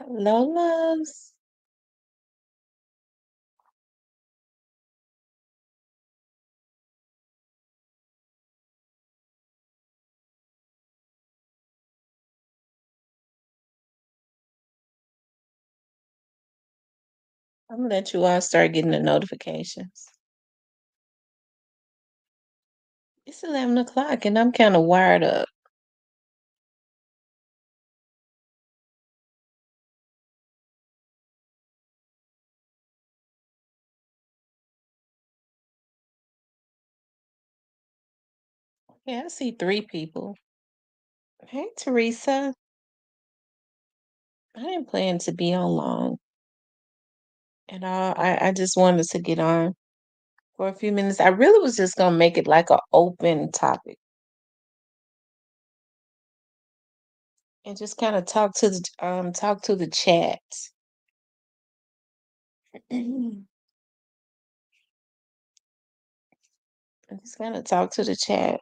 Hello, loves. I'm gonna let you all start getting the notifications. It's 11 o'clock and I'm kind of wired up. Yeah, I see three people. Hey, Teresa. I didn't plan to be on long at all. I just wanted to get on for a few minutes. I really was just gonna make it like an open topic and just kind of talk to the chat. And just kind of talk to the chat.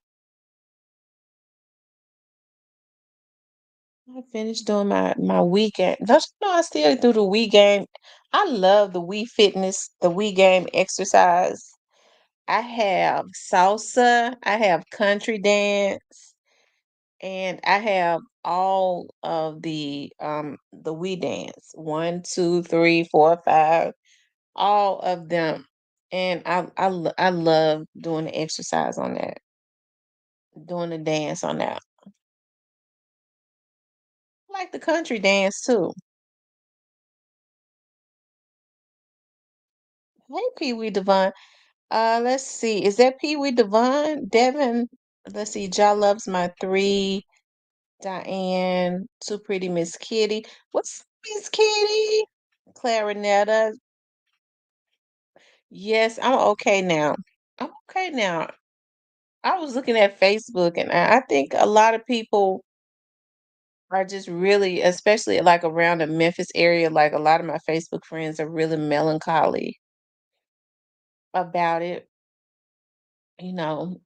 I finished doing my weekend. Don't you know I still do the Wii game? I love the Wii Fitness, the Wii game exercise. I have salsa, I have country dance, and I have all of the Wii dance. One, two, three, four, five, all of them. And I love doing the exercise on that, doing the dance on that. I like the country dance too. Hey, Pee Wee Devon. Let's see. Is that Pee Wee Devon? Devin? Let's see. Ja loves my three. Diane, too pretty Miss Kitty. What's Miss Kitty? Clarinetta. Yes, I'm okay now. I'm okay now. I was looking at Facebook and I think a lot of people are just really, especially like around the Memphis area, like a lot of my Facebook friends are really melancholy about it, you know.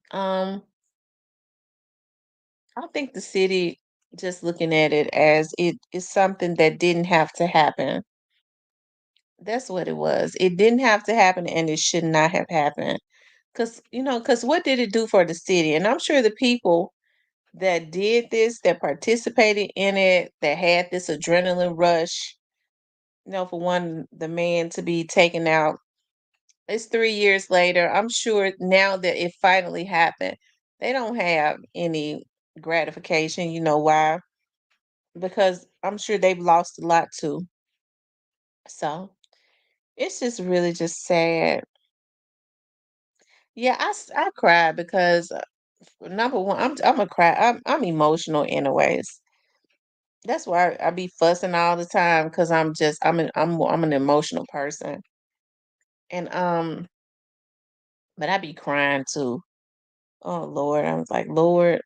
I think the city, just looking at it as it is something that didn't have to happen. That's what it was. It didn't have to happen and it should not have happened. Because what did it do for the city? And I'm sure the people that did this, that participated in it, that had this adrenaline rush, for the man to be taken out. It's 3 years later. I'm sure now that it finally happened, they don't have any gratification. You know why? Because I'm sure they've lost a lot too. So it's just really just sad. Yeah, I cried because number one, I'm a cry. I'm emotional anyways. That's why I be fussing all the time because I'm an emotional person, and but I be crying too. Oh Lord, I was like, Lord,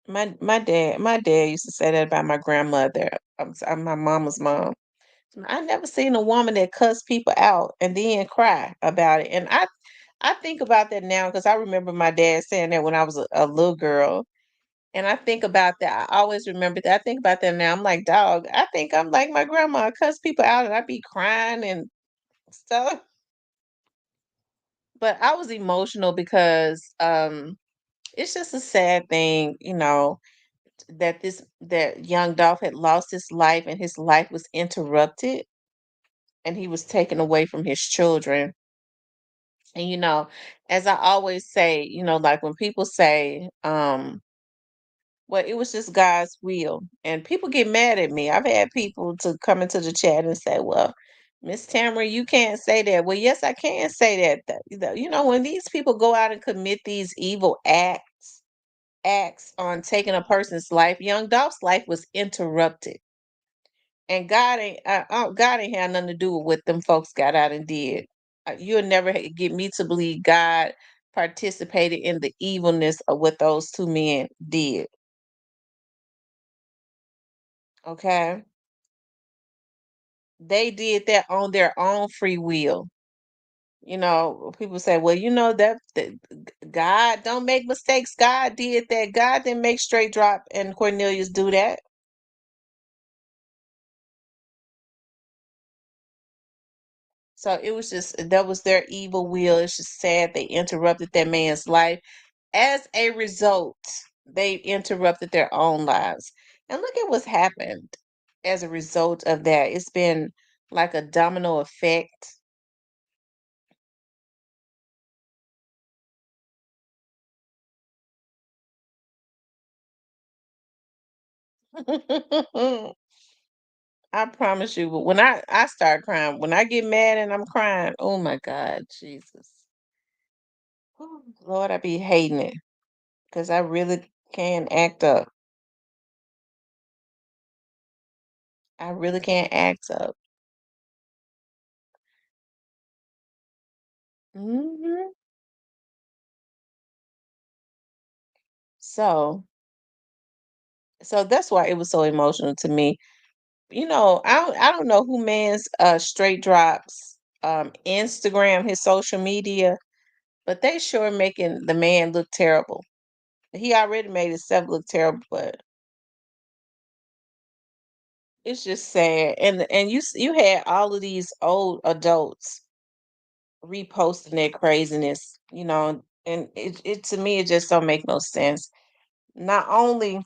my dad used to say that about my grandmother. I'm my mama's mom. I never seen a woman that cuss people out and then cry about it. And I think about that now because I remember my dad saying that when I was a little girl. And I think about that. I always remember that. I think about that now. I'm like, dog, I think I'm like my grandma. I cuss people out and I be crying and stuff. But I was emotional because it's just a sad thing, that young Dolph had lost his life and his life was interrupted and he was taken away from his children. And as I always say, like when people say, well, it was just God's will. And people get mad at me. I've had people to come into the chat and say, well, Miss Tamara, you can't say that. Well, yes, I can say that. When these people go out and commit these evil acts on taking a person's life, young Dolph's life was interrupted. And God ain't had nothing to do with what them folks got out and did. You'll never get me to believe God participated in the evilness of what those two men did. Okay, they did that on their own free will. People say, well, that God don't make mistakes. God did that. God didn't make straight drop and Cornelius do that. So it was just that was their evil will. It's just sad they interrupted that man's life. As a result, they interrupted their own lives. And look at what's happened as a result of that. It's been like a domino effect. I promise you, but when I start crying, when I get mad and I'm crying, oh my God, Jesus. Whew, Lord, I be hating it because I really can act up. I really can't act up. Hmm. So, so that's why it was so emotional to me. I don't know who man's straight drops Instagram, his social media, but they sure making the man look terrible. He already made himself look terrible, but it's just sad. And you had all of these old adults reposting their craziness, and it to me it just don't make no sense. Not only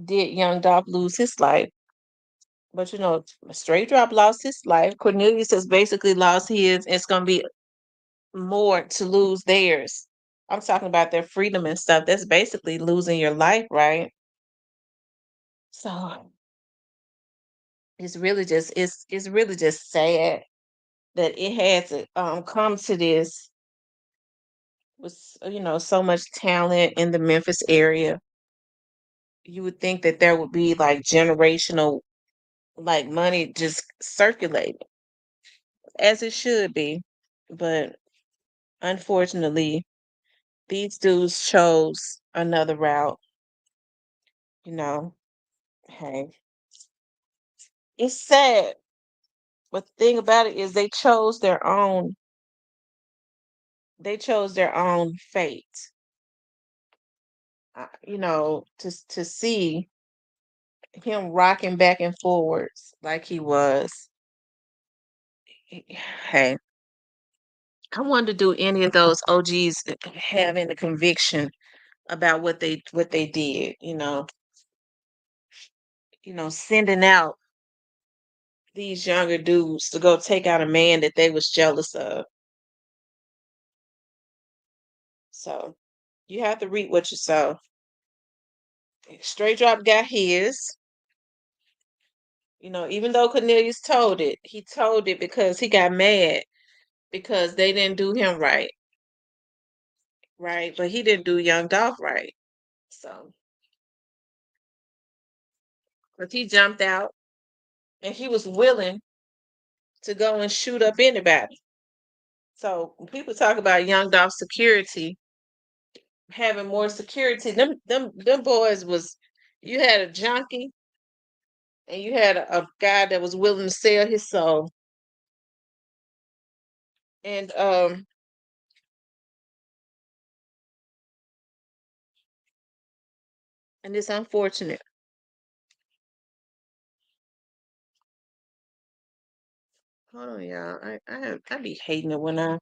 did young Dolph lose his life, but Straight Drop lost his life. Cornelius has basically lost his. It's gonna be more to lose theirs. I'm talking about their freedom and stuff. That's basically losing your life, right? So it's really just sad that it had to come to this with so much talent in the Memphis area. You would think that there would be like generational like money just circulating as it should be, but unfortunately these dudes chose another route. you know hey, it's sad, but the thing about it is they chose their own fate. To see him rocking back and forwards like he was. Hey, I wonder, do any of those OGs have any conviction about what they did? Sending out these younger dudes to go take out a man that they was jealous of. So you have to reap what you sow. Straight Drop got his. Even though Cornelius he told it because he got mad because they didn't do him right, right? But he didn't do Young Dolph right. So, because he jumped out and he was willing to go and shoot up anybody. So when people talk about Young Dolph security, having more security, them boys was, you had a junkie and you had a guy that was willing to sell his soul. And it's unfortunate. Hold on, y'all. I be hating it when I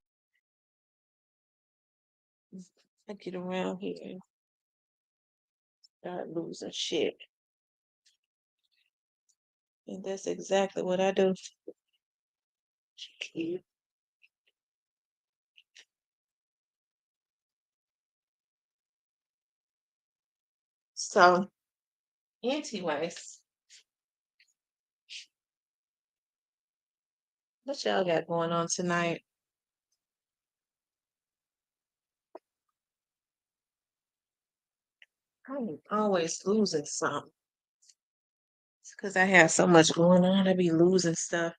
get around here and start losing shit. And that's exactly what I do. So, anyways, what y'all got going on tonight? I'm always losing something. It's because I have so much going on. I be losing stuff.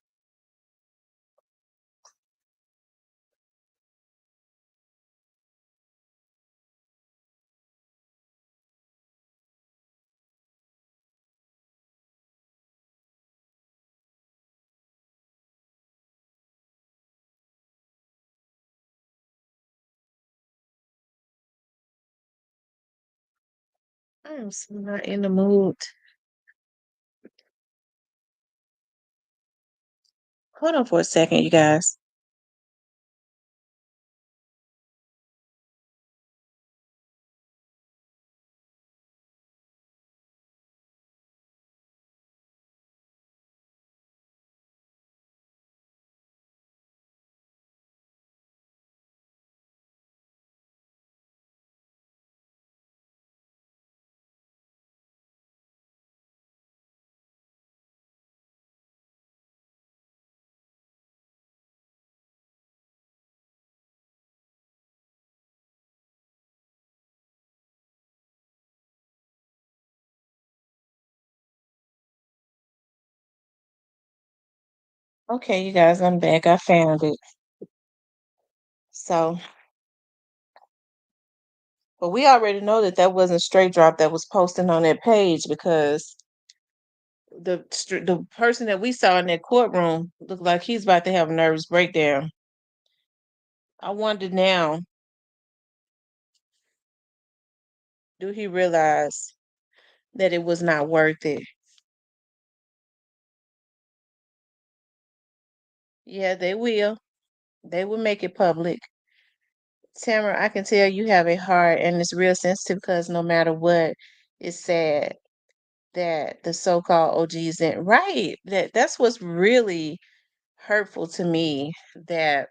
I'm so not in the mood. Hold on for a second, you guys. Okay, you guys, I'm back. I found it. So, but we already know that that wasn't straight drop that was posting on that page because the person that we saw in that courtroom looked like he's about to have a nervous breakdown. I wonder now, do he realize that it was not worth it? Yeah, they will. They will make it public. Tamara, I can tell you have a heart and it's real sensitive because no matter what, it's sad that the so-called OGs didn't right. That's what's really hurtful to me that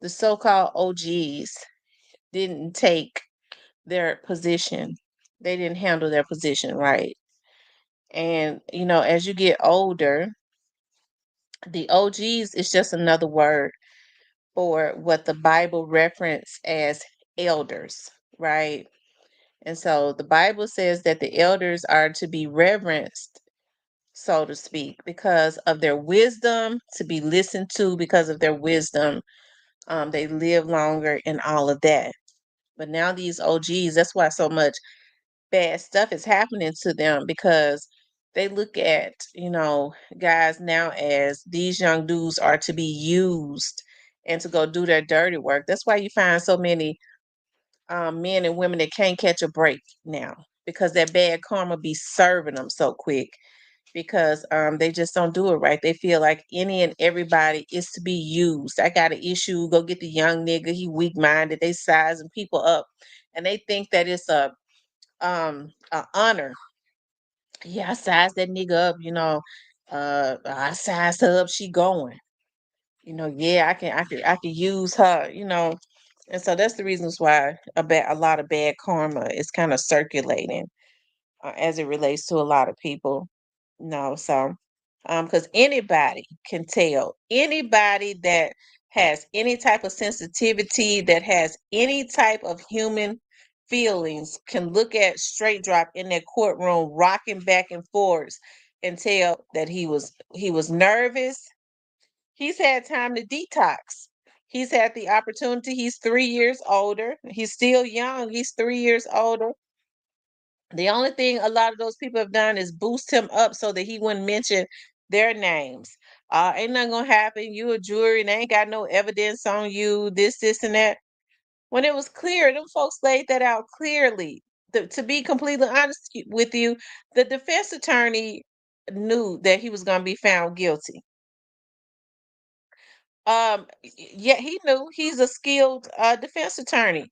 the so-called OGs didn't take their position. They didn't handle their position right. And as you get older, the OGs is just another word for what the Bible reference as elders, right? And so the Bible says that the elders are to be reverenced, so to speak, because of their wisdom, to be listened to because of their wisdom. They live longer and all of that. But now these OGs, that's why so much bad stuff is happening to them because they look at, guys now as these young dudes are to be used and to go do their dirty work. That's why you find so many men and women that can't catch a break now because that bad karma be serving them so quick because they just don't do it right. They feel like any and everybody is to be used. I got an issue, go get the young nigga, he weak minded, they sizing people up and they think that it's a honor. Yeah, I sized that nigga up, I sized her up, she going. Yeah, I can use her, and so that's the reasons why a lot of bad karma is kind of circulating as it relates to a lot of people. No, so because anybody can tell, anybody that has any type of sensitivity, that has any type of human feelings, can look at straight drop in that courtroom, rocking back and forth, and tell that he was nervous. He's had time to detox. He's had the opportunity. He's 3 years older. He's still young. He's 3 years older. The only thing a lot of those people have done is boost him up so that he wouldn't mention their names. Ain't nothing gonna happen. You a jury and they ain't got no evidence on you, this, and that. When it was clear, them folks laid that out clearly. To be completely honest with you, the defense attorney knew that he was gonna be found guilty. Yeah, he knew he's a skilled defense attorney.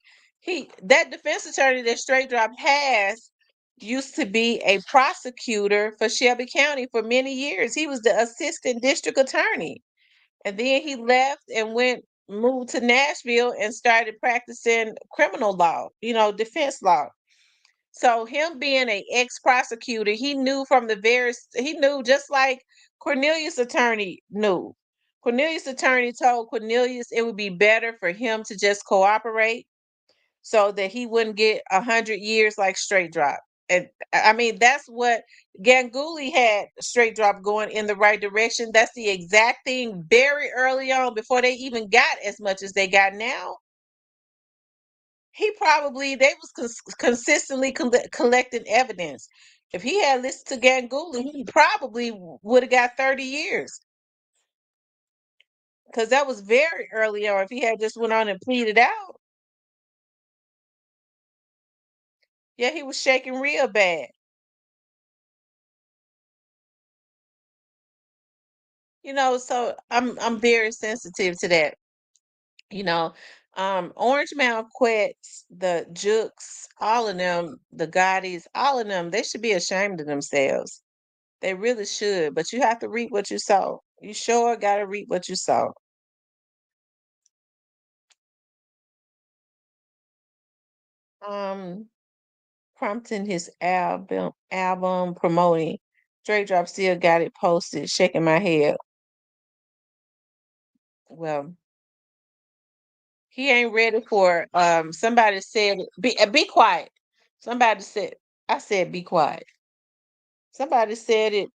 That defense attorney that Straight Drop has used to be a prosecutor for Shelby County for many years. He was the assistant district attorney. And then he left and moved to Nashville and started practicing criminal law, defense law. So him being an ex-prosecutor, he knew just like Cornelius' attorney knew. Cornelius' attorney told Cornelius it would be better for him to just cooperate so that he wouldn't get 100 years like straight drop. And I mean, that's what Ganguly had straight drop going in the right direction. That's the exact thing very early on before they even got as much as they got now. They was consistently collecting evidence. If he had listened to Ganguly, he probably would have got 30 years because that was very early on. If he had just went on and pleaded out, yeah, he was shaking real bad. So I'm very sensitive to that. You know, Orange Mound Quets, the Jukes, all of them, the Gottis, all of them, they should be ashamed of themselves. They really should. But you have to reap what you sow. You sure got to reap what you sow. Um, Prompting his album promoting. Drake Drop still got it posted, shaking my head. Well, he ain't ready for somebody said be quiet. Somebody said I said be quiet. Somebody said it.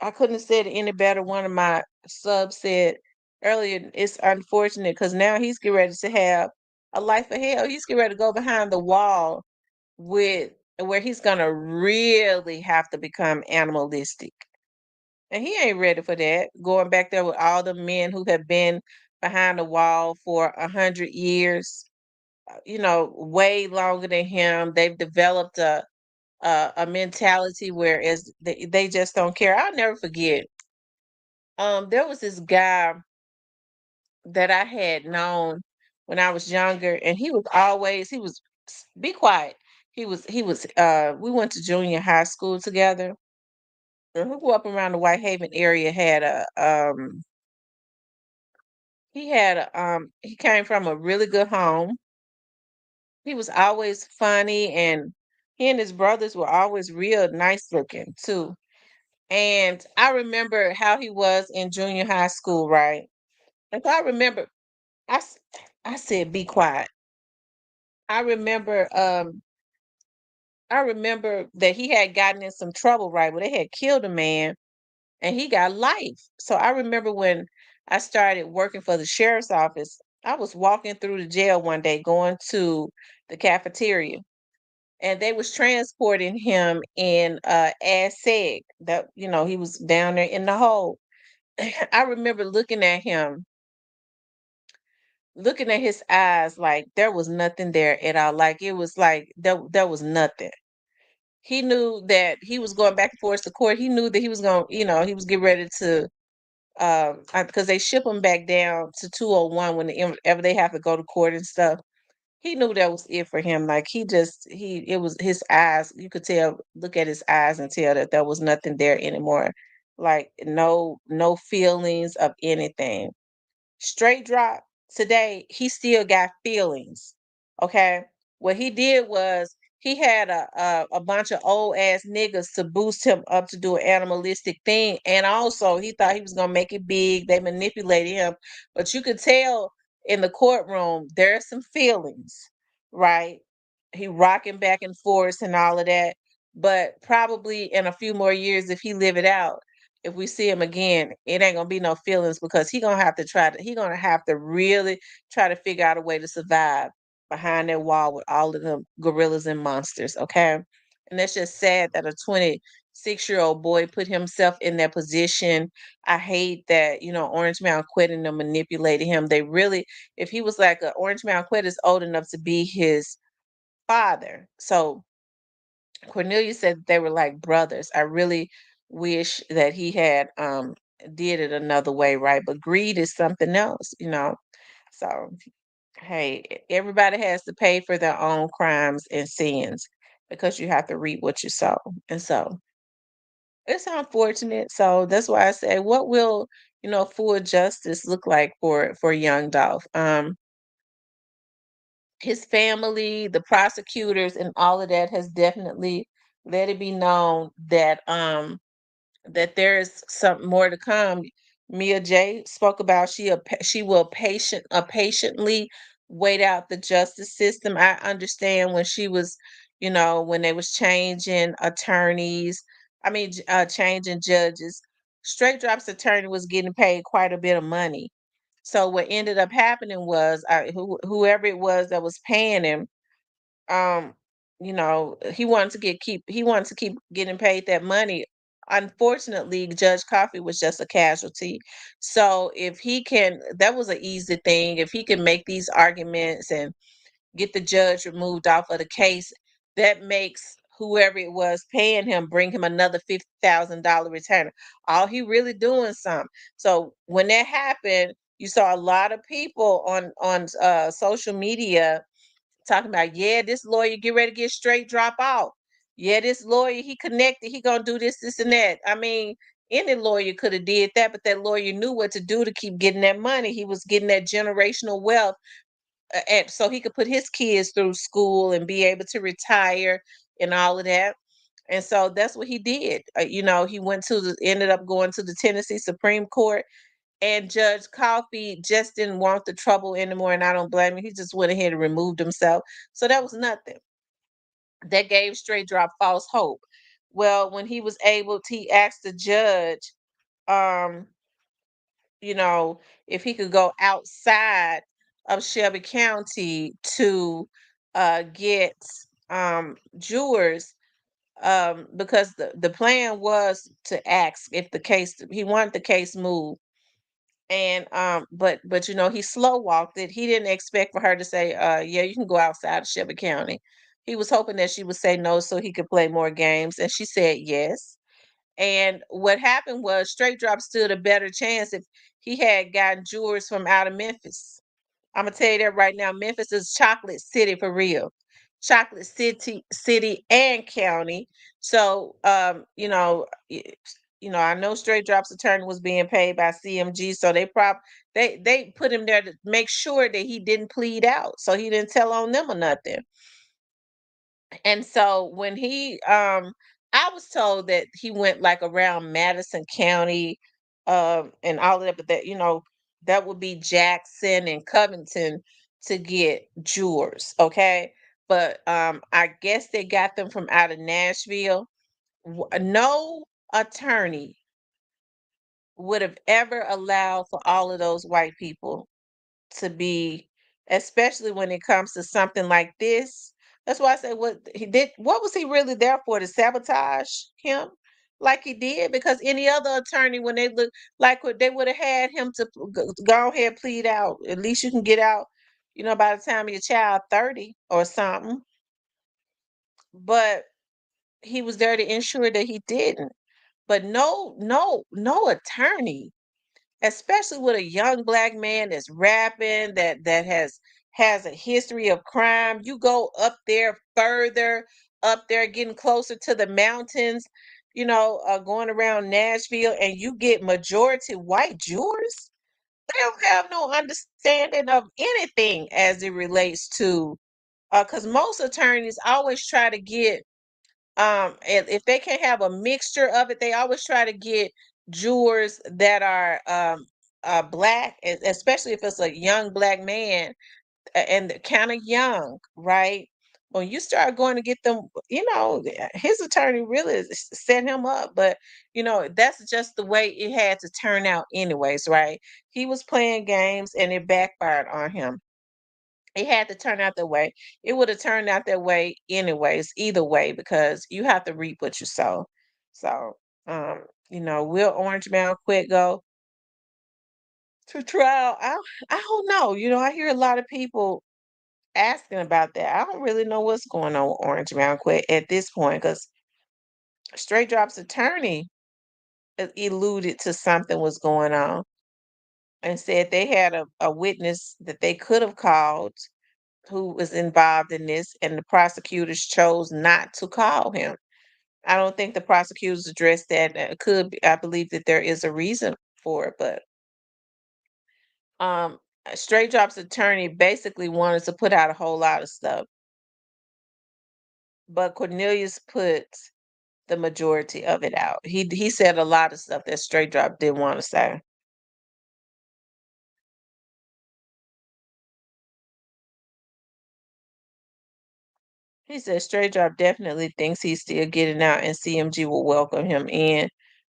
I couldn't have said it any better. One of my subs said earlier, it's unfortunate because now he's getting ready to have a life of hell. He's getting ready to go behind the wall with where he's gonna really have to become animalistic. And he ain't ready for that. Going back there with all the men who have been behind the wall for 100 years, way longer than him. They've developed a mentality whereas they just don't care. I'll never forget. There was this guy that I had known when I was younger, and be quiet. We went to junior high school together. And who grew up around the Whitehaven area had he came from a really good home. He was always funny, and he and his brothers were always real nice looking too. And I remember how he was in junior high school, right? Like I, s- I said, be quiet. I remember, um, I remember that he had gotten in some trouble, right? Where they had killed a man, and he got life. So I remember when I started working for the sheriff's office, I was walking through the jail one day, going to the cafeteria, and they was transporting him in ASEG. That he was down there in the hole. I remember looking at his eyes like there was nothing there at all. Like it was like there was nothing. He knew that he was going back and forth to court. He knew that he was going, he was getting ready to because they ship him back down to 201 whenever they have to go to court and stuff. He knew that was it for him. Like it was his eyes. You could tell, look at his eyes and tell that there was nothing there anymore. Like no feelings of anything. Straight drop today, he still got feelings. Okay. What he did was he had a bunch of old ass niggas to boost him up to do an animalistic thing. And also he thought he was gonna make it big. They manipulated him. But you could tell in the courtroom there's some feelings, right? He rocking back and forth and all of that. But probably in a few more years, if he live it out, if we see him again, it ain't gonna be no feelings because he gonna have to really try to figure out a way to survive behind that wall with all of them gorillas and monsters, okay? And that's just sad that a 26-year-old boy put himself in that position. I hate that, Orange Mound Quet and them manipulated him. They really, if he was like a Orange Mound Quet is old enough to be his father. So Cornelius said that they were like brothers. I really wish that he had did it another way, right? But greed is something else. So hey, everybody has to pay for their own crimes and sins because you have to reap what you sow. And so it's unfortunate. So that's why I say, what will, full justice look like for young Dolph? His family, the prosecutors, and all of that has definitely let it be known that there's some more to come. Mia J spoke about she will patiently wait out the justice system. I understand when she was, when they was changing attorneys, changing judges. Straight Drop's attorney was getting paid quite a bit of money. So what ended up happening was whoever it was that was paying him, he wanted to keep getting paid that money. Unfortunately, Judge Coffee was just a casualty. So if he can, that was an easy thing. If he can make these arguments and get the judge removed off of the case, that makes whoever it was paying him bring him another $50,000 return. All he really doing something. So when that happened, you saw a lot of people on social media talking about, yeah, this lawyer get ready to get straight drop out. Yeah, this lawyer, he connected, he gonna do this, and that. I mean, any lawyer could have did that, but that lawyer knew what to do to keep getting that money. He was getting that generational wealth, and so he could put his kids through school and be able to retire and all of that. And so that's what he did. He ended up going to the Tennessee Supreme Court, and Judge Coffey just didn't want the trouble anymore, and I don't blame him. He just went ahead and removed himself. So that was nothing. That gave Straight Drop false hope. Well, when he asked the judge, um, you know, if he could go outside of Shelby County to get jurors, because the plan was to ask if he wanted the case moved. And but he slow walked it. He didn't expect for her to say, yeah, you can go outside of Shelby County. He was hoping that she would say no so he could play more games, and she said yes. And what happened was Straight Drop stood a better chance if he had gotten jurors from out of Memphis. I'm gonna tell you that right now. Memphis is chocolate city for real. Chocolate city and county. So I know Straight Drop's attorney was being paid by CMG, so they put him there to make sure that he didn't plead out, so he didn't tell on them or nothing. And so when I was told that he went like around Madison County, and all of that, but that would be Jackson and Covington to get jurors, okay? But I guess they got them from out of Nashville. No attorney would have ever allowed for all of those white people to be, especially when it comes to something like this. That's why I say what was he really there for, to sabotage him like he did? Because any other attorney, when they look like they would have had him to go ahead plead out. At least you can get out, by the time your child 30 or something. But he was there to ensure that he didn't. But no attorney, especially with a young black man that's rapping, that has a history of crime. You go up there further, up there getting closer to the mountains, going around Nashville, and you get majority white jurors. They don't have no understanding of anything as it relates to, because most attorneys always try to get, and if they can have a mixture of it, they always try to get jurors that are black, especially if it's a young black man, and kind of young, right? When you start going to get them, his attorney really set him up, but that's just the way it had to turn out anyways, right? He was playing games and it backfired on him. It had to turn out that way. It would have turned out that way anyways, either way, because you have to reap what you sow. So, will Orange Mound quit go to trial? I don't know. I hear a lot of people asking about that. I don't really know what's going on with Orange Mound quit at this point, because Straight Drop's attorney alluded to something was going on and said they had a witness that they could have called who was involved in this, and the prosecutors chose not to call him. I don't think the prosecutors addressed that. It could be, I believe that there is a reason for it, but um, Straight Drop's attorney basically wanted to put out a whole lot of stuff, but Cornelius put the majority of it out. He said a lot of stuff that Straight Drop didn't want to say. He said Straight Drop definitely thinks he's still getting out and CMG will welcome him in.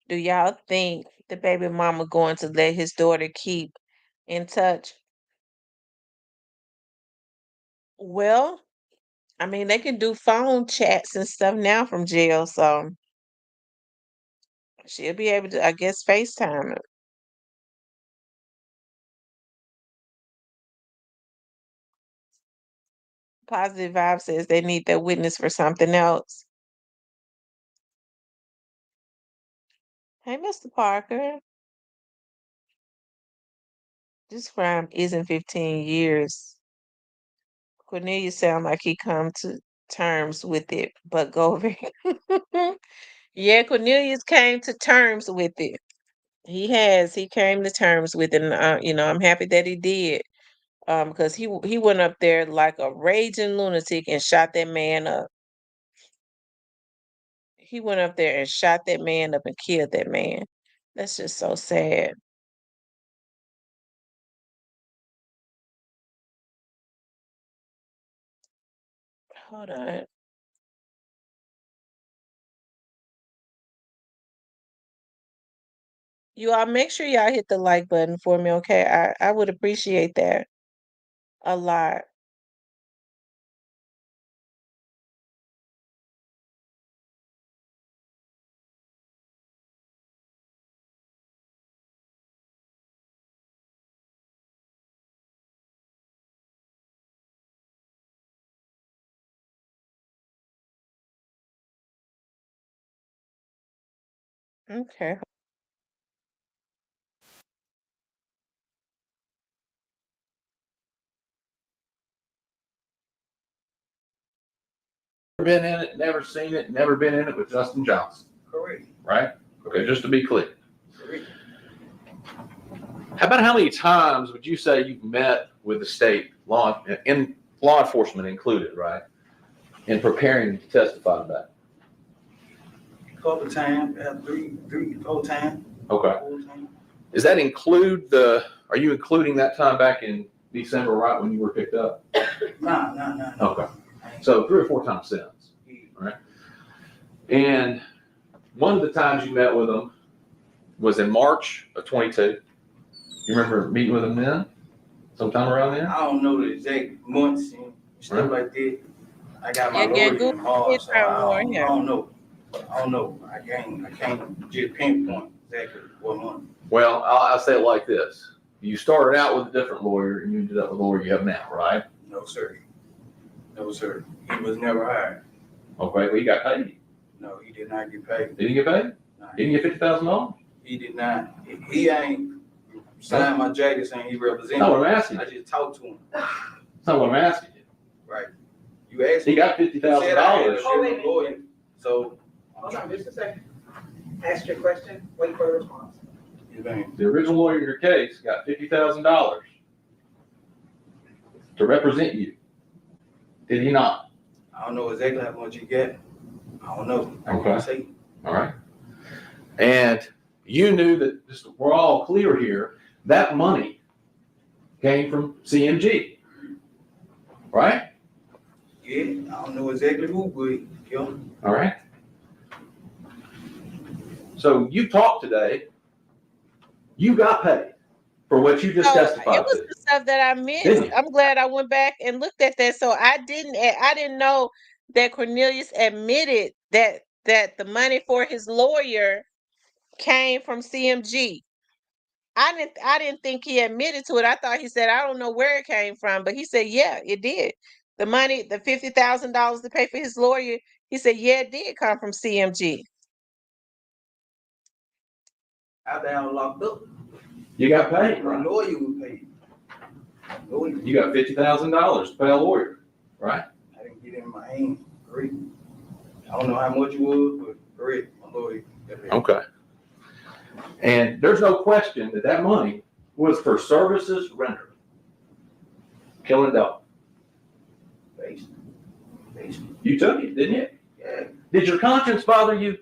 Do y'all think the baby mama going to let his daughter keep in touch? Well, I mean, they can do phone chats and stuff now from jail, so she'll be able to, I guess, FaceTime him. Positive Vibe says they need that witness for something else. Hey, Mr. Parker. This crime isn't 15 years. Cornelius sound like he come to terms with it, but go over here. Yeah, Cornelius came to terms with it. He has. He came to terms with it, and I'm happy that he did. Because he went up there like a raging lunatic and shot that man up. He went up there and shot that man up and killed that man. That's just so sad. Hold on. You all make sure y'all hit the like button for me, okay? I would appreciate that a lot. Okay. Been in it, never seen it, never been in it with Justin Johnson. Correct. Right? Okay, just to be clear. Correct. How about how many times would you say you've met with the state law enforcement included, right? In preparing to testify to that? Couple times, three, 4 times. Okay. 4 times. Does that include are you including that time back in December, right, when you were picked up? No. Okay. So 3 or 4 times since, right? And one of the times you met with them was in March of 22. You remember meeting with them then? Sometime around then? I don't know the exact months and stuff like that. I got my Yeah, lawyer Google involved, it so around I here. don't know. I can't just pinpoint exactly what month. Well, I'll say it like this. You started out with a different lawyer and you ended up with the lawyer you have now, right? No, sir. No, sir. He was never hired. Okay, well, you got paid. No, he did not get paid. Didn't you get paid? No, Didn't you get $50,000? he did not. He ain't signed my jacket saying he represented. That's not what I'm asking I you. just talked to him. That's not what I'm asking you. Right. You asked He me. got He said I had a $50,000. different lawyer. So. Hold on just a second. Ask your question, wait for a response. You think? The original lawyer in your case got $50,000 to represent you. Did he not? I don't know exactly how much you get. I don't know. I Okay. can't say. All right. And you knew that, just we're all clear here, that money came from CMG, right? Yeah, I don't know exactly who, but yeah. All right. So you talked today, you got paid for what you just So testified it was to. the stuff that I missed. Didn't you? I'm glad I went back and looked at that. So I didn't know that Cornelius admitted that the money for his lawyer came from CMG. I didn't think he admitted to it. I thought he said I don't know where it came from, but he said yeah, it did. The money, the $50,000 to pay for his lawyer, he said yeah, it did come from CMG. After I was locked up, You got paid, my right? lawyer was paid. Lawyer. You got $50,000 to pay a lawyer, right? I didn't get it in my hand. Great. I don't know how much it was, but great. My lawyer got it. Okay. And there's no question that that money was for services rendered. Killing dog. Basically. You took it, didn't you? Yeah. Did your conscience bother you?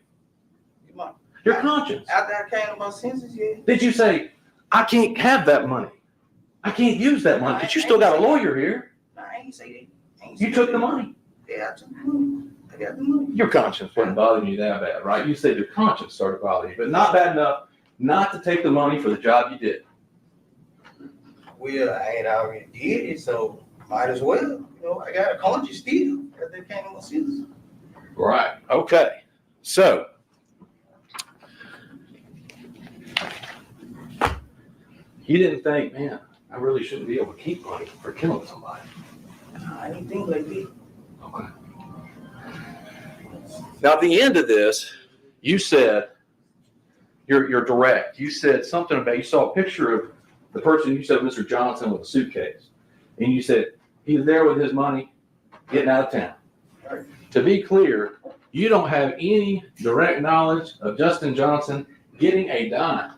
My- Your conscience. After I came to my senses, yeah. Did you say, I can't have that money? I can't use that money, but you still got a lawyer here. Nah, I ain't say that. I ain't say You took that. the money. Yeah, I took the money. I got the money. Your conscience wasn't bothering you that bad, right? You said your conscience started bothering you, but not bad enough not to take the money for the job you did. Well, I had already did it, so might as well. You know, I got a conscience still. After I came to my senses. Right. Okay. So, you didn't think, man, I really shouldn't be able to keep money for killing somebody. Nah, I didn't think like that. Okay. Now, at the end of this, you said you're direct. You said something about, you saw a picture of the person, you said Mr. Johnson with a suitcase. And you said he's there with his money getting out of town. Right. To be clear, you don't have any direct knowledge of Justin Johnson getting a dime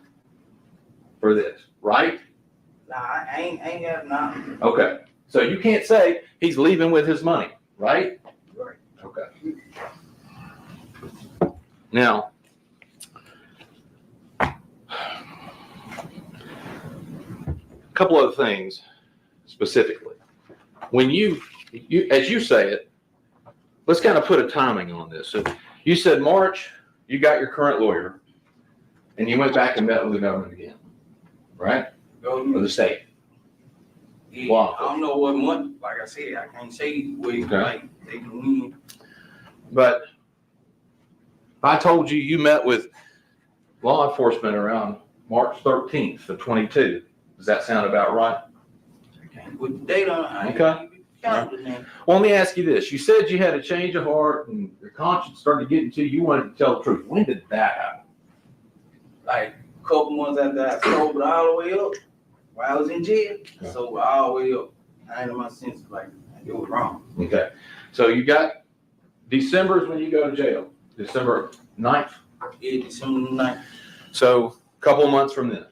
for this, right? Nah, I ain't got nothing. Okay. So you can't say he's leaving with his money, right? Right. Okay. Now, a couple other things specifically. When you, as you say it, let's kind of put a timing on this. So you said March, you got your current lawyer, and you went back and met with the government again, right? Or the state. Yeah, Wow. I don't know what month. Like I said, I can't say what like they can win. But if I told you you met with law enforcement around March 13th of 22, does that sound about right? I can't put the date on. I ain't Okay. counted the name. Well, let me ask you this. You said you had a change of heart and your conscience started getting to you. You wanted to tell the truth. When did that happen? Like a couple months after I sobered all the way up, while I was in jail, Okay. so all the way up. I ain't in my senses like it was wrong. Okay. So you got December is when you go to jail. December 9th. Yeah, December 9th. So a couple of months from then,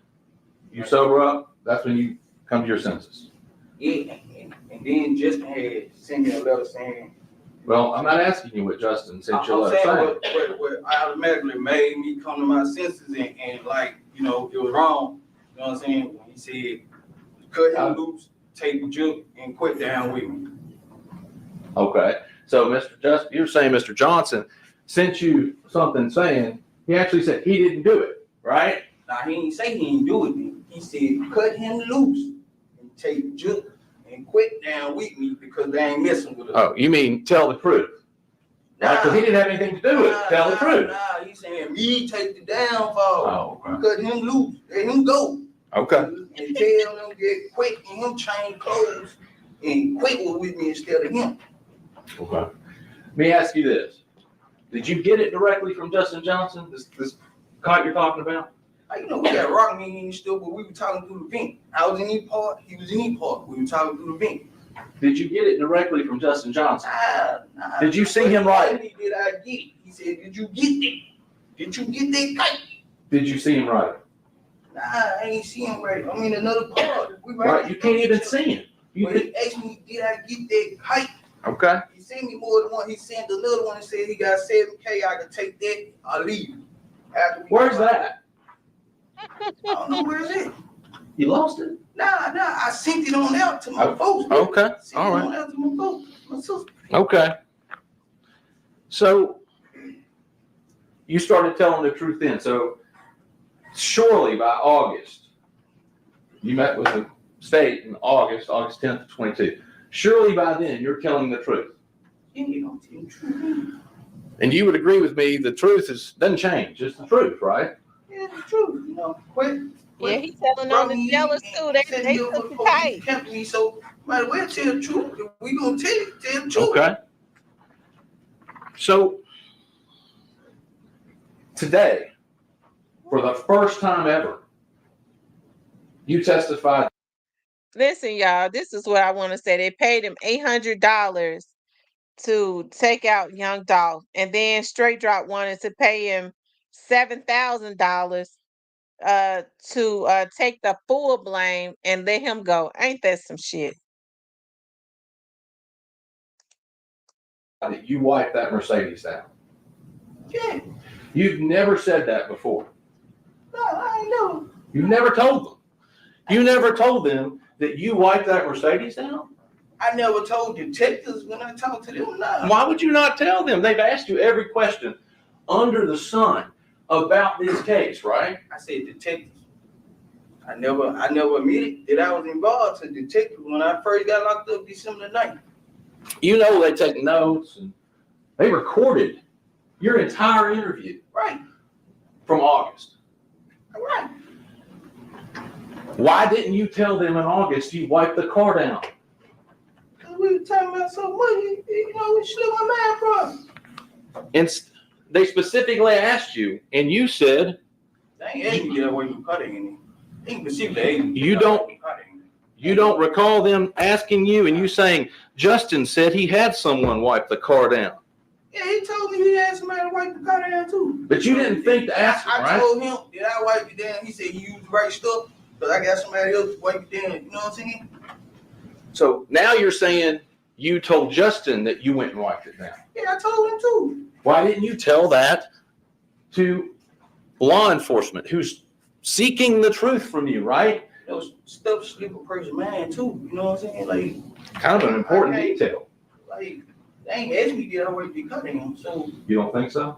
you sober up. That's when you come to your senses. Yeah, and then Justin had sent me a letter saying. Well, I'm not asking you what Justin sent you a I'm letter saying. saying what automatically made me come to my senses and like, you know, it was wrong. You know what I'm saying? When he said, cut him loose, take the juke, and quit down with me. Okay. So you're saying Mr. Johnson sent you something saying, he actually said he didn't do it, right? Now, he didn't say he didn't do it. He said, cut him loose and take the juke and quit down with me because they ain't messing with us. Oh, you mean tell the truth? Right? Because he didn't have anything to do with it. Tell the truth. Nah, he's saying me take the downfall. Oh, okay. Cut him loose, let him go. Okay. And tell him get quick and him change clothes and quit with me instead of him. Okay. Let me ask you this. Did you get it directly from Justin Johnson, this kite you're talking about? You know, we got rock meeting and stuff, but we were talking through the vent. I was in each part, he was in each part. We were talking through the vent. Did you get it directly from Justin Johnson? Nah. Did you see him write it? Did I get it? He said, did you get that? Did you get that kite? Did you see him write it? Nah, I ain't see him right. I'm in another part. Right, you can't even see him. He asked me, did I get that kite? Okay. He sent me more than one. He sent another one and said he got 7K. I could take that. I'll leave. Where's that? I don't know where it's at. You lost it? Nah. I sent it on out to my folks. Man. Okay. Sent All it right. on out to my folks. My sister. Okay. So you started telling the truth then. So surely by August, you met with the state in August 10th of 22. Surely by then you're telling the truth. Yeah, you don't tell the truth. And you would agree with me, the truth doesn't change. It's the truth, right? Yeah, it's the truth. You know, quit. Yeah, he's telling on the jealous too. They took the kite. Kept me, so might as well tell the truth. If we gonna tell the truth. Okay. So today, for the first time ever, you testified. Listen, y'all, this is what I want to say. They paid him $800 to take out Young Dolph, and then Straight Drop wanted to pay him $7,000 to take the full blame and let him go. Ain't that some shit? That you wiped that Mercedes down. Yeah. You've never said that before. No, I ain't know. You never told them. You never told them that you wiped that Mercedes down? I never told detectives when I talked to them. No. Why would you not tell them? They've asked you every question under the sun about this case, right? I said detectives. I never admitted that I was involved to detectives when I first got locked up December 9th. You know they take notes and they recorded your entire interview. Right. From August. Right. Why didn't you tell them in August you wiped the car down? Because we were talking about some money, you know, we slipped my mind from. And they specifically asked you, and you said They ain't asked me that way you cut it in. They can perceive the age. You don't recall them asking you and you saying, Justin said he had someone wipe the car down. Yeah, he told me he had somebody to wipe the car down too. But you didn't think to ask him, I right? told him that I wiped it down. He said he used the right stuff, but I got somebody else to wipe it down. You know what I'm saying? So now you're saying you told Justin that you went and wiped it down. Yeah, I told him too. Why didn't you tell that to law enforcement who's seeking the truth from you, right? Those stuff slip a person mind too. You know what I'm saying? Like, Kind of an important detail. like they ain't asked me that I wiped the car down, so You don't think so?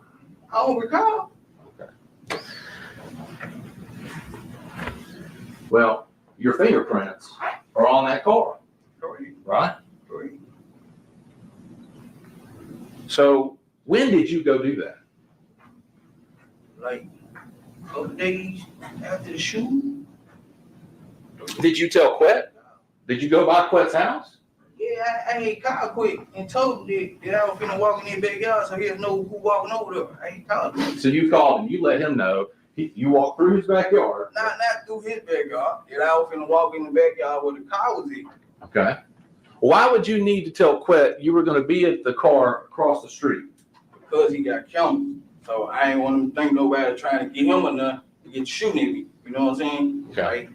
I don't recall. Well, your fingerprints are on that car, Correct. right? Correct. So when did you go do that? Like a couple days after the shooting. Did you tell Quet? Did you go by Quet's house? Yeah, I had called quick and told him that I was finna walk in their backyard so he'll know who walking over there. I ain't called him. So you called him, you let him know. You walked through his backyard. Not through his backyard. That I was finna walk in the backyard where the car was in. Okay. Why would you need to tell Quet you were going to be at the car across the street? Because he got cameras. So I ain't want him to think nobody trying to get him enough to get shooting at me. You know what I'm saying? Okay. Like,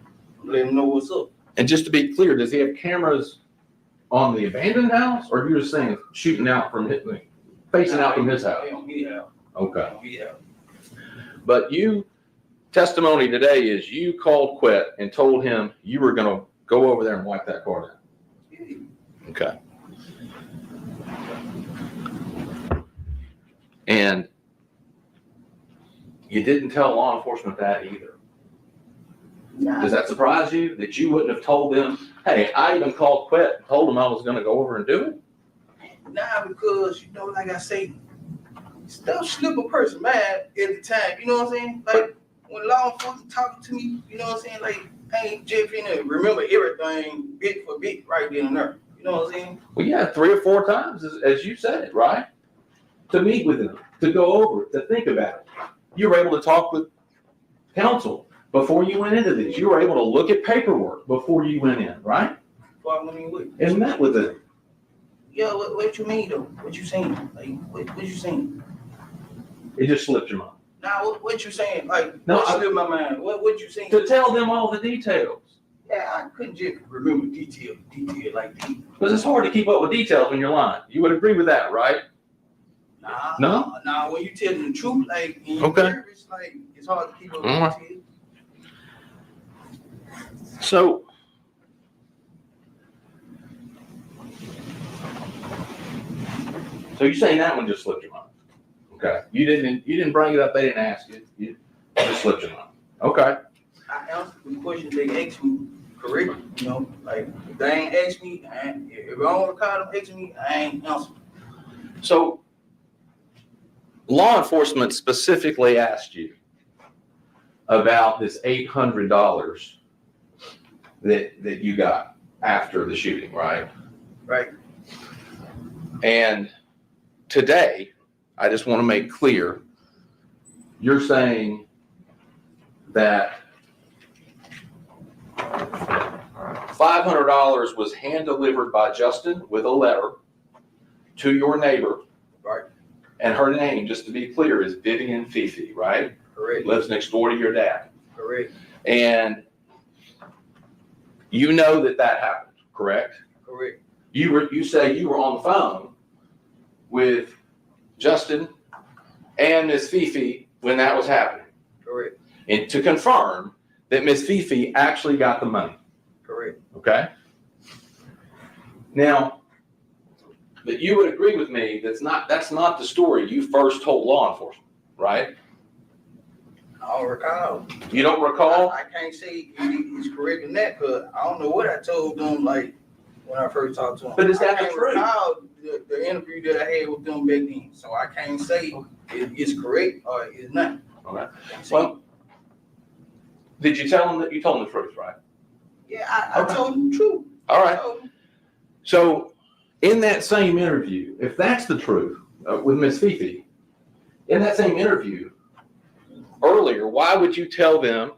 let him know what's up. And just to be clear, does he have cameras on the abandoned house, or you're just saying shooting out from his, facing out from his house? Okay. But you, testimony today is you called Quet and told him you were going to go over there and wipe that car down. Okay. And you didn't tell law enforcement that either. Does that surprise you that you wouldn't have told them, hey, I even called Quet and told him I was going to go over and do it? Nah, because, you know, like I say, stuff slip a person mind at the time. You know what I'm saying? Like, when law enforcement talking to me, you know what I'm saying? Like, I ain't just finna remember everything bit for bit right then and there. You know what I'm saying? Well, yeah, 3 or 4 times, as you said it, right? To meet with him, to go over it, to think about it. You were able to talk with counsel before you went into this. You were able to look at paperwork before you went in, right? Before I went in with. And met with him. Yeah, what you mean though? What you saying? Like, what you saying? It just slipped your mind. Nah, what you saying? Like, No, what slipped my mind? What you saying? To tell them all the details. Yeah, I couldn't just remember detail like that. Because it's hard to keep up with details when you're lying. You would agree with that, right? Nah, when you telling the truth, like, in Okay. nervous, like, it's hard to keep up with All right. detail. So, you're saying that one just slipped your mind. Okay. You didn't bring it up, they didn't ask you. You just slipped your mind. Okay. I answered the questions they asked me correctly, you know, like, if they ain't asked me, if I don't recall them asking me, I ain't answering. So, law enforcement specifically asked you about this $800 that you got after the shooting, right? Right. And today, I just want to make clear, you're saying that $500 was hand delivered by Justin with a letter to your neighbor. Right. And her name, just to be clear, is Vivian Fifi, right? Correct. Lives next door to your dad. Correct. And you know that happened, correct? Correct. You say you were on the phone with Justin and Miss Fifi when that was happening. Correct. And to confirm that Miss Fifi actually got the money. Correct. Okay? Now, but you would agree with me that's not the story you first told law enforcement, right? I don't recall. You don't recall? I can't say it's correct in that, because I don't know what I told them, like, when I first talked to them. But is that I the can't truth? recall the interview that I had with them back then, so I can't say it's correct or it's not. Okay. Well, did you tell them that you told them the truth, right? Yeah, I told them the truth. All right. So, in that same interview, if that's the truth with Miss Fifi, in that same interview, earlier, why would you tell them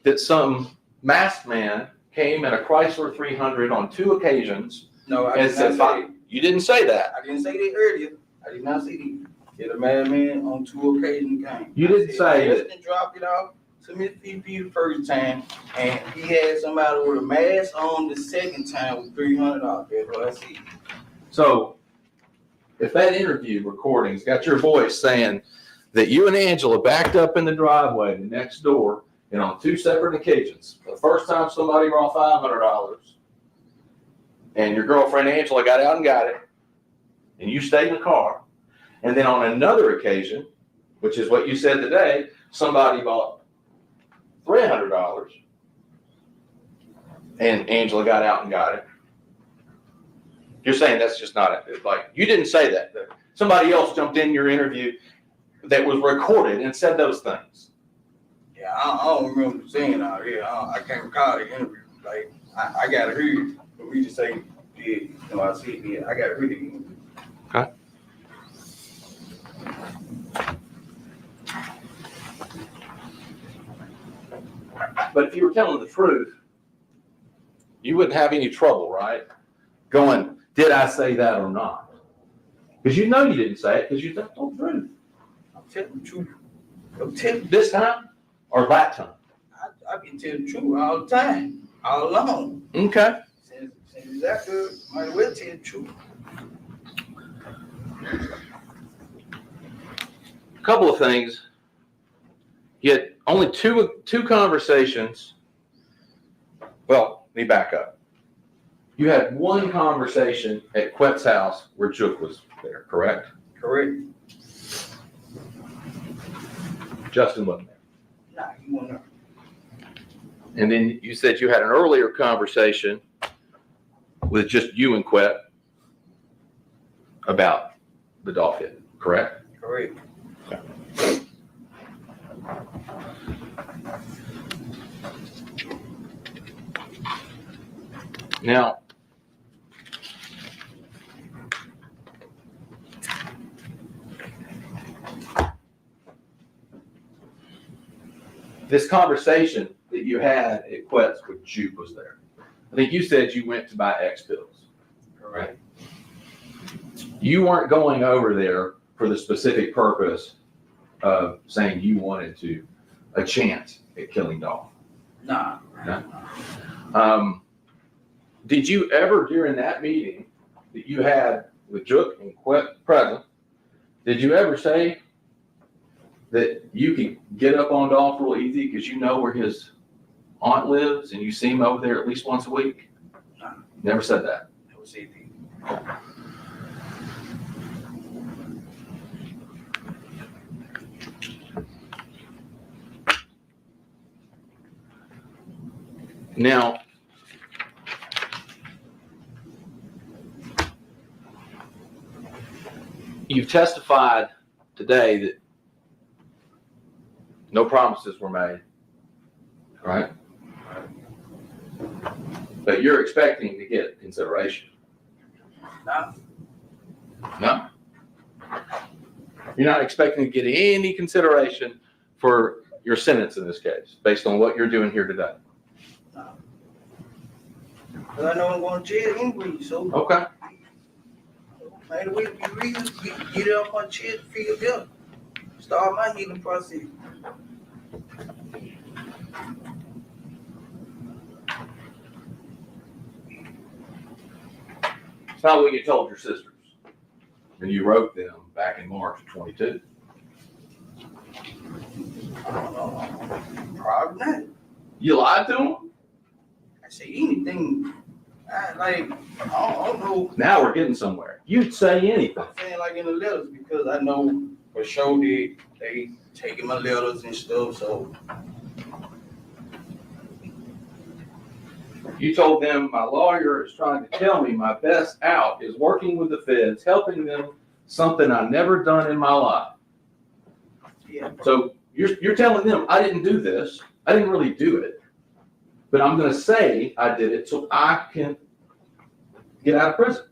that some masked man came in a Chrysler 300 on 2 occasions No, I and did said, not say that. you didn't say that. I didn't say that earlier. I did not say that. Said a madman on 2 occasions came. You didn't say that. Justin dropped it off to Miss VP the first time, and he had somebody with a mask on the second time with $300. That's what I see. So if that interview recording's got your voice saying that you and Angela backed up in the driveway the next door and on 2 separate occasions, the first time somebody brought $500 and your girlfriend Angela got out and got it and you stayed in the car, and then on another occasion, which is what you said today, somebody bought $300 and Angela got out and got it. You're saying that's just not it. Like, you didn't say that. Somebody else jumped in your interview that was recorded and said those things. Yeah, I don't remember saying all that. I can't recall the interview. Like, I got to hear it for me to say, yeah, you know, I see it. Yeah, I got to hear it. Okay. But if you were telling the truth, you wouldn't have any trouble, right? Going, did I say that or not? Because you know you didn't say it because you told the truth. I'm telling the truth. I'm telling This time or that time? I've been telling the truth all the time, all along. Okay. Since that good, might as well tell the truth. A couple of things. You had only two conversations. Well, let me back up. You had one conversation at Quet's house where Jook was there, correct? Correct. Justin wasn't there. Nah, you want to. And then you said you had an earlier conversation with just you and Quet about the dog hit, correct? Correct. Now, this conversation that you had at Quet's with Juke was there. I think you said you went to buy X pills. Correct. You weren't going over there for the specific purpose of saying you wanted to a chance at killing Dolph. Nah. Did you ever, during that meeting that you had with Jook and Quet present, did you ever say that you could get up on Dolph real easy because you know where his aunt lives and you see him over there at least once a week? No. Never said that. That was it. Now, you've testified today that no promises were made, right? But you're expecting to get consideration. Nah. No. You're not expecting to get any consideration for your sentence in this case, based on what you're doing here today. Because I know I'm going to jail anyway, so Okay. might as well be reason get it off my chest, feel better. Start my healing process. It's not what you told your sisters when you wrote them back in March of 22. I don't know. Probably not. You lied to them? I say anything. I don't know. Now we're getting somewhere. You'd say anything. I'm saying like in the letters because I know for sure that they taking my letters and stuff. So You told them my lawyer is trying to tell me my best out is working with the feds, helping them, something I've never done in my life. yeah, So you're telling them I didn't do this. I didn't really do it. But I'm going to say I did it so I can get out of prison.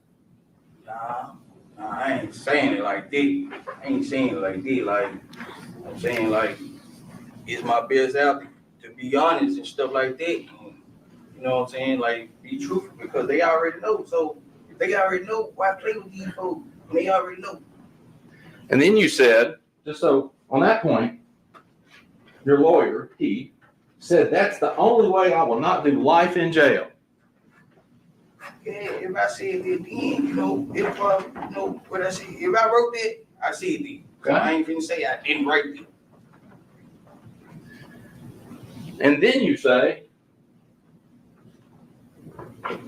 nah, I ain't saying it like that. I ain't saying it like that. Like I'm saying like it's my best out to be honest and stuff like that. You know what I'm saying? Like, be truthful because they already know. So if they already know, why play with these folks? And they already know. And then you said, just so on that point, your lawyer, he said that's the only way I will not do life in jail. Yeah, if I said it then, you know, if what I said, if I wrote that, I said it. So I ain't finna say I didn't write it. And then you say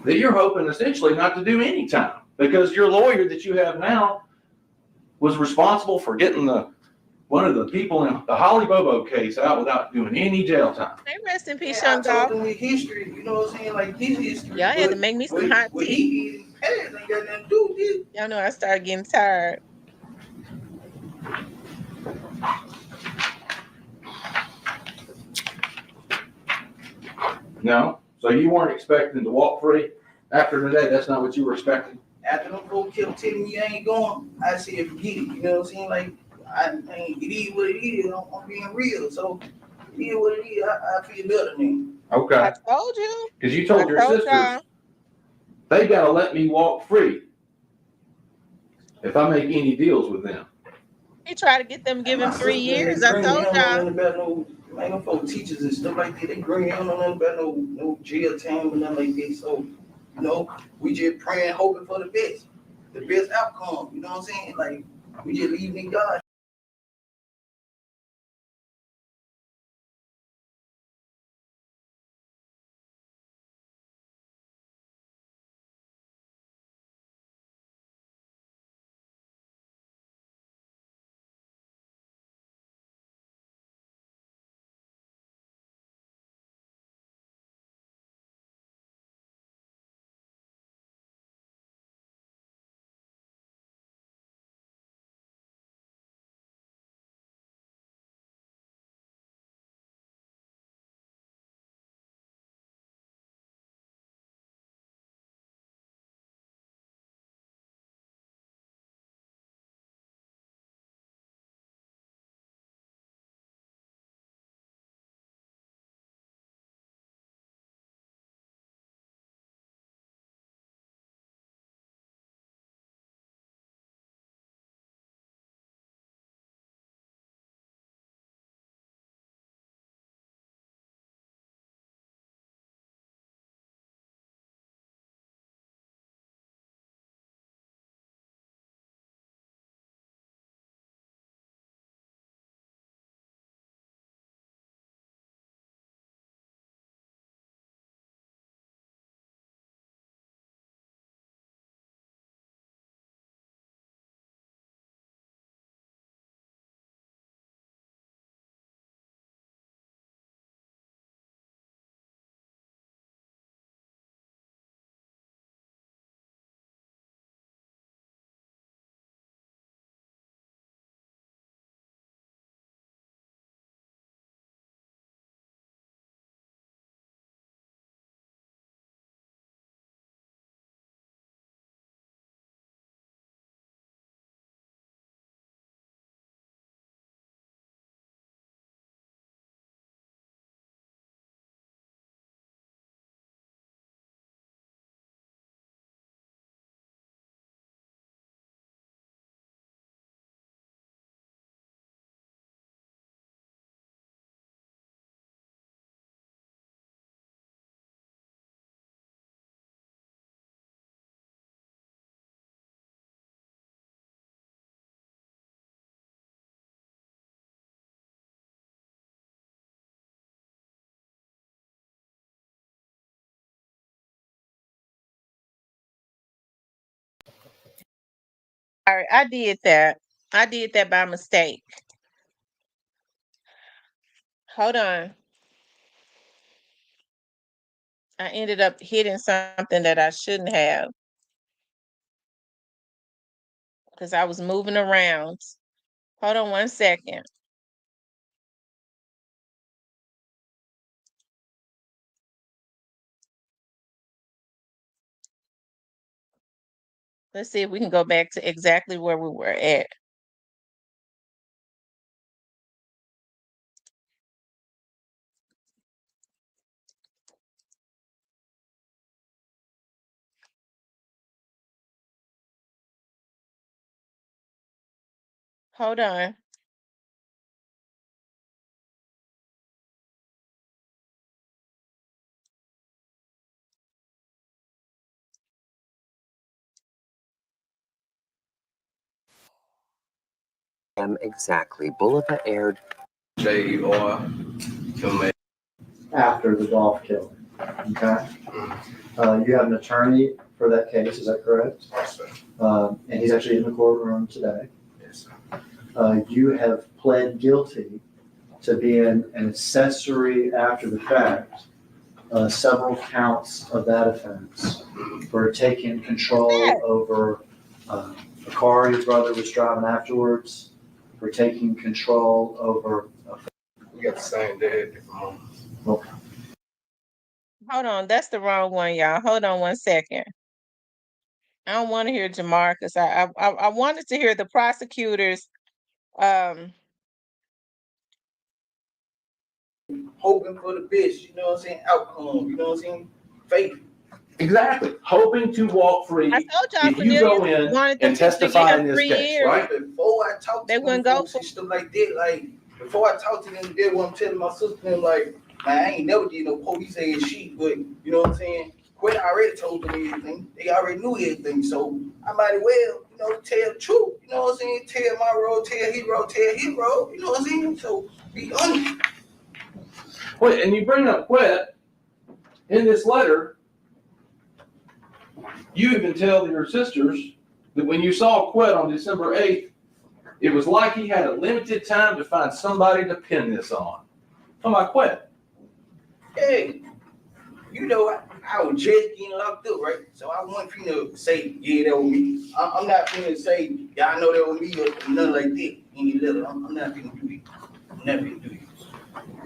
that you're hoping essentially not to do any time because your lawyer that you have now was responsible for getting one of the people in the Holly Bobo case out without doing any jail time. Hey, rest in peace, Yeah, I young told dog. them with history, you know what I'm saying? Like his history. Y'all had to make me some hot what tea. he did in the past ain't got nothing to do with it. Y'all know I started getting tired. No? So you weren't expecting to walk free after today? That's not what you were expecting? After them folks kept telling me I ain't going, I said forget it. You know what I'm saying? Like I ain't, it is what it is. I'm being real. So it is what it is. I feel better now. Okay. I told you. Because you told your sisters, y'all. they got to let me walk free if I make any deals with them. He tried to get them, give him 3 years. I told y'all. Ain't no folk teachers and stuff like that. They green. They don't know nothing about no jail time or nothing like that. So, you know, we just praying, hoping for the best outcome. You know what I'm saying? Like, we just leave in God. All right, I did that. I did that by mistake. Hold on. I ended up hitting something that I shouldn't have because I was moving around. Hold on 1 second. Let's see if we can go back to exactly where we were at. Hold on. Exactly. Bulova aired J.R. Tamara. After the golf killing. Okay? You have an attorney for that case, is that correct? Yes, sir. And he's actually in the courtroom today. Yes, sir. You have pled guilty to being an accessory after the fact, several counts of that offense for taking control over a car your brother was driving afterwards, for taking control over We got the same dad, different mom. Hold on. That's the wrong one, y'all. Hold on 1 second. I don't want to hear Jamar because I wanted to hear the prosecutors. Hoping for the best, you know what I'm saying? Outcome, you know what I'm saying? Faith. Exactly. Hoping to walk free I told y'all if you go Cornelius in wanted them and to give testify him in this 3 case, years. right? Before I talk to They them wouldn't go folks for and stuff like that, like, before I talk to them, they want to tell my sister, them, like, man, I ain't never did no police ass shit, but, you know what I'm saying? Quinn already told them everything. They already knew everything, so I might as well, you know, tell the truth. You know what I'm saying? Tell my road, tell his road, you know what I'm saying? So, be honest. Well, and you bring up Quet in this letter. You even tell your sisters that when you saw Quet on December 8th, it was like he had a limited time to find somebody to pin this on. Talking about Quet. Hey, you know, I was just getting locked up, right? So I want you to say, yeah, that was me. I'm not going to say, yeah, I know that was me or nothing like that. Any letter. I'm not going to do it. I'm not going to do it.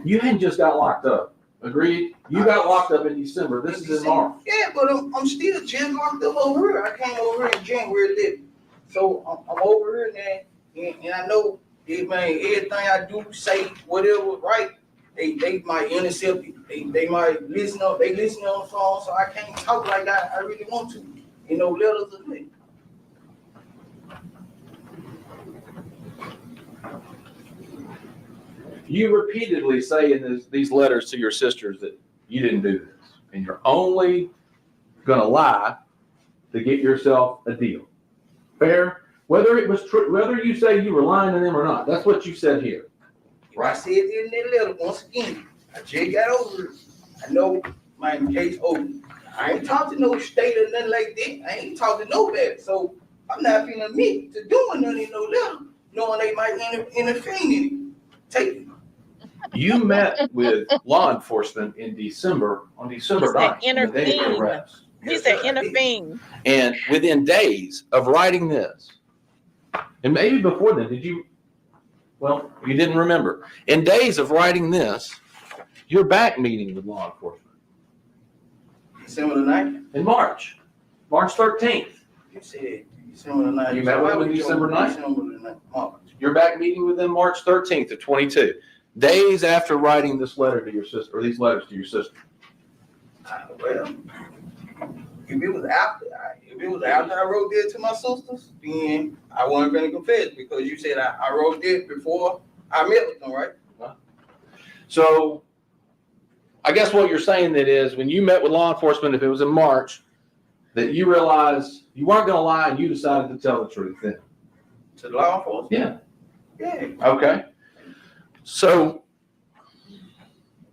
You hadn't just got locked up. Agreed? You got locked up in December. This is in March. Yeah, but I'm still just locked up over here. I came over here in January 11th. So I'm over here now, and I know, man, everything I do, say, whatever, right? They might intercept it. They might listen up. They listen on the phone, so I can't talk like I really want to. You know, letters of me. You repeatedly say in these letters to your sisters that you didn't do this, and you're only going to lie to get yourself a deal. Fair? Whether it was true, whether you say you were lying to them or not, that's what you said here. Right. I said it in that letter once again. I just got over it. I know my case over. I ain't talked to no state or nothing like that. I ain't talked to nobody. So I'm not finna admit to doing nothing in no letter, knowing they might interfere in it. Take it. You met with law enforcement in December, on December 9th, on the day of your arrest. He said intervene. And within days of writing this, and maybe before then, well, you didn't remember. In days of writing this, you're back meeting with law enforcement. December the 9th? In March 13th. You said December the 9th. You met with them in December 9th? December the 9th. March. You're back meeting with them March 13th of 22. Days after writing this letter to your sister, or these letters to your sister. Well, if it was after I wrote that to my sisters, then I wasn't gonna confess because you said I wrote that before I met with them, right? So I guess what you're saying that is when you met with law enforcement, if it was in March, that you realized you weren't going to lie and you decided to tell the truth then. To the law enforcement? Yeah. Yeah. Okay. So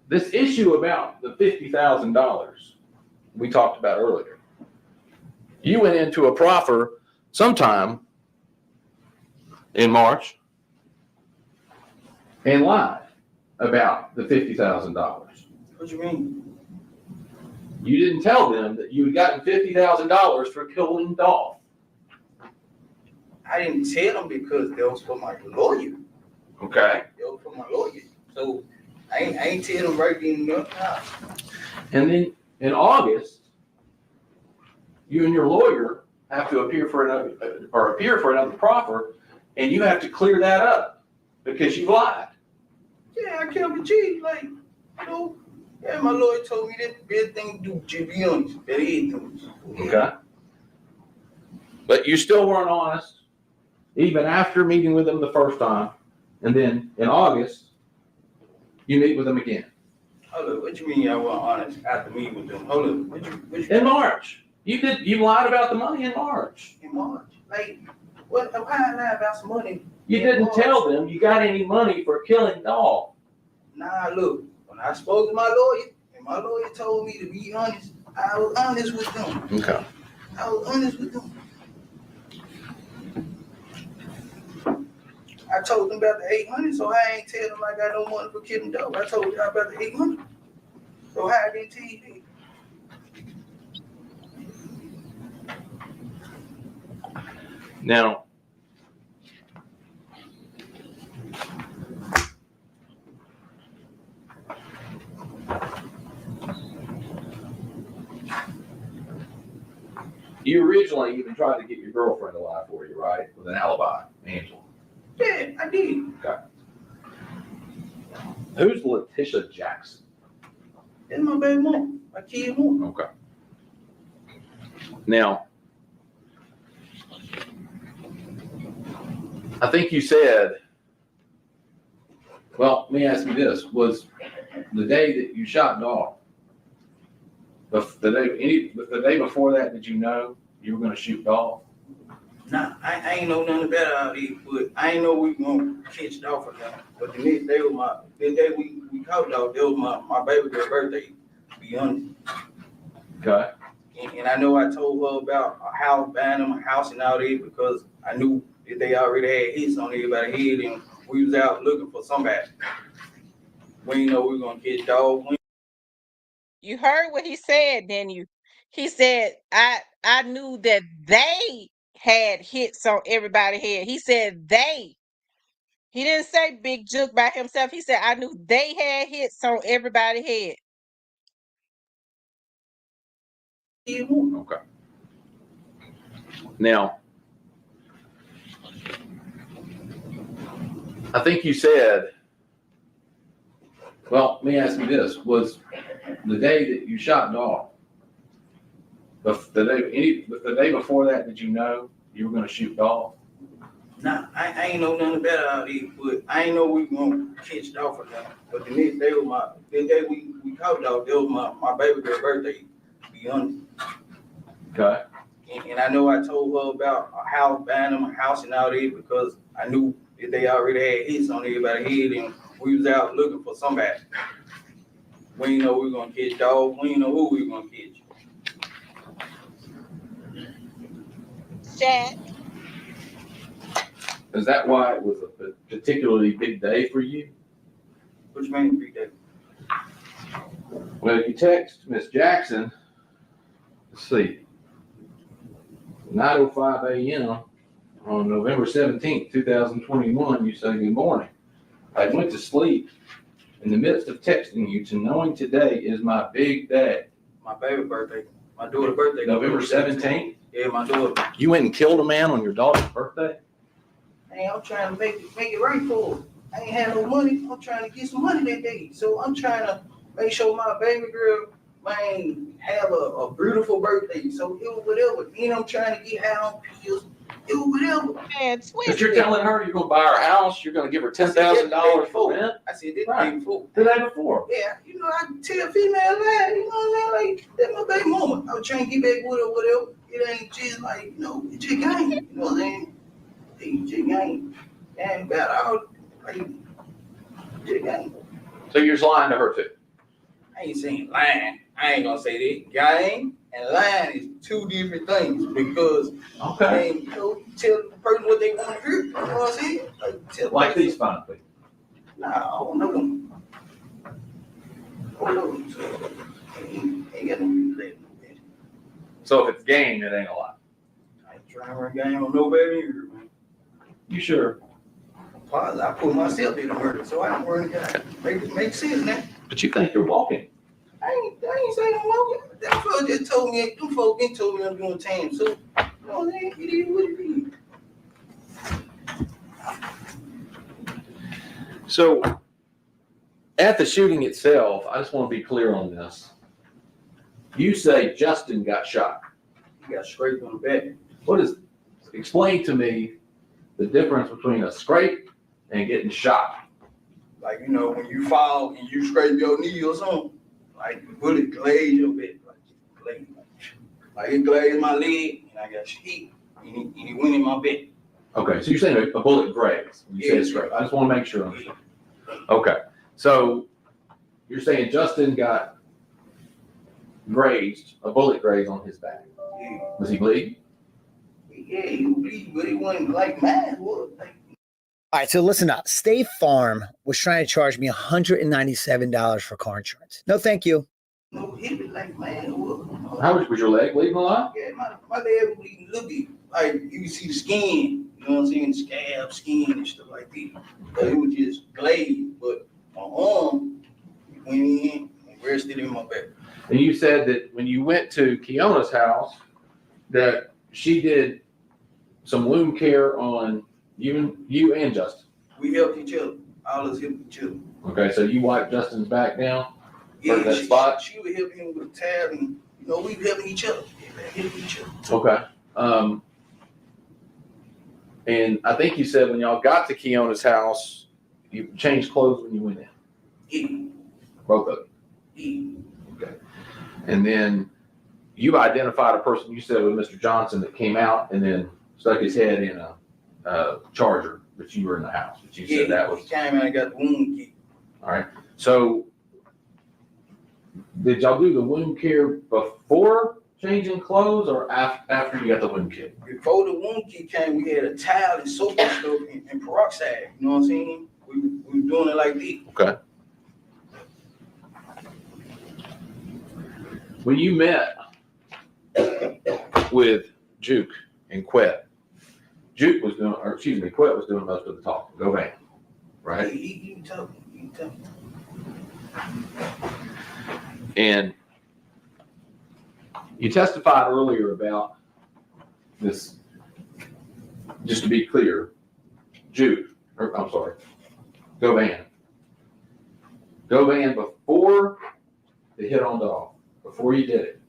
this issue about the $50,000 we talked about earlier, you went into a proffer sometime in March and lied about the $50,000. What you mean? You didn't tell them that you had gotten $50,000 for killing Dolph. I didn't tell them because that was for my lawyer. Okay. That was for my lawyer. So I ain't tell them right then and there. And then in August, you and your lawyer have to appear for another proffer, and you have to clear that up because you lied. Yeah, I kept it G. Like, you know, yeah, my lawyer told me that the best thing to do, to be honest, that is. Okay. But you still weren't honest even after meeting with him the first time, and then in August, you meet with him again. Hold up, what you mean y'all weren't honest after meeting with them? Hold up, what you In March. You lied about the money in March. in March? Like, what, why I lie about some money? You in didn't March? tell them you got any money for killing Dog. Nah, look, when I spoke to my lawyer, and my lawyer told me to be honest, I was honest with them. Okay. I was honest with them. I told them about the 800, so I ain't tell them I got no money for killing Dog. I told y'all about the 800. So how I didn't tell you that? Now, you originally even tried to get your girlfriend to lie for you, right? With an alibi, Angela. Yeah, I did. Who's Letitia Jackson? That's my baby mom, my kid mom. Okay. Now, I think you said, well, let me ask you this. Was the day that you shot Dog, the day before that, did you know you were going to shoot Dog? Nah, I ain't know nothing about all this, but I ain't know we were gonna catch Dog for them. But the next day was the day we caught Dog, that was my baby girl's birthday, to be honest. Okay. And I know I told her about a house, buying them a house and all that, because I knew that they already had hits on everybody's head, and we was out looking for somebody. We didn't know we were gonna catch Dog. You heard what he said, didn't you? He said, I knew that they had hits on everybody's head. He said they. He didn't say Big Juke by himself. He said, I knew they had hits on everybody's head. Okay. Now, I think you said, well, let me ask you this. Was the day that you shot Dog, the day before that, did you know you were going to shoot Dog? Nah, I ain't know nothing about all this, but I ain't know we were gonna catch Dog for them. But the next day was the day we caught Dog, that was my baby girl's birthday, to be honest. Okay. And I know I told her about a house, buying them a house and all that, because I knew that they already had hits on everybody's head, and we was out looking for somebody. We didn't know we were gonna catch Dog. We didn't know who we were gonna catch. Shaq. Is that why it was a particularly big day for you? Which means big day. Well, you text Miss Jackson, let's see, 9:05 a.m. on November 17th, 2021, you say, good morning. I went to sleep in the midst of texting you to knowing today is my big day. My baby birthday. My daughter's birthday. November 17th? Yeah, my daughter. You went and killed a man on your daughter's birthday? Hey, I'm trying to make it right for her. I ain't had no money. I'm trying to get some money that day. So I'm trying to make sure my baby girl, man, have a beautiful birthday. So it was whatever. Then I'm trying to get high on pills. It was whatever. Man, But you're telling her you're going to buy her house, you're going to give her $10,000 for rent? I said this Right. day before. The day before. Yeah, you know, I can tell female lie, you know what I mean? Like, that's my baby mama. I was trying to get back with her, whatever. It ain't just like, you know, it's just game. You know what I'm saying? It's just game. And about all, like, just game. So you're just lying to her too? I ain't saying lying. I ain't gonna say that. Game and lying is two different things, because Okay. you know, tell the person what they want to hear. You know what I'm saying? Tell Like the these fine people. Nah, I don't know them. I don't know them. So, ain't got no reason to let them know that. So if it's game, it ain't a lie. I ain't trying to run game on nobody here, man. You sure? I put myself in a murder, so I don't run the game. Make sense now. But you think you're walking. I ain't saying I'm walking. That fellow just told me, them folks been told me I'm doing time, so, you know what I'm saying? It is what it is. So at the shooting itself, I just want to be clear on this. You say Justin got shot. He got scraped on the back. Explain to me the difference between a scrape and getting shot? Like, you know, when you fall and you scrape your knee or something, like the bullet glaze your bit, like it glazed my leg and I got hit and it went in my bed. Okay, so you're saying a bullet grazed when you say scrape. I just want to make sure. Okay, so you're saying Justin got grazed, a bullet grazed on his back. Yeah. Was he bleeding? Yeah, he would bleed, but it wasn't like mine was. Like, All right, so listen up. State Farm was trying to charge me $197 for car insurance. No, thank you. no hit it like mine was. How much was your leg bleeding a lot? Yeah, my leg was bleeding a little bit. Like you can see the skin, you know what I'm saying? Scab, skin and stuff like that. But it was just glazed, but my arm went in and rested in my back. And you said that when you went to Keona's house, that she did some wound care on you and Justin. We helped each other. All of us helped each other. Okay, so you wiped Justin's back down? Yeah, that spot? she would help him with a tab and, you know, we helping each other. Yeah, helping each other. Okay. And I think you said when y'all got to Keona's house, you changed clothes when you went in. Yeah, Both of you. yeah. Okay. And then you identified a person you said was Mr. Johnson that came out and then stuck his head in a charger, but you were in the house. But you said that was. He came out and got the wound kit. All right. So did y'all do the wound care before changing clothes or after you got the wound kit? Before the wound kit came, we had a towel and soap and stuff and peroxide. You know what I'm saying? We were doing it like this. Okay. When you met with Juke and Quet, Quet was doing most of the talking. Go Van, right? He told me. And you testified earlier about this, just to be clear, Go Van. Go Van, before the hit on dog, before you did it,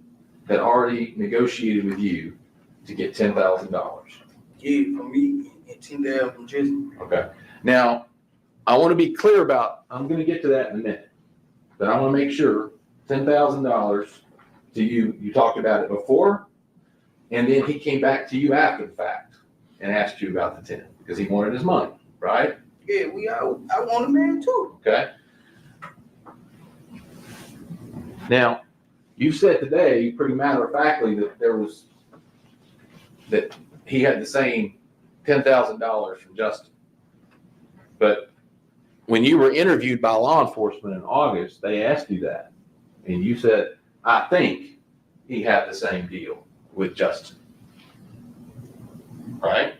had already negotiated with you to get $10,000. Yeah, from me and $10,000 from Justin. Okay. Now, I want to be clear about, I'm going to get to that in a minute, but I want to make sure $10,000 to you, you talked about it before, and then he came back to you after the fact and asked you about the 10 because he wanted his money, right? Yeah, I want a man too. Okay. Now, you said today, pretty matter-of-factly, that he had the same $10,000 from Justin. But when you were interviewed by law enforcement in August, they asked you that. And you said, I think he had the same deal with Justin. Right?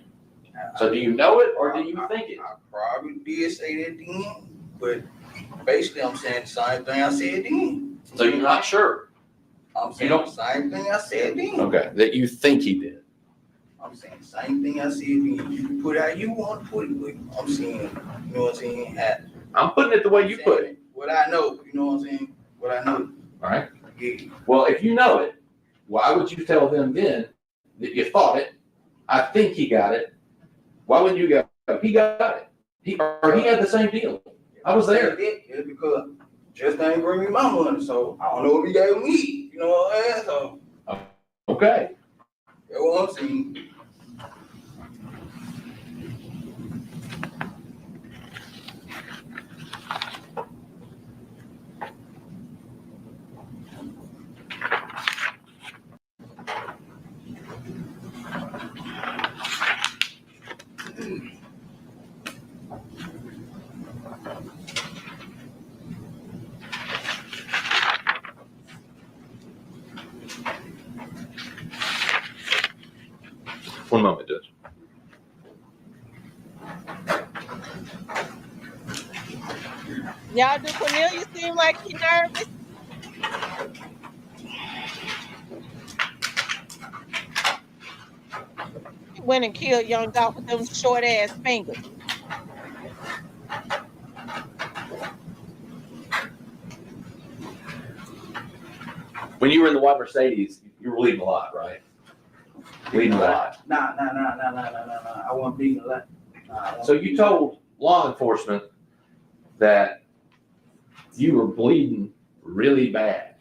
So do you know it or do you think it? I probably did say that then, but basically I'm saying the same thing I said then. So you're not sure? I'm saying the same thing I said then. Okay, that you think he did. I'm saying the same thing I said then. You can put it how you want to put it, but I'm saying, you know what I'm saying? I'm putting it the way you put it. What I know, you know what I'm saying? What I know. All right? Yeah. Well, if you know it, why would you tell them then that you thought it? I think he got it. Why wouldn't you go, he got it? He had the same deal. I was there. Yeah, because Justin ain't bring me my money, so I don't know what he gave me. You know what I'm saying? So, Okay. that's what I'm saying. One moment, Judge. Y'all, do Cornelius seem like he nervous? He went and killed young dog with them short ass fingers. When you were in the white Mercedes, you were bleeding a lot, right? Bleeding a lot. Nah. I wasn't bleeding a lot. So you told law enforcement that you were bleeding really bad.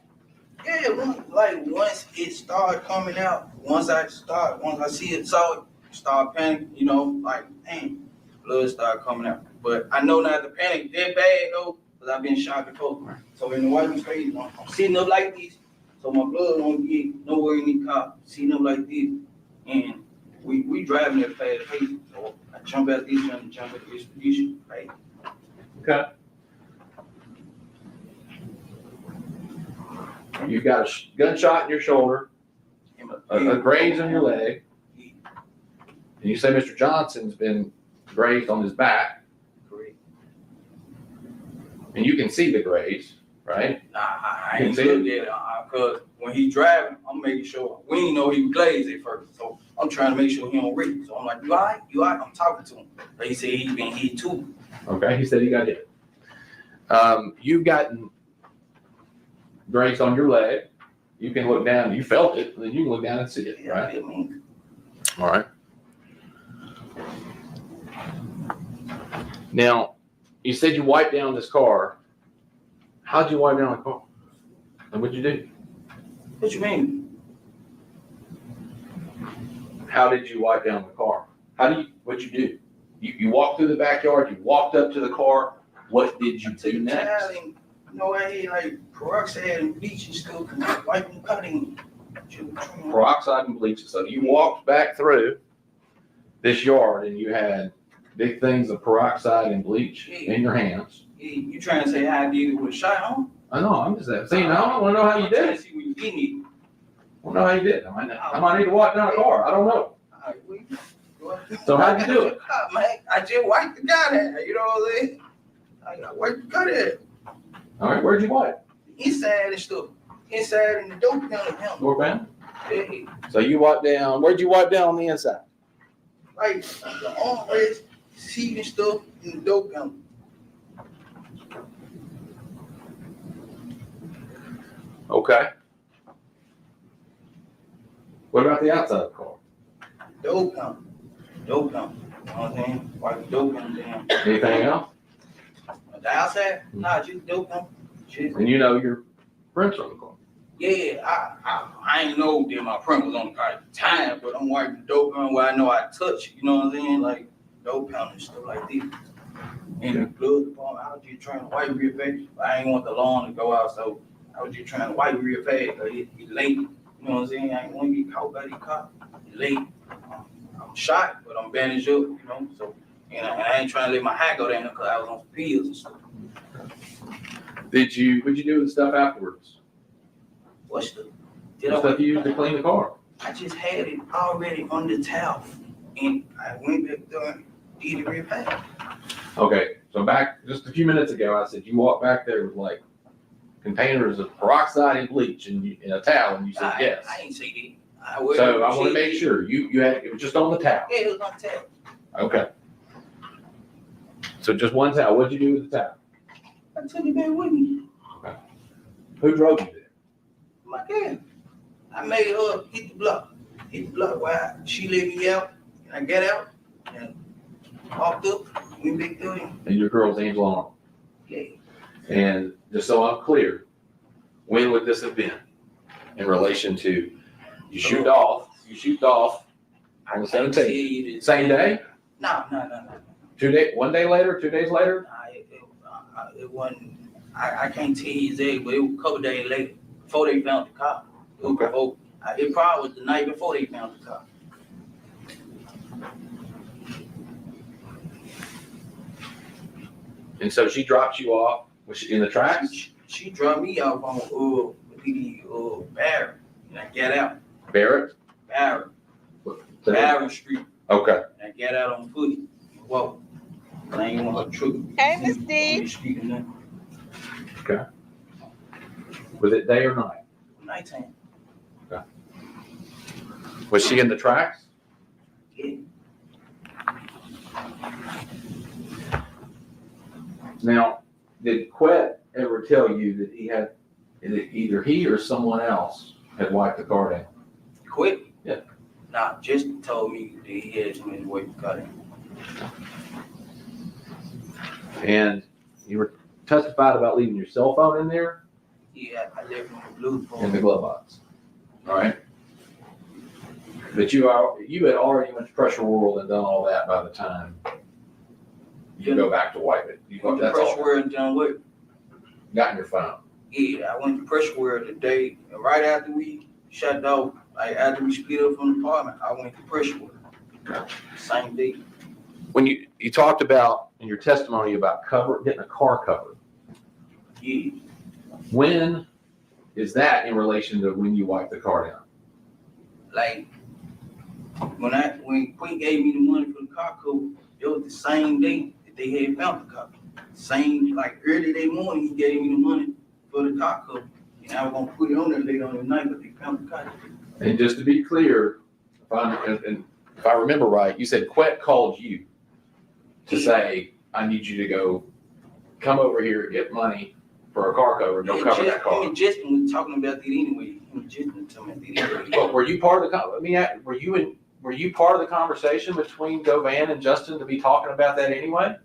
Yeah, once it started coming out, once I see it, saw it, start panicking, you know, like, dang, blood started coming out. But I know not to panic that bad though, because I've been shot before. So in the white space, I'm sitting up like this, so my blood don't get nowhere in the car, sitting up like this. And we driving at a fast pace. So I jump out this one, jump at this position, like. Okay. You've got a gunshot in your shoulder, a graze on your leg, and you say Mr. Johnson's been grazed on his back, Correct. and you can see the graze, right? Nah, I ain't looked at it, cause when he's driving, I'm making sure, we didn't know he was glazed at first, so I'm trying to make sure he don't rip. So I'm like, you all right? You all right? I'm talking to him. But he said he been hit too. Okay, he said he got hit. You've gotten grazed on your leg. You can look down, you felt it, and then you can look down and see it, right? I mean, All right. Now, you said you wiped down this car. How'd you wipe down the car? And what'd you do? what you mean? How did you wipe down the car? What'd you do? You walked through the backyard, you walked up to the car. What did you do next? You know, I had like peroxide and bleach and stuff, and I wiped the cutting. Peroxide and bleach. So you walked back through this yard and you had big things of peroxide and bleach in your hands. You trying to say how I did it with a shot on? I know, I'm just saying, I want to know how you did it. See when you get me. I want to know how you did it. I might need to wipe down a car. I don't know. So how'd you do it? Man, I just wiped the guy there, you know what I'm saying? I wiped the guy there. All right, where'd you wipe? Inside and stuff. Inside in the dope down. Door down? Yeah. So you wiped down, where'd you wipe down on the inside? Like the armrest, seat and stuff in the dope down. Okay. What about the outside of the car? Dope down. Dope down. You know what I'm saying? Wipe the dope down down. Anything else? The outside? Nah, just dope down. Shit. And you know your prints on the car. Yeah, I ain't know that my print was on the car at the time, but I'm wiping the dope down where I know I touch, you know what I'm saying? Like dope pound and stuff like this. And the blood department, I was just trying to wipe real fast. I ain't want the lawn to go out, so I was just trying to wipe real fast. Cause it's late, you know what I'm saying? I ain't want to get caught by the cop. It's late. I'm shot, but I'm bandaged up, you know. So, and I ain't trying to let my hat go down because I was on some pills and stuff. What'd you do with the stuff afterwards? What's the? The stuff you used to clean the car? I just had it already on the towel, and I went back there and did it real fast. Okay, so back just a few minutes ago, I said you walked back there with like containers of peroxide and bleach and a towel, and you said yes. I ain't say that. So I want to make sure you had it was just on the towel. Yeah, it was on the towel. Okay. So just one towel. What'd you do with the towel? I took it back with me. Okay. Who drove you there? My dad. I made her hit the block. Hit the block while she let me out, and I got out and walked up, went back there. And your girl's Angel on. Yeah. And just so I'm clear, when would this have been in relation to you shoot off on the 17th? Same day? No. 1 day later, 2 days later? It wasn't, I can't tell you exactly, but it was a couple days later, before they found the car. Okay. It probably was the night before they found the car. And so she dropped you off in the tracks? She dropped me off on Barrett, and I got out. Barrett? Barrett Street. Okay. And I got out on foot. Whoa. I ain't want her truck. Hey, Miss D. Okay. Was it day or night? Nighttime. Okay. Was she in the tracks? Yeah. Now, did Quet ever tell you that either he or someone else had wiped the car down? Quick? Yeah. Nah, just told me that he had somebody to wipe the car down. And you were testified about leaving your cell phone in there Yeah, I left him the blue phone. in the glove box. All right. But you had already went to pressure world and done all that by the time you go back to wipe it. Went to That's pressure all. world and done what? Got in your phone. Yeah, I went to pressure world today, and right after we shut off, like after we split up from the apartment, I went to pressure world. Same day. When you talked about in your testimony about getting a car covered. Yeah, When is that in relation to when you wipe the car down? like when Queen gave me the money for the car coat, it was the same day that they had found the car. Same, like early that morning, he gave me the money for the car coat, and I was gonna put it on there later on the night, but they found the car. And just to be clear, if I remember right, you said Quet called you to say, I need you to come over here, get money for a car cover, go cover that car. Him and Justin was talking about that anyway. Him and Justin was talking about that anyway. But were you part of were you part of the conversation between Govan and Justin to be talking about that anyway?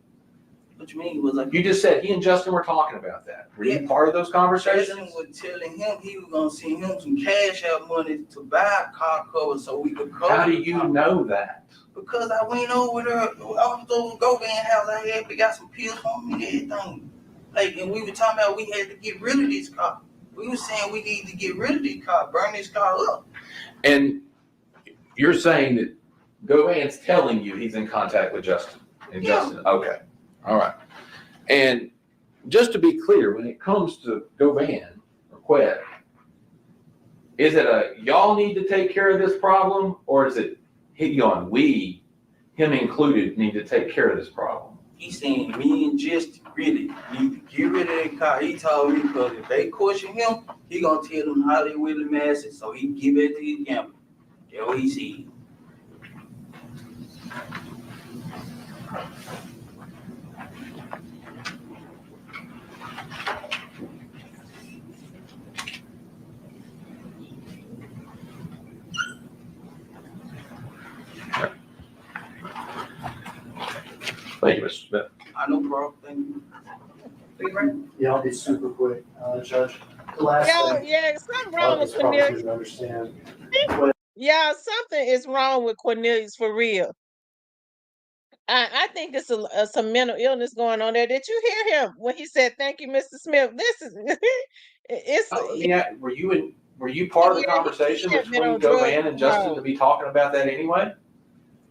What you mean? Was like You just said he and Justin were talking about that. Were you part of those Justin conversations? was telling him he was gonna send him some cash out money to buy a car cover so we could cover. How do you know that? Because I went over there, I was over Govan house. I had we got some pills on me and everything. Like, and we were talking about we had to get rid of this car. We were saying we need to get rid of this car, burn this car up. And you're saying that Govan's telling you he's in contact with Justin. And Yeah. Justin, okay. All right. And just to be clear, when it comes to Govan or Quet, is it y'all need to take care of this problem, or is it we, him included, need to take care of this problem? He's saying me and Justin really need to get rid of that car. He told me because if they question him, he gonna tell them how they really master, so he give it to his gambler. That's what he said. Thank you, Mr. Smith. I know, bro. Thank you. Yeah, I'll be super quick, Judge. The last thing, Something wrong with Marcus probably Cornelius. didn't understand. Yeah, something is wrong with Cornelius for real. I think it's some mental illness going on there. Did you hear him when he said, "Thank you, Mr. Smith"? This is it's. Were you part of the Yeah, conversation he had been between on drugs Govan and Justin too to be talking about that anyway?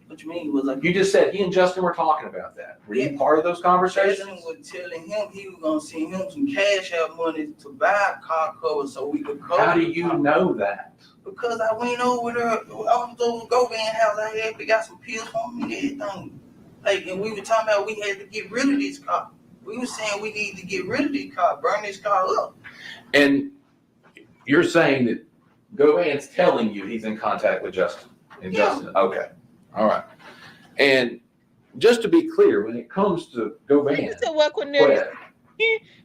What you mean? Was like You just said he and Justin were talking about that. Were you part of those conversations? Justin was telling him he was gonna send him some cash out money to buy a car cover so we could cover. How do you know that? Because I went over there, I was over Govan house. I had we got some pills on me and everything. Like, and we were talking about we had to get rid of this car. We were saying we need to get rid of this car, burn this car up. And you're saying that Govan's telling you he's in contact with Justin. And Yeah. Justin, okay. All right. And just to be clear, when it comes to Govan, Listen to what Cornelius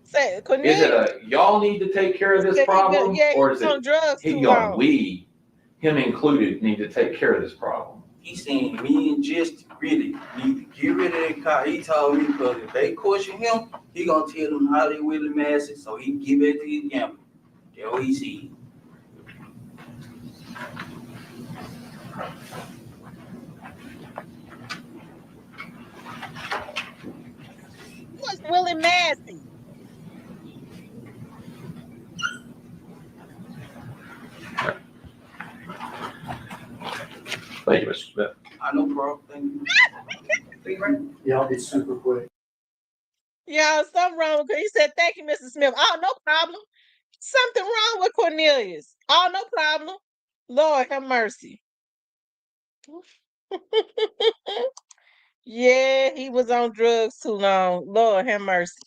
said. is Cornelius it y'all need to take care of this said problem, or is he's on it drugs too long. we, him included, need to take care of this problem? He's saying me and Justin really need to get rid of that car. He told me because if they question him, he gonna tell them how they really master, so he give it to his gambler. That's what he said. What's really nasty? Thank you, Mr. Smith. I know, bro. Thank you. Yeah, I'll be super quick. Yeah, something wrong with. He said, "Thank you, Mr. Smith." Oh, no problem. Something wrong with Cornelius. Oh, no problem. Lord have mercy. Yeah, he was on drugs too long. Lord have mercy.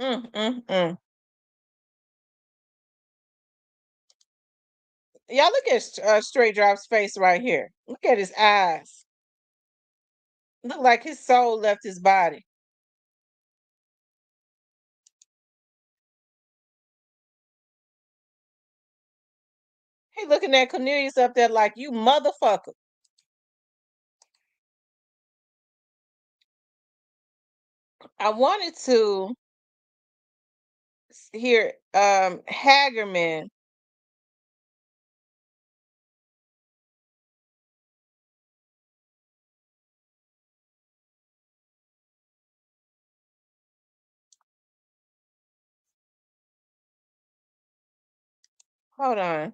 Mm. Y'all look at Straight Drop's face right here. Look at his eyes. Look like his soul left his body. He looking at Cornelius up there like, you motherfucker. I wanted to hear Hagerman. Hold on.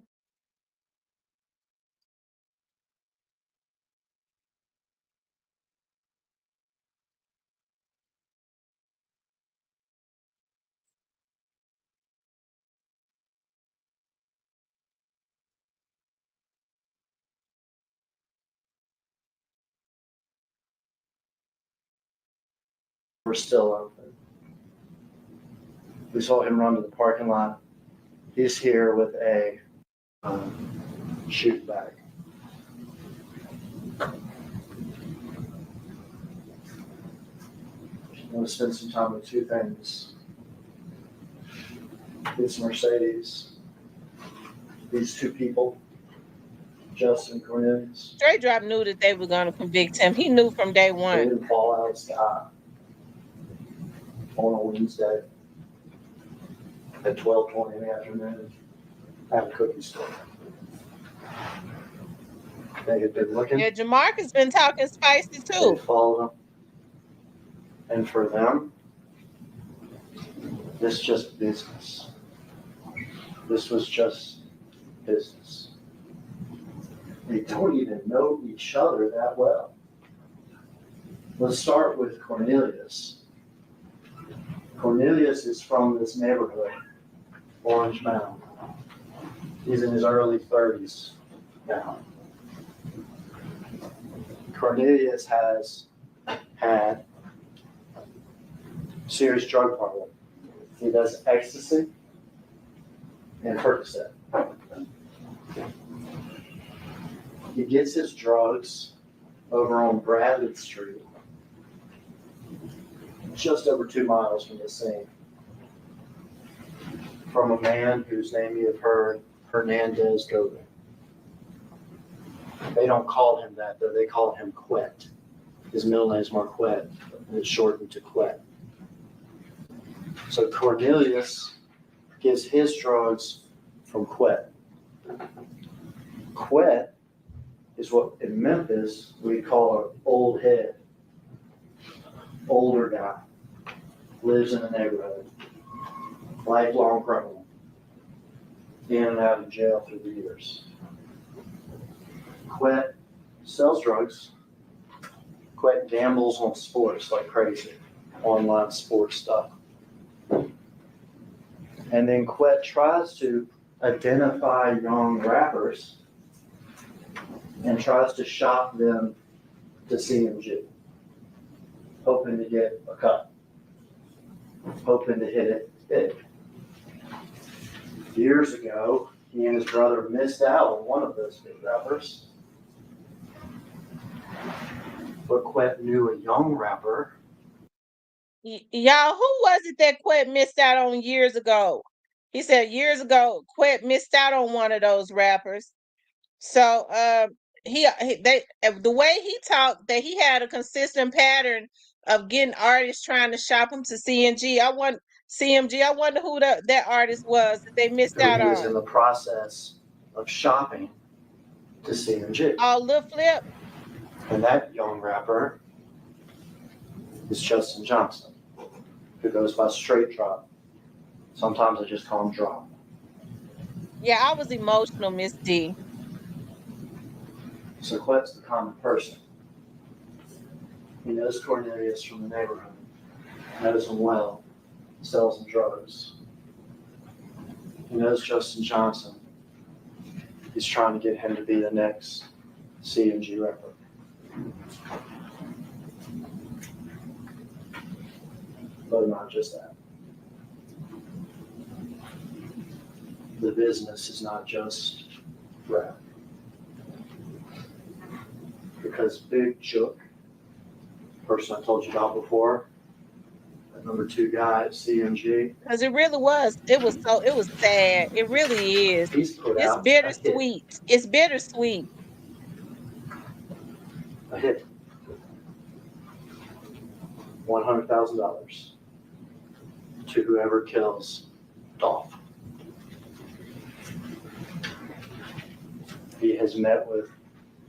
We're still open. We saw him run to the parking lot. He's here with a shoot bag. I want to spend some time with two things. This Mercedes, these two people, Justin and Cornelius, Straight Drop knew that they were going to convict him. He knew from day they one. didn't fall out of the sky on a Wednesday at 12:20 in the afternoon at a cookie store. They had been looking. Yeah, Jamarcus been talking spicy They too. followed them. And for them, this is just business. This was just business. They don't even know each other that well. Let's start with Cornelius. Cornelius is from this neighborhood, Orange Mound. He's in his early 30s now. Cornelius has had serious drug problem. He does ecstasy and Percocet. He gets his drugs over on Bradley Street, just over 2 miles from the scene, from a man whose name you have heard, Hernandez Goga. They don't call him that, though. They call him Quet. His middle name is Marquette, and it's shortened to Quet. So Cornelius gets his drugs from Quet. Quet is what in Memphis we call an old head, older guy, lives in the neighborhood, lifelong criminal, in and out of jail through the years. Quet sells drugs. Quet gambles on sports like crazy, online sports stuff. And then Quet tries to identify young rappers and tries to shop them to CMG, hoping to get a cut, hoping to hit it big. Years ago, he and his brother missed out on one of those big rappers. But Quet knew a young rapper. Y'all, who was it that Quet missed out on years ago? He said years ago, Quet missed out on one of those rappers. So the way he talked, that he had a consistent pattern of getting artists trying to shop him to CMG. I wonder who that artist was that they missed Who out he was on. in the process of shopping to CMG. Oh, Lil Flip. And that young rapper is Justin Johnson, who goes by Straight Drop. Sometimes I just call him Drop. Yeah, I was emotional, Miss D. So Quet's the common person. He knows Cornelius from the neighborhood, knows him well, sells him drugs. He knows Justin Johnson. He's trying to get him to be the next CMG rapper. But not just that. The business is not just rap. Because Big Chook, person I told you about before, that number 2 guy at CMG. Because it really was. It was sad. It really is. He's put It's out bittersweet. It's bittersweet. a hit. $100,000 to whoever kills Dolph. He has met with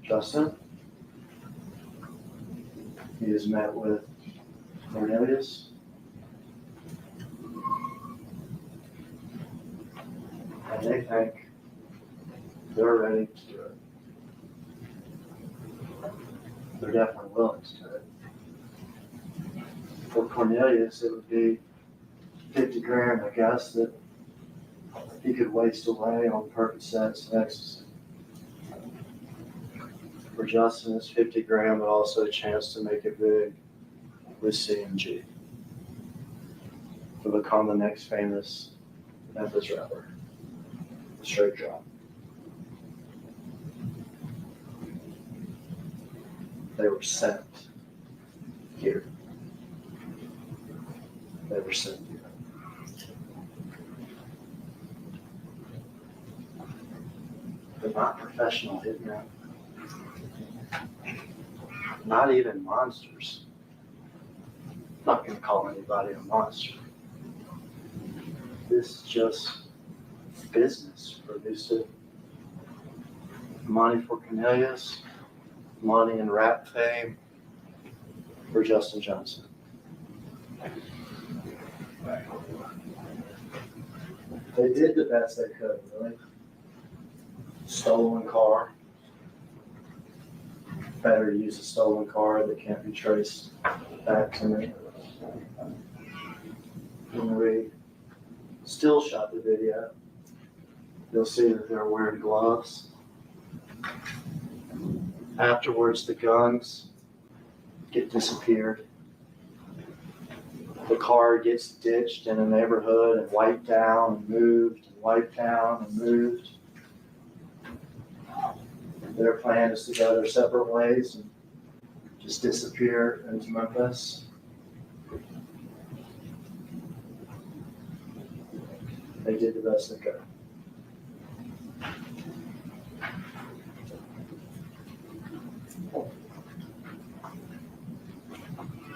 Justin. He has met with Cornelius. And they think they're ready to do it. They're definitely willing to do it. For Cornelius, it would be 50 grand, I guess, that he could waste away on Percocets and ecstasy. For Justin, it's 50 grand, but also a chance to make it big with CMG. To become the next famous Memphis rapper. Straight drop. They were sent here. They were sent here. They're not professional hitmen. Not even monsters. I'm not going to call anybody a monster. This is just business for these two. Money for Cornelius, money and rap fame for Justin Johnson. They did the best they could, really. Stolen car. Better to use a stolen car that can't be traced back to me. When we still shot the video, you'll see that they're wearing gloves. Afterwards, the guns get disappeared. The car gets ditched in a neighborhood and wiped down and moved and wiped down and moved. Their plan is to go their separate ways and just disappear into Memphis. They did the best they could.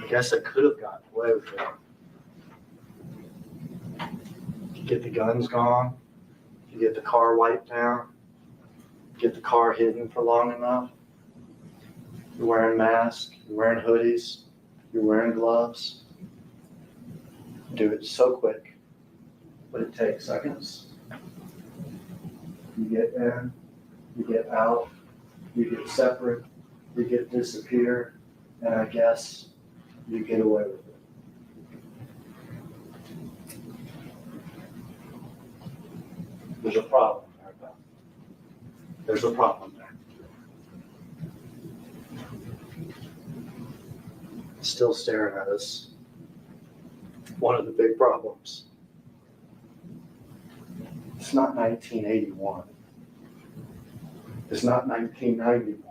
I guess I could have gotten away with it. You get the guns gone, you get the car wiped down, get the car hidden for long enough. You're wearing masks, you're wearing hoodies, you're wearing gloves. Do it so quick, but it takes seconds. You get in, you get out, you get separate, you get disappear, and I guess you get away with it. There's a problem there, though. There's a problem there. Still staring at us. One of the big problems. It's not 1981. It's not 1991.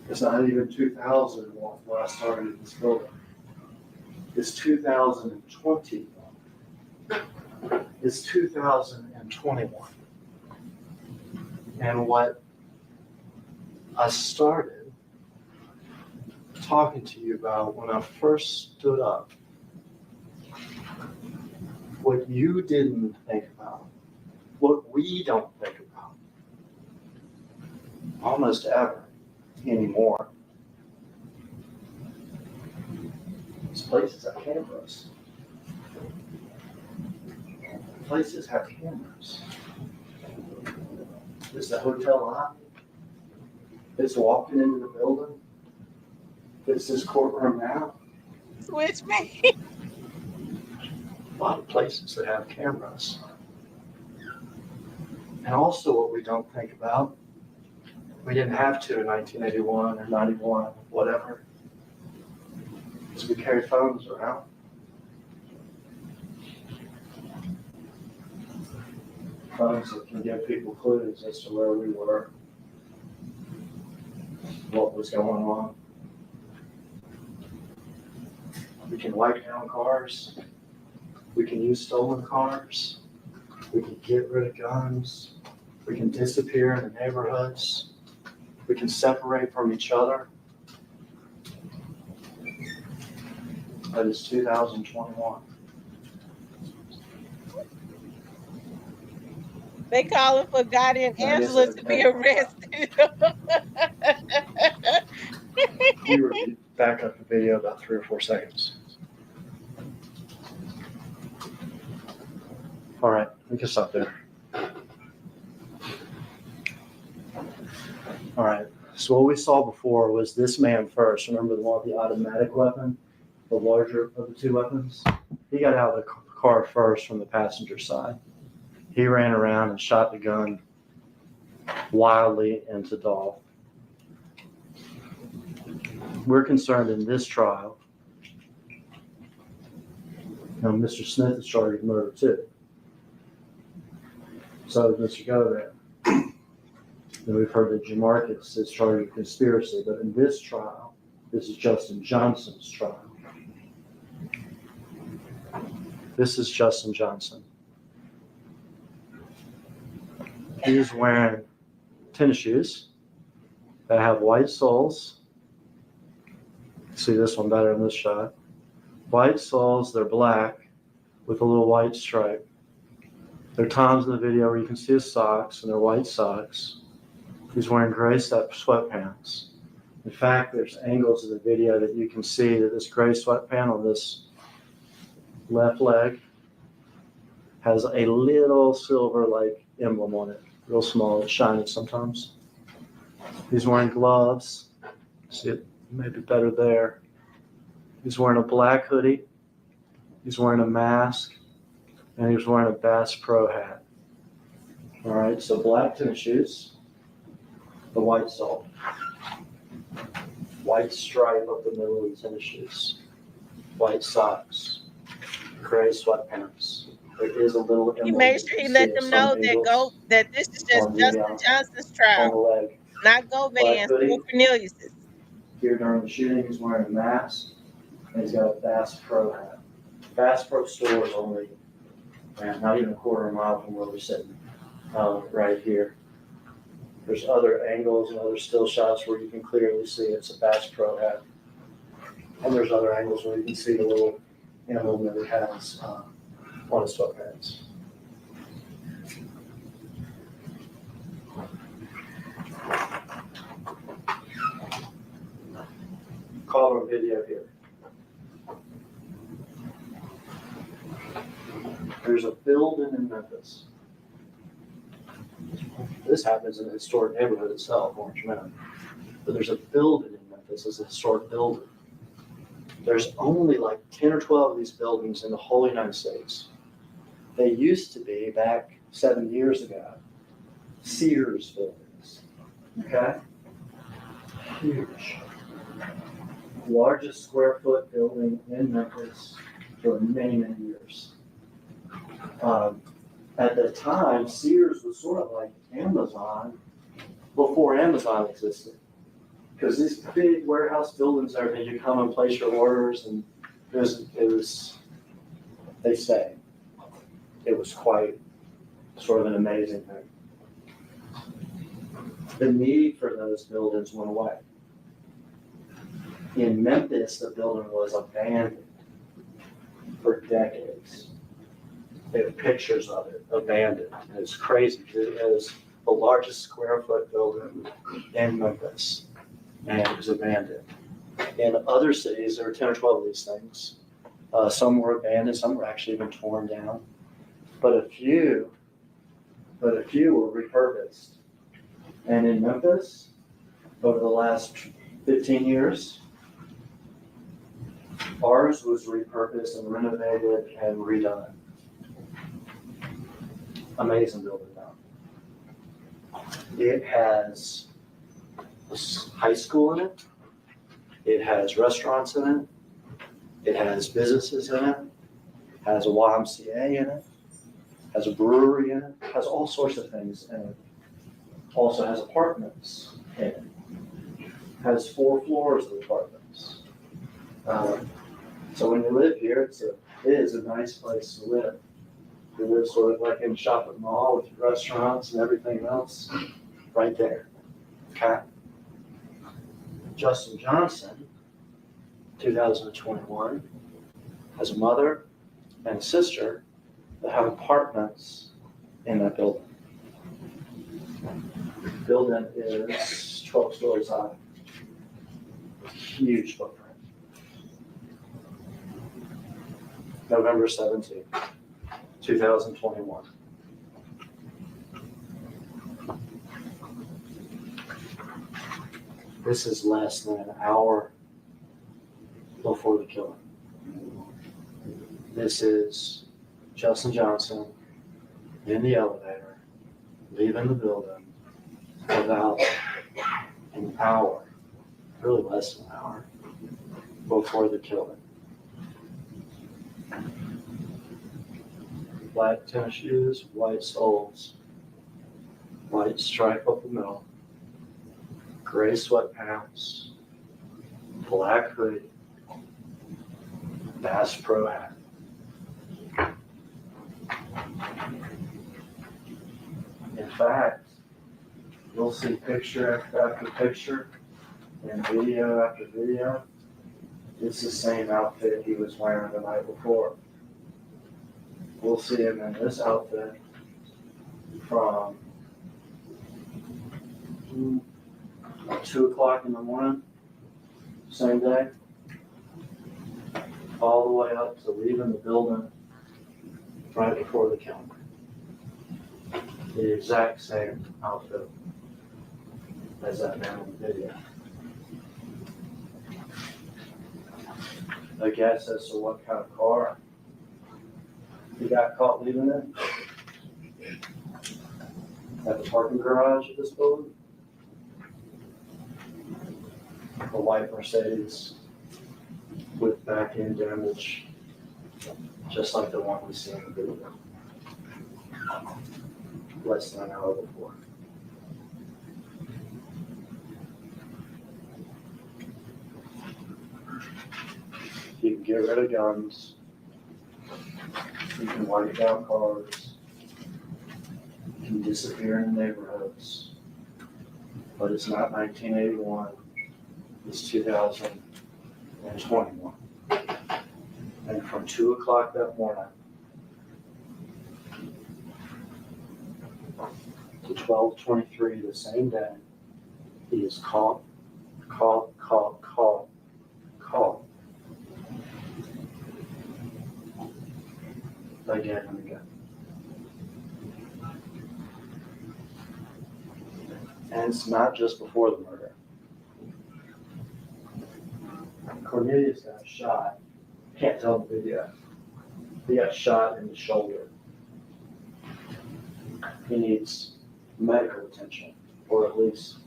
It's not even 2001 when I started this building. It's 2021. It's 2021. And what I started talking to you about when I first stood up, what you didn't think about, what we don't think about, almost ever anymore. These places have cameras. Places have cameras. Is the hotel lobby? Is walking into the building? Is this courtroom now? Switch me. A lot of places that have cameras. And also what we don't think about, we didn't have to in 1981 or 91, whatever, is we carried phones around. Phones that can give people clues as to where we were, what was going on. We can wipe down cars. We can use stolen cars. We can get rid of guns. We can disappear in the neighborhoods. We can separate from each other. That is 2021. They calling for Gotti and I guess Angela that's to be okay. arrested. We were back up the video about 3 or 4 seconds. All right, we can stop there. All right, so what we saw before was this man first. Remember the one with the automatic weapon, the larger of the two weapons? He got out of the car first from the passenger side. He ran around and shot the gun wildly into Dolph. We're concerned in this trial. Now, Mr. Smith is charged with murder too. So is Mr. Govey. And we've heard that Jamarcus is charged with conspiracy, but in this trial, this is Justin Johnson's trial. This is Justin Johnson. He is wearing tennis shoes that have white soles. See this one better in this shot. White soles, they're black with a little white stripe. There are times in the video where you can see his socks, and they're white socks. He's wearing gray sweatpants. In fact, there's angles of the video that you can see that this gray sweatpant on this left leg has a little silver-like emblem on it, real small, it's shiny sometimes. He's wearing gloves. See it maybe better there. He's wearing a black hoodie. He's wearing a mask, and he's wearing a Bass Pro hat. All right, so black tennis shoes, the white sole, white stripe up the middle of the tennis shoes, white socks, gray sweatpants. There is a little He emblem made that sure you he can let see them of know some angles that this is just on the, Justin Johnson's on trial, the leg. not Go Black Van's hoodie. or Cornelius's. Here during the shooting, he's wearing a mask, and he's got a Bass Pro hat. Bass Pro store is only, not even a quarter of a mile from where we're sitting, right here. There's other angles and other still shots where you can clearly see it's a Bass Pro hat. And there's other angles where you can see the little emblem that it has on his sweatpants. Color video here. There's a building in Memphis. This happens in a historic neighborhood itself, Orange Mountain. But there's a building in Memphis, it's a historic building. There's only like 10 or 12 of these buildings in the whole United States. They used to be, back 7 years ago, Sears buildings. Okay? Huge. Largest square foot building in Memphis for many, many years. At the time, Sears was sort of like Amazon before Amazon existed. Because these big warehouse buildings and everything, you come and place your orders, and it was, they say, it was quite sort of an amazing thing. The need for those buildings went away. In Memphis, the building was abandoned for decades. They have pictures of it, abandoned. And it's crazy. It was the largest square foot building in Memphis, and it was abandoned. In other cities, there were 10 or 12 of these things. Some were abandoned, some were actually even torn down. But a few were repurposed. And in Memphis, over the last 15 years, ours was repurposed and renovated and redone. Amazing building now. It has a high school in it. It has restaurants in it. It has businesses in it. Has a YMCA in it. Has a brewery in it. Has all sorts of things in it. Also has apartments in it. Has 4 floors of apartments. So when you live here, it is a nice place to live. You live sort of like in a shopping mall with restaurants and everything else right there. Okay? Justin Johnson, 2021, has a mother and a sister that have apartments in that building. The building is 12 stories high. Huge footprint. November 17th, 2021. This is less than an hour before the killing. This is Justin Johnson in the elevator, leaving the building about an hour, really less than an hour, before the killing. Black tennis shoes, white soles, white stripe up the middle, gray sweatpants, black hoodie, Bass Pro hat. In fact, you'll see picture after picture and video after video. It's the same outfit he was wearing the night before. We'll see him in this outfit from 2 o'clock in the morning, same day, all the way up to leaving the building right before the killing. The exact same outfit as that man in the video. A guess as to what kind of car he got caught leaving it at the parking garage of this building. A white Mercedes with back end damage, just like the one we see in the video. Less than an hour before. You can get rid of guns. You can wipe down cars. You can disappear in neighborhoods. But it's not 1981. It's 2021. And from 2 o'clock that morning to 12:23 the same day, he is caught again and again. And it's not just before the murder. Cornelius got shot. Can't tell the video. He got shot in the shoulder. He needs medical attention, or at least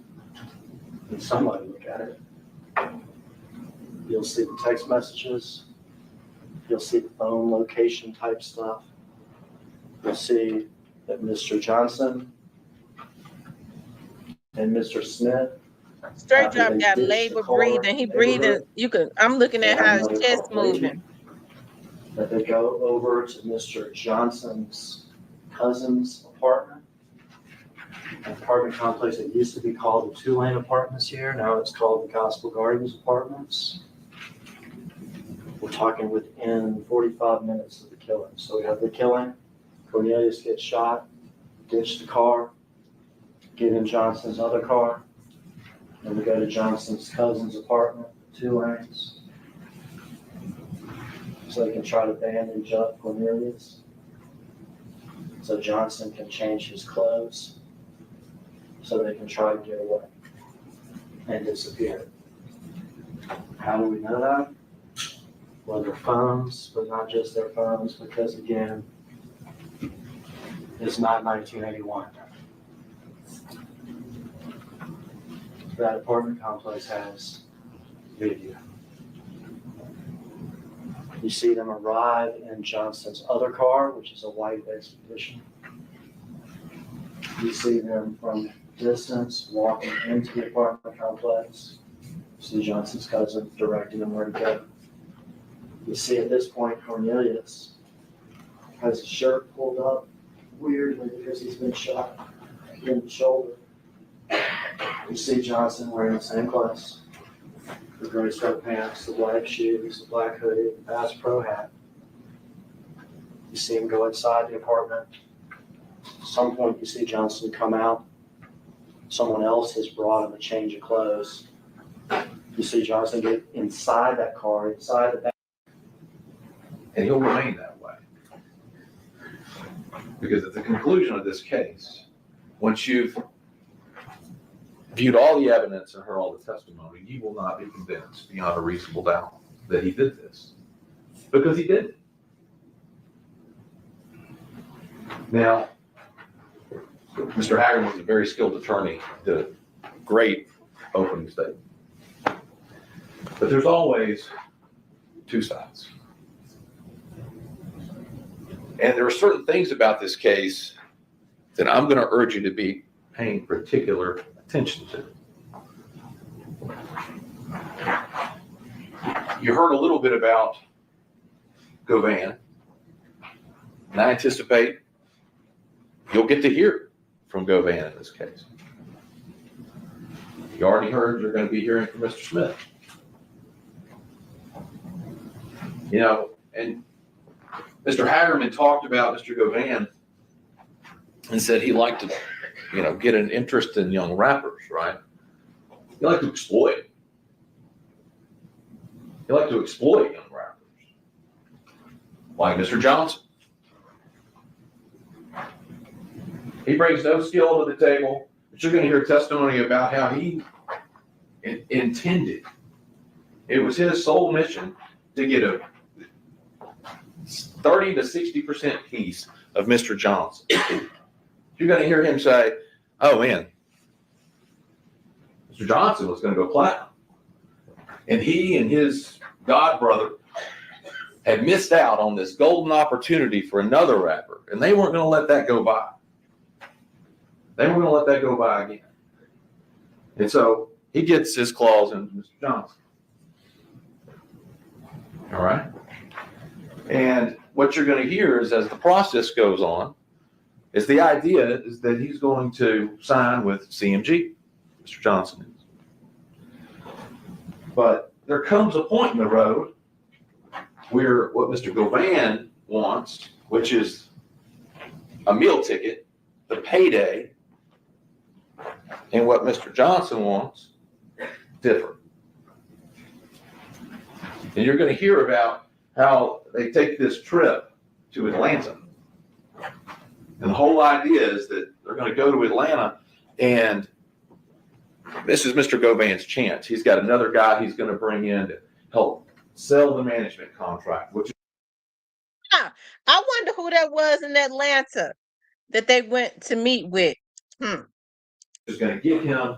somebody look at it. You'll see the text messages. You'll see the phone location type stuff. You'll see that Mr. Johnson and Mr. Smith. Straight drop got labor breathing. He breathing. I'm looking at how his chest moving. That they go over to Mr. Johnson's cousin's apartment. An apartment complex that used to be called the Two-Lane Apartments here. Now it's called the Gospel Gardens Apartments. We're talking within 45 minutes of the killing. So we have the killing. Cornelius gets shot, ditch the car, get in Johnson's other car. Then we go to Johnson's cousin's apartment, 2 lanes. So they can try to bandage up Cornelius. So Johnson can change his clothes. So they can try to get away and disappear. How do we know that? Well, their phones, but not just their phones, because again, it's not 1981. That apartment complex has video. You see them arrive in Johnson's other car, which is a white Expedition. You see them from distance walking into the apartment complex. You see Johnson's cousin directing them where to go. You see at this point Cornelius has his shirt pulled up weirdly because he's been shot in the shoulder. You see Johnson wearing the same clothes, the gray sweatpants, the black shoes, the black hoodie, the Bass Pro hat. You see him go inside the apartment. At some point, you see Johnson come out. Someone else has brought him a change of clothes. You see Johnson get inside that car, inside the back. And he'll remain that way. Because at the conclusion of this case, once you've viewed all the evidence and heard all the testimony, you will not be convinced beyond a reasonable doubt that he did this. Because he did. Now, Mr. Haggard was a very skilled attorney, did a great opening statement. But there's always two sides. And there are certain things about this case that I'm going to urge you to be paying particular attention to. You heard a little bit about Govan, and I anticipate you'll get to hear from Govan in this case. You already heard you're going to be hearing from Mr. Smith. You know, and Mr. Hagerman talked about Mr. Govan and said he liked to, you know, get an interest in young rappers, right? He liked to exploit. He liked to exploit young rappers. Like Mr. Johnson. He brings no skill to the table, but you're going to hear testimony about how he intended. It was his sole mission to get a 30 to 60% piece of Mr. Johnson. You're going to hear him say, oh man, Mr. Johnson was going to go platinum. And he and his god brother had missed out on this golden opportunity for another rapper. And they weren't going to let that go by. They weren't going to let that go by again. And so he gets his claws into Mr. Johnson. All right? And what you're going to hear is as the process goes on, is the idea is that he's going to sign with CMG, Mr. Johnson is. But there comes a point in the road where what Mr. Govan wants, which is a meal ticket, the payday, and what Mr. Johnson wants, differ. And you're going to hear about how they take this trip to Atlanta. And the whole idea is that they're going to go to Atlanta, and this is Mr. Govan's chance. He's got another guy he's going to bring in to help sell the management contract, which I wonder who that was in Atlanta that they went to meet with. is going to give him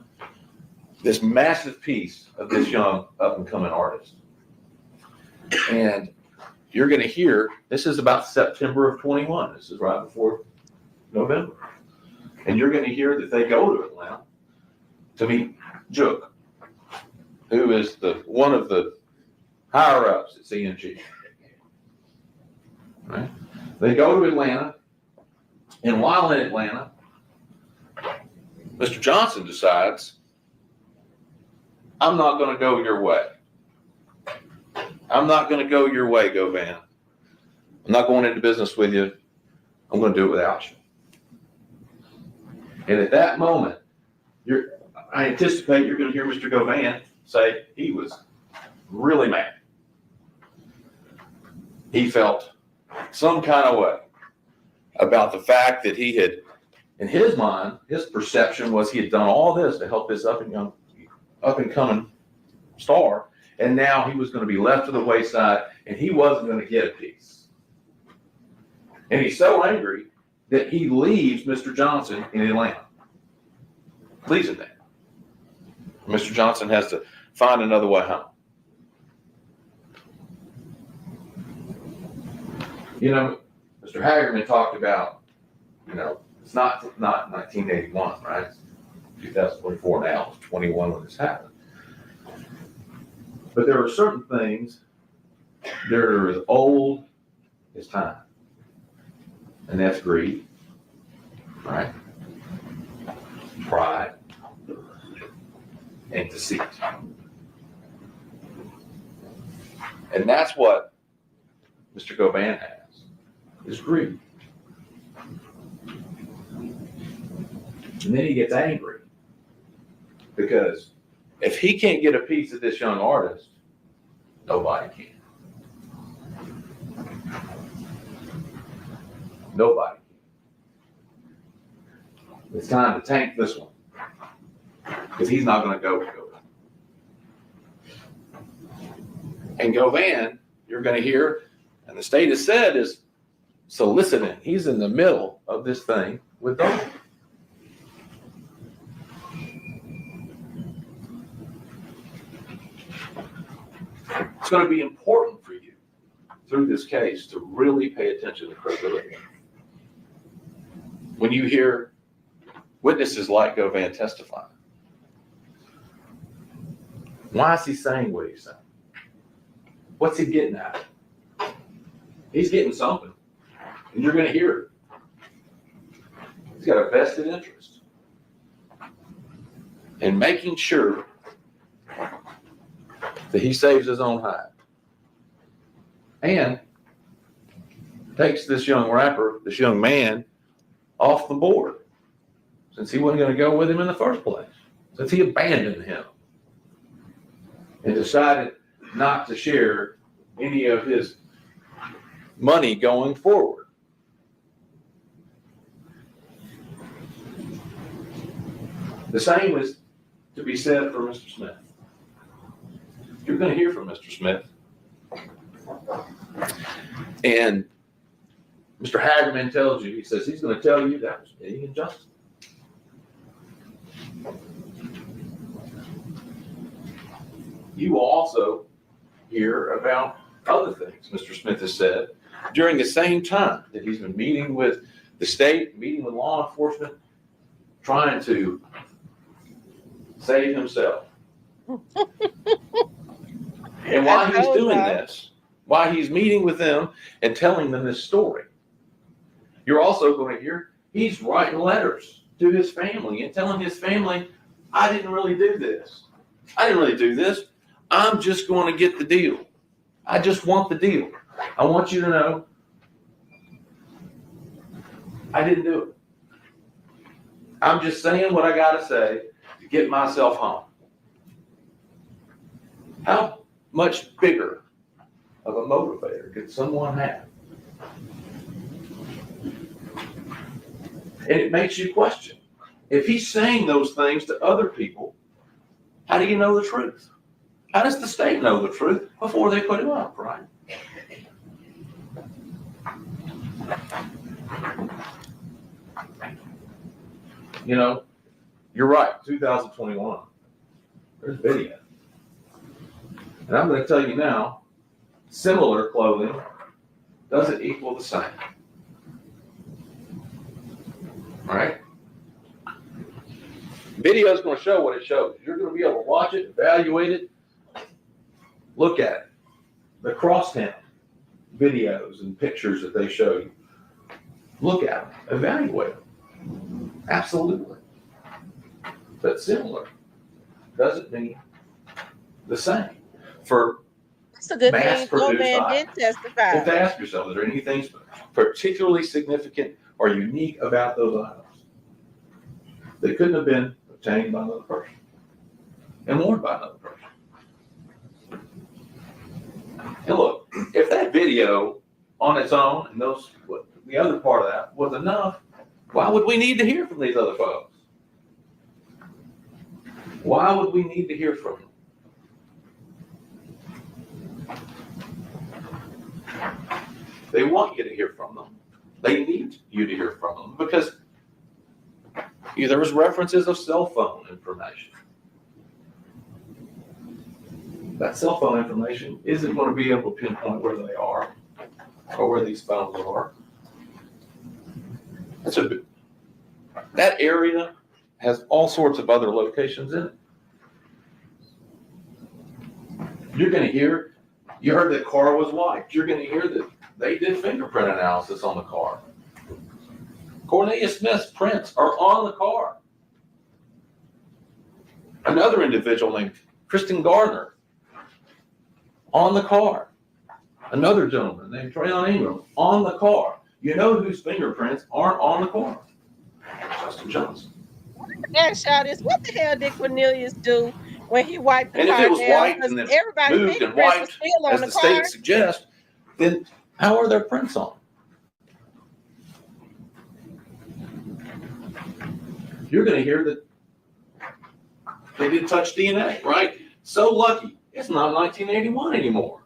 this massive piece of this young up-and-coming artist. And you're going to hear, this is about September of 21. This is right before November. And you're going to hear that they go to Atlanta to meet Jook, who is one of the higher-ups at CMG. Right? They go to Atlanta, and while in Atlanta, Mr. Johnson decides, I'm not going to go your way. I'm not going to go your way, Govan. I'm not going into business with you. I'm going to do it without you. And at that moment, I anticipate you're going to hear Mr. Govan say he was really mad. He felt some kind of way about the fact that he had, in his mind, his perception was he had done all this to help this up and coming star, and now he was going to be left to the wayside, and he wasn't going to get a piece. And he's so angry that he leaves Mr. Johnson in Atlanta. Leaves him there. Mr. Johnson has to find another way home. You know, Mr. Hagerman talked about, you know, it's not 1981, right? It's 2024 now. It's 21 when this happened. But there are certain things that are as old as time. And that's greed, right? Pride, and deceit. And that's what Mr. Govan has. is greed. And then he gets angry because if he can't get a piece of this young artist, nobody can. Nobody can. It's time to tank this one because he's not going to go with Govan. And Govan, you're going to hear, and the state has said, is soliciting. He's in the middle of this thing with Govan. It's going to be important for you through this case to really pay attention to credibility. When you hear witnesses like Govan testify, why is he saying what he's saying? What's he getting at? He's getting something, and you're going to hear it. He's got a vested interest in making sure that he saves his own hide and takes this young rapper, this young man, off the board, since he wasn't going to go with him in the first place, since he abandoned him and decided not to share any of his money going forward. The same is to be said for Mr. Smith. You're going to hear from Mr. Smith. And Mr. Hagerman tells you, he says he's going to tell you that was me and Justin. You will also hear about other things Mr. Smith has said during the same time that he's been meeting with the state, meeting with law enforcement, trying to save himself. And while he's doing this, while he's meeting with them and telling them this story, you're also going to hear he's writing letters to his family and telling his family, I didn't really do this. I didn't really do this. I'm just going to get the deal. I just want the deal. I want you to know I didn't do it. I'm just saying what I got to say to get myself home. How much bigger of a motivator could someone have? And it makes you question. If he's saying those things to other people, how do you know the truth? How does the state know the truth before they put him up, right? You know, you're right, 2021. There's video. And I'm going to tell you now, similar clothing doesn't equal the same. All right? Video is going to show what it shows. You're going to be able to watch it, evaluate it, look at it. The crosstown videos and pictures that they show you. Look at them, evaluate them. Absolutely. But similar doesn't mean the same. For That's a good thing. mass-produced Govan did items, testify. you have to ask yourself, is there anything particularly significant or unique about those items that couldn't have been obtained by another person and worn by another person? And look, if that video on its own and the other part of that was enough, why would we need to hear from these other folks? Why would we need to hear from them? They want you to hear from them. They need you to hear from them because there was references of cell phone information. That cell phone information isn't going to be able to pinpoint where they are or where these phones are. That area has all sorts of other locations in it. You're going to hear, you heard that car was wiped. You're going to hear that they did fingerprint analysis on the car. Cornelius Smith's prints are on the car. Another individual named Kristen Gardner on the car. Another gentleman named Trayon Ingram on the car. You know whose fingerprints aren't on the car? Justin Johnson. Ask y'all this: what the hell did Cornelius do when he wiped the And if car it was down? wiped Because and then everybody's moved and fingerprints were wiped, still on as the the car. state suggests, then how are their prints on? You're going to hear that they did touch DNA, right? So lucky. It's not 1981 anymore.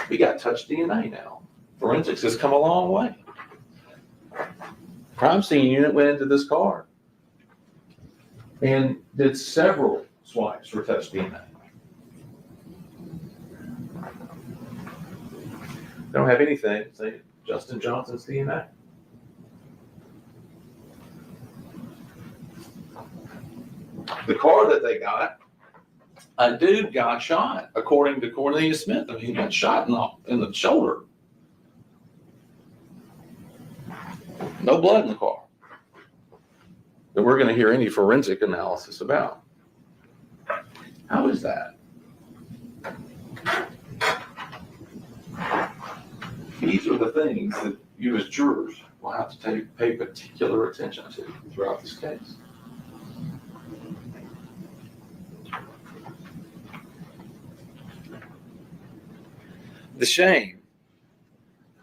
We got touch DNA now. Forensics has come a long way. Crime scene unit went into this car and did several swipes for touch DNA. They don't have anything saying Justin Johnson's DNA. The car that they got, a dude got shot, according to Cornelius Smith. I mean, he got shot in the shoulder. No blood in the car that we're going to hear any forensic analysis about. How is that? These are the things that you as jurors will have to pay particular attention to throughout this case. The shame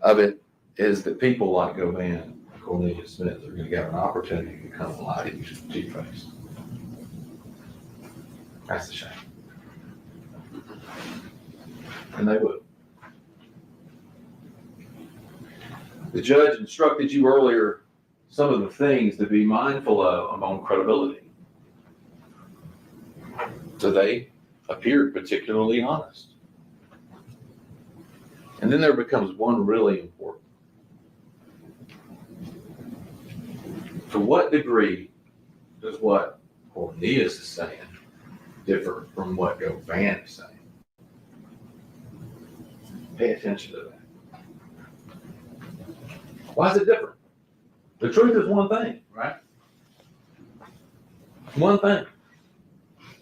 of it is that people like Govan and Cornelius Smith are going to get an opportunity to come and lie to you to your face. That's the shame. And they would. The judge instructed you earlier some of the things to be mindful of on credibility. So they appeared particularly honest. And then there becomes one really important. To what degree does what Cornelius is saying differ from what Govan is saying? Pay attention to that. Why is it different? The truth is one thing, right? One thing.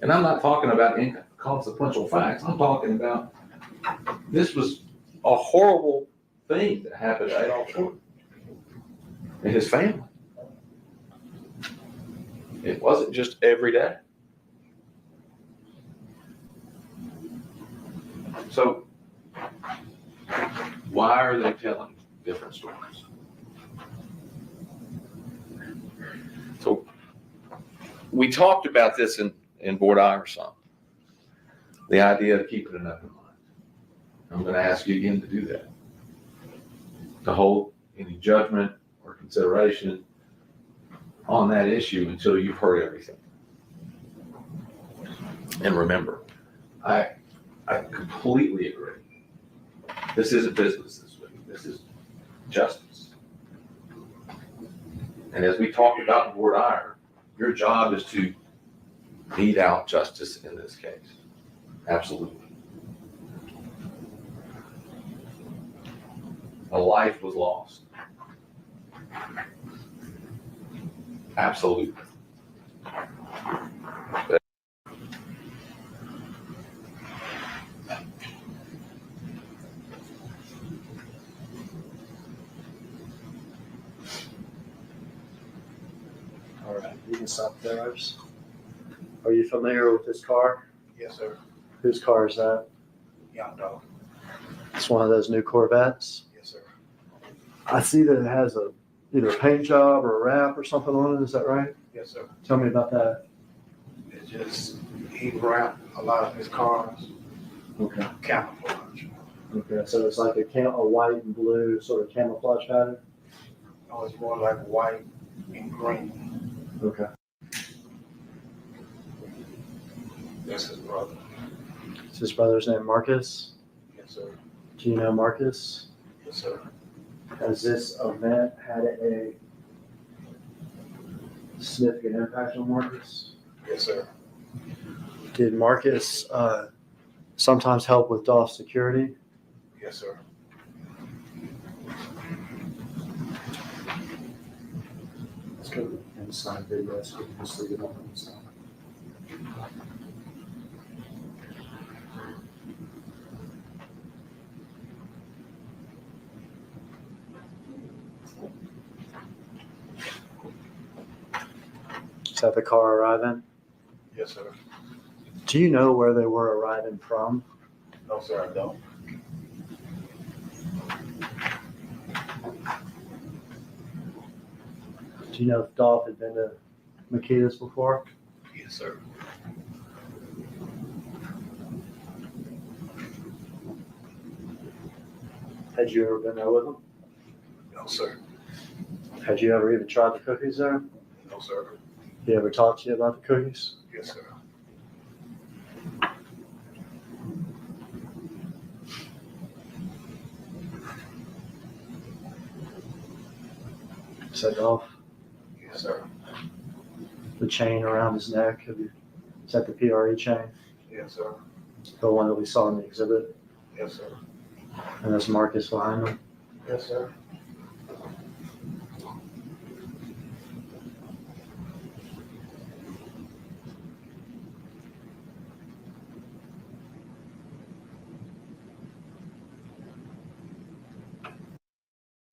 And I'm not talking about inconsequential facts. I'm talking about this was a horrible thing that happened to Adolf Short and his family. It wasn't just every day. So why are they telling different stories? So we talked about this in Board Iverson, the idea of keeping an open mind. I'm going to ask you again to do that, to hold any judgment or consideration on that issue until you've heard everything. And remember, I completely agree. This isn't business this week. This is justice. And as we talked about in Board Iron, your job is to mete out justice in this case. Absolutely. A life was lost. Absolutely. All right, you can stop there, Rose. Are you familiar with this car? Yes, sir. Whose car is that? Young dog. It's one of those new Corvettes. Yes, sir. I see that it has either a paint job or a wrap or something on it. Is that right? Yes, sir. Tell me about that. It's just, he wrapped a lot of his cars Okay. camouflage. Okay. So it's like a white and blue sort of camouflage pattern. No, it's more like white and green. Okay. That's his brother. Is his brother's name Marcus? Yes, sir. Do you know Marcus? Yes, sir. Has this event had a significant impact on Marcus? Yes, sir. Did Marcus sometimes help with DOF security? Yes, sir. Let's go inside video so we can just leave it on inside. Is that the car arriving? Yes, sir. Do you know where they were arriving from? No, sir, I don't. Do you know if Dolph had been to Makeda's before? Yes, sir. Had you ever been there with him? No, sir. Had you ever even tried the cookies there? No, sir. He ever talked to you about the cookies? Yes, sir. Said Dolph, Yes, sir. the chain around his neck, is that the PRE chain? Yes, sir. The one that we saw in the exhibit? Yes, sir. And there's Marcus behind him? Yes, sir.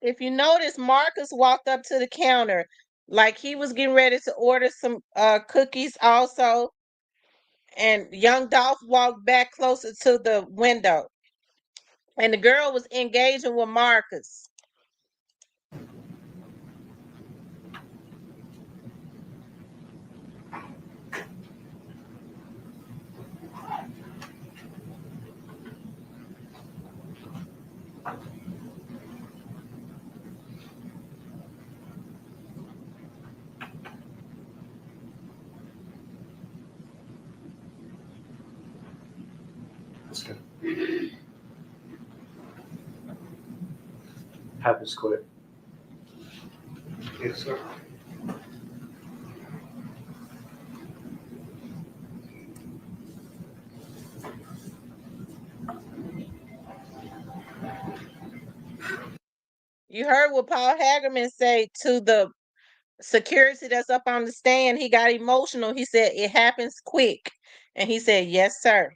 If you notice, Marcus walked up to the counter like he was getting ready to order some cookies also. And young Dolph walked back closer to the window. And the girl was engaging with Marcus. That's good. Happens quick. Yes, sir. You heard what Paul Hagerman say to the security that's up on the stand. He got emotional. He said, "It happens quick." And he said, "Yes, sir."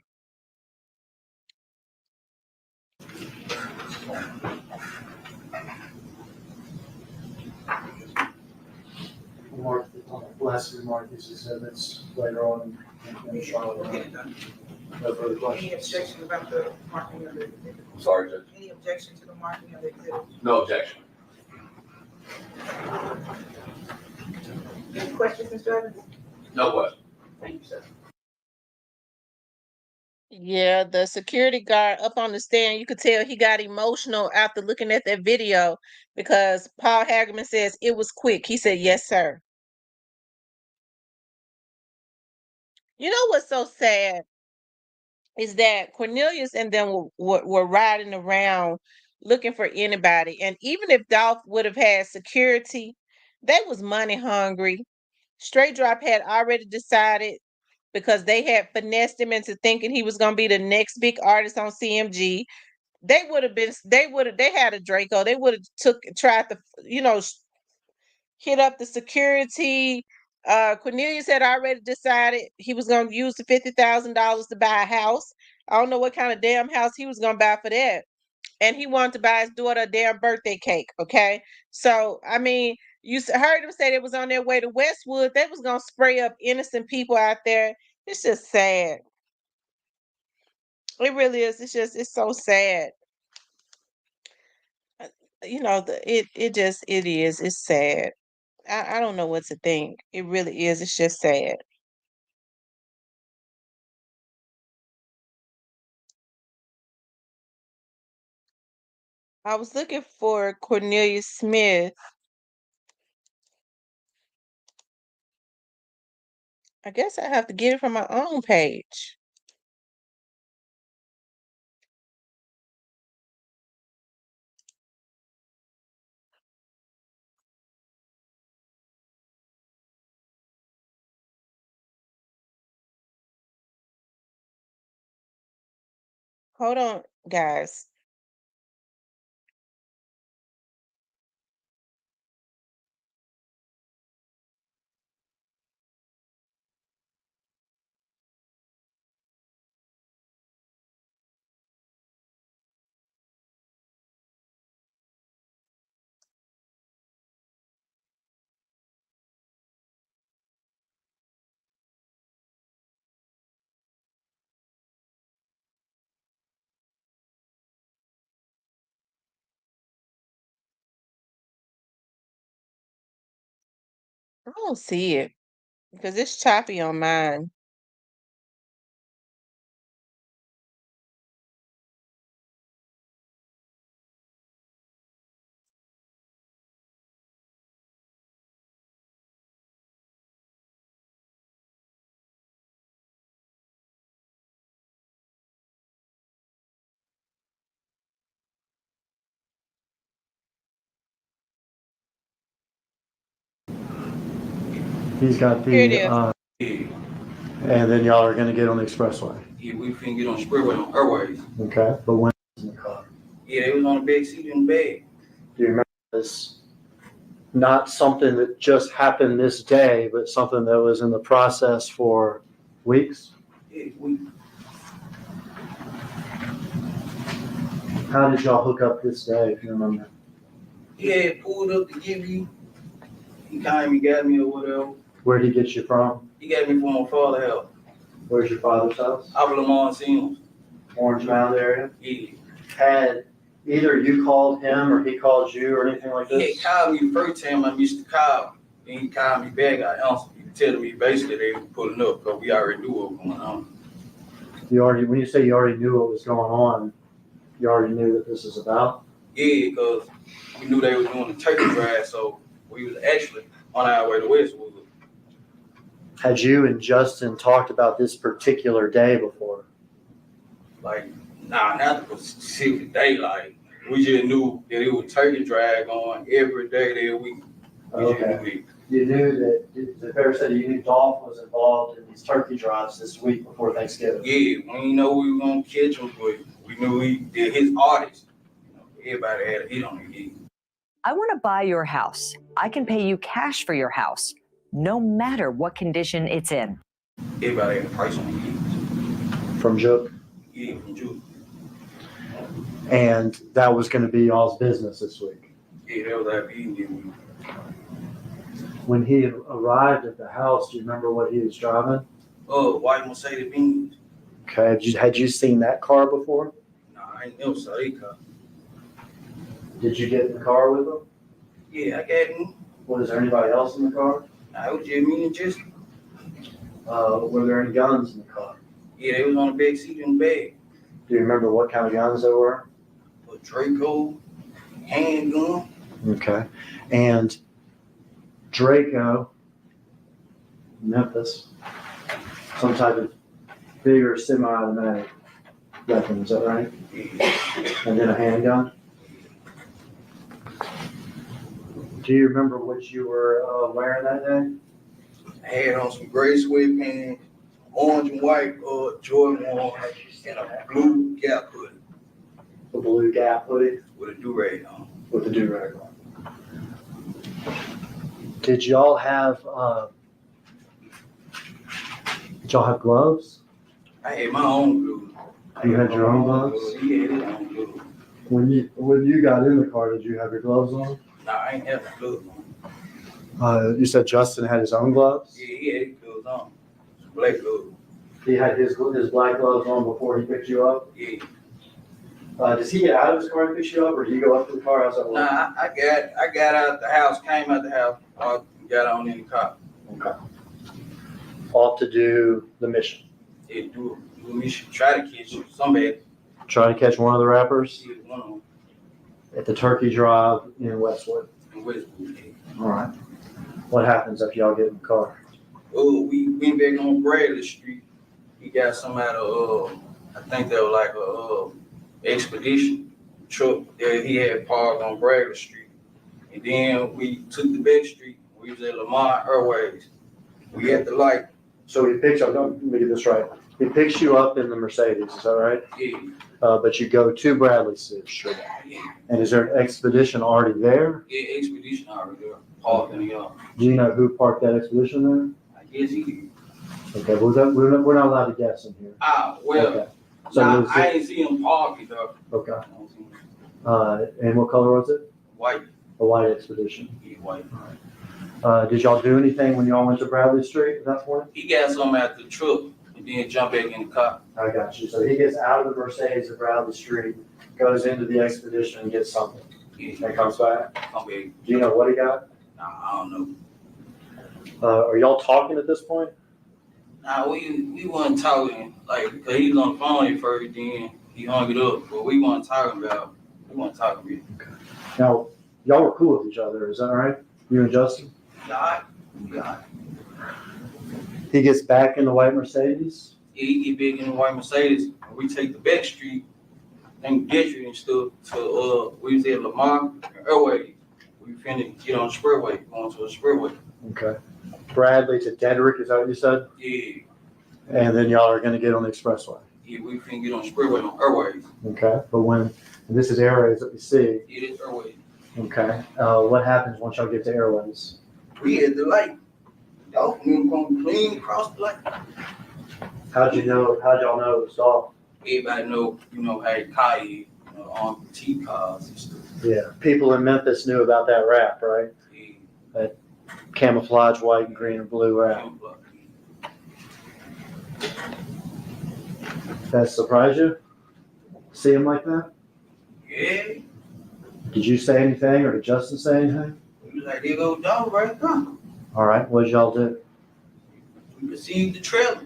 Last few Marcus exhibits later on in the trial. No further Any questions? objection about the marking of the exhibit? I'm sorry, Judge. Any objection to the marking of the exhibit? No objection. Any questions, Mr. Evans? No question. Thank you, sir. Yeah, the security guard up on the stand, you could tell he got emotional after looking at that video because Paul Hagerman says it was quick. He said, "Yes, sir." You know what's so sad is that Cornelius and them were riding around looking for anybody. And even if Dolph would have had security, they was money hungry. Straight Drop had already decided because they had finessed him into thinking he was going to be the next big artist on CMG. They had a Draco. They would have tried to, hit up the security. Cornelius had already decided he was going to use the $50,000 to buy a house. I don't know what kind of damn house he was going to buy for that. And he wanted to buy his daughter a damn birthday cake. Okay. So, I mean, heard them say they was on their way to Westwood. They was going to spray up innocent people out there. It's just sad. It really is. It's so sad. Uh, it is. It's sad. I don't know what to think. It really is. It's just sad. I was looking for Cornelius Smith. I guess I have to get it from my own page. Hold on, guys. I don't see it because it's choppy on mine. He's got Here it the, is. Yeah, and then y'all are gonna get on the expressway. yeah, we finna get on the square on Airways. Okay, but when in the car? Yeah, they was on the back seat in the bag. Do you remember this? Not something that just happened this day, but something that was in the process for weeks? Yeah, we, How did y'all hook up this day, if you remember? he had pulled up to give you, he came and got me or whatever. Where'd he get you from? He got me from my father's house. Where's your father's house? I was Lamar Sims. Orange Mound area? Yeah. Had either you called him or he called you or anything like He had this? called me the first time I missed the call. Then he called me back. I answered. He was telling me basically they were pulling up because we already knew what was going on. When you say you already knew what was going on, you already knew that this is about? Yeah, because we knew they were doing the turkey drive, so we was actually on our way to Westwood. Had you and Justin talked about this particular day before? Like, nah, not the specific day. Like, we just knew that it was turkey drive going every day that week. We just Okay. knew it. You knew that, the pair said you knew Dolph was involved in these turkey drives this week before Thanksgiving. Yeah, we didn't know we were gonna catch him, but we knew he did his artist. You know, everybody had a hit on it. I want to buy your house. I can pay you cash for your house, no matter what condition it's in. Everybody had a price on it. From Jook? Yeah, from Juke. And that was gonna be y'all's business this week. Yeah, that was our evening. When he arrived at the house, do you remember what he was driving? Oh, white Mercedes Benz. Okay, had you seen that car before? Nah, I ain't never saw that car. Did you get in the car with him? Yeah, I got him. Was there anybody else in the car? Nah, it was just me and Justin. Were there any guns in the car? Yeah, they was on the back seat in the bag. Do you remember what kind of guns there were? A Draco, handgun. Okay. And Draco, Memphis, some type of bigger semi-automatic weapon, is that right? Yeah. And then a handgun? Do you remember what you were wearing that day? I had on some gray sweatpants, orange and white Jordan 1, and a blue Gap hoodie The blue Gap hoodie with a do-rag on. with the do-rag on. Did y'all have gloves? I had my own glue. You had your own gloves? He had his own glue. When you got in the car, did you have your gloves on? Nah, I ain't have no gloves on. You said Justin had his own gloves? Yeah, he had his gloves on. Black gloves. He had his black gloves on before he picked you up? Yeah. Does he get out of his car and pick you up, or do you go up to the car? How's that work? Nah, I got out the house, came out the house, got on in the car. Okay. Off to do the mission. Yeah, do a mission, try to catch you. Somebody, Try to catch one of the rappers see one on at the Turkey Drive in Westwood. in Westwood. All right. What happens after y'all get in the car? Oh, we went back on Bradley Street. He got some out of, I think that was like a expedition truck that he had parked on Bradley Street. And then we took the back street. We was at Lamar Airways. We had the light. So he picks up, let me get this right. He picks you up in the Mercedes, is that right? Yeah, But you go to Bradley Street. yeah, And is there an expedition already there? yeah, expedition already there. Parked in the yard. Do you know who parked that expedition I guess he did. there? Okay, we're not allowed to guess in here. Well, Okay. So nah, was I it- ain't see him park it though. Okay. And what color was it? White, A white expedition. yeah, white. Did y'all do anything when y'all went to Bradley Street at that point? He got some out the truck and then jumped back in the car. I got you. So he gets out of the Mercedes at Bradley Street, goes into the expedition and gets something, Yeah, and comes back. come back. Do you know what he got? Nah, I don't know. Are y'all talking at this point? Nah, we wasn't talking, like, cause he was on the phone at first, then he hung it up, but we wasn't talking really. Now, y'all were cool with each other, is that right? You and Justin? Yeah. He gets back in the white Mercedes? Yeah, he get big in the white Mercedes, and we take the back street, and Gentry and stuff, to, we was at Lamar, Airway. We finna get on the expressway, going to the expressway. Okay. Bradley to Dedrick, is that what you said? Yeah, And then y'all are gonna get on the expressway? yeah, we finna get on the expressway on Airways. Okay, but when, and this is Airways that we see, Yeah, it's Airways. okay, what happens once y'all get to Airways? We had the light. Y'all gonna clean across the light. How'd y'all know it was Dolph? Everybody know, how the car is, on T cars and stuff. Yeah, people in Memphis knew about that rap, right? Yeah. Camouflage white and green and blue rap. That surprised you? See him like that? Yeah. Did you say anything or did Justin say anything? We was like, there go dog right now. All right, what did y'all do? We received the trailer.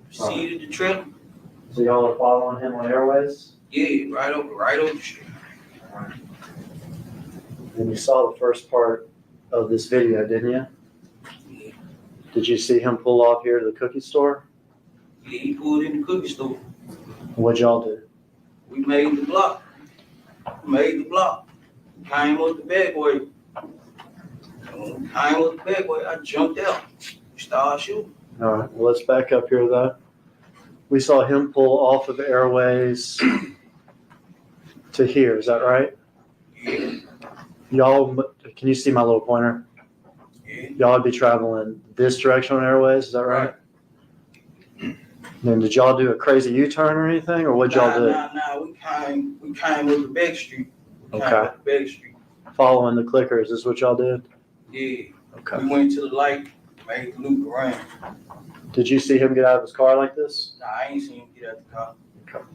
Received the trailer. So y'all are following him on Airways? Yeah, right over the street. All right. And you saw the first part of this video, didn't you? Yeah. Did you see him pull off here to the cookie store? Yeah, he pulled in the cookie store. What'd y'all do? We made the block. Came with the bad boy. I jumped out. Started shooting. All right, well, let's back up here though. We saw him pull off of Airways to here, is that right? Yeah. Y'all, can you see my little pointer? Yeah. Y'all would be traveling this direction on Airways, is that right? Then did y'all do a crazy U-turn or anything, or what'd y'all do? Nah, we came with the back street. Okay. Following the clickers is what y'all did? Yeah. Okay. We went to the light, made the loop around. Did you see him get out of his car like this? Nah, I ain't seen him get out the car. Okay.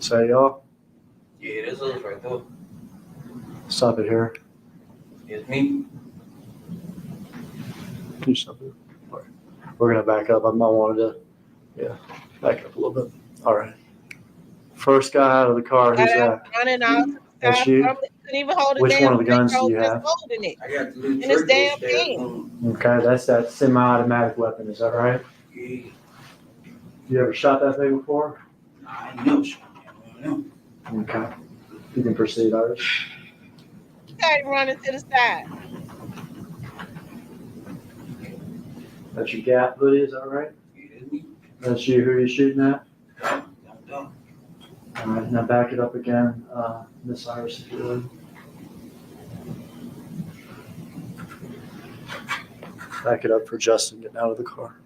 So y'all, Yeah, that's us right there. stop it here. It's me. Do something. All right. We're gonna back up. I wanted to, back up a little bit. All right. First guy out of the car, who's that? Running out. That's you? Couldn't even hold it Which down. one of the guns do you have? Holding it I got the little in his damn turkey hand. Okay, that's that semi-automatic weapon, is that right? Yeah. You ever shot that thing before? I ain't never shot him. Okay. You can proceed, Irish. Guy running to the side. That's your Gap hoodie, is that right? Yeah, that's me. That's you, who are you shooting at? Done. All right, now back it up again, Miss Iris, if you would. Back it up for Justin getting out of the car.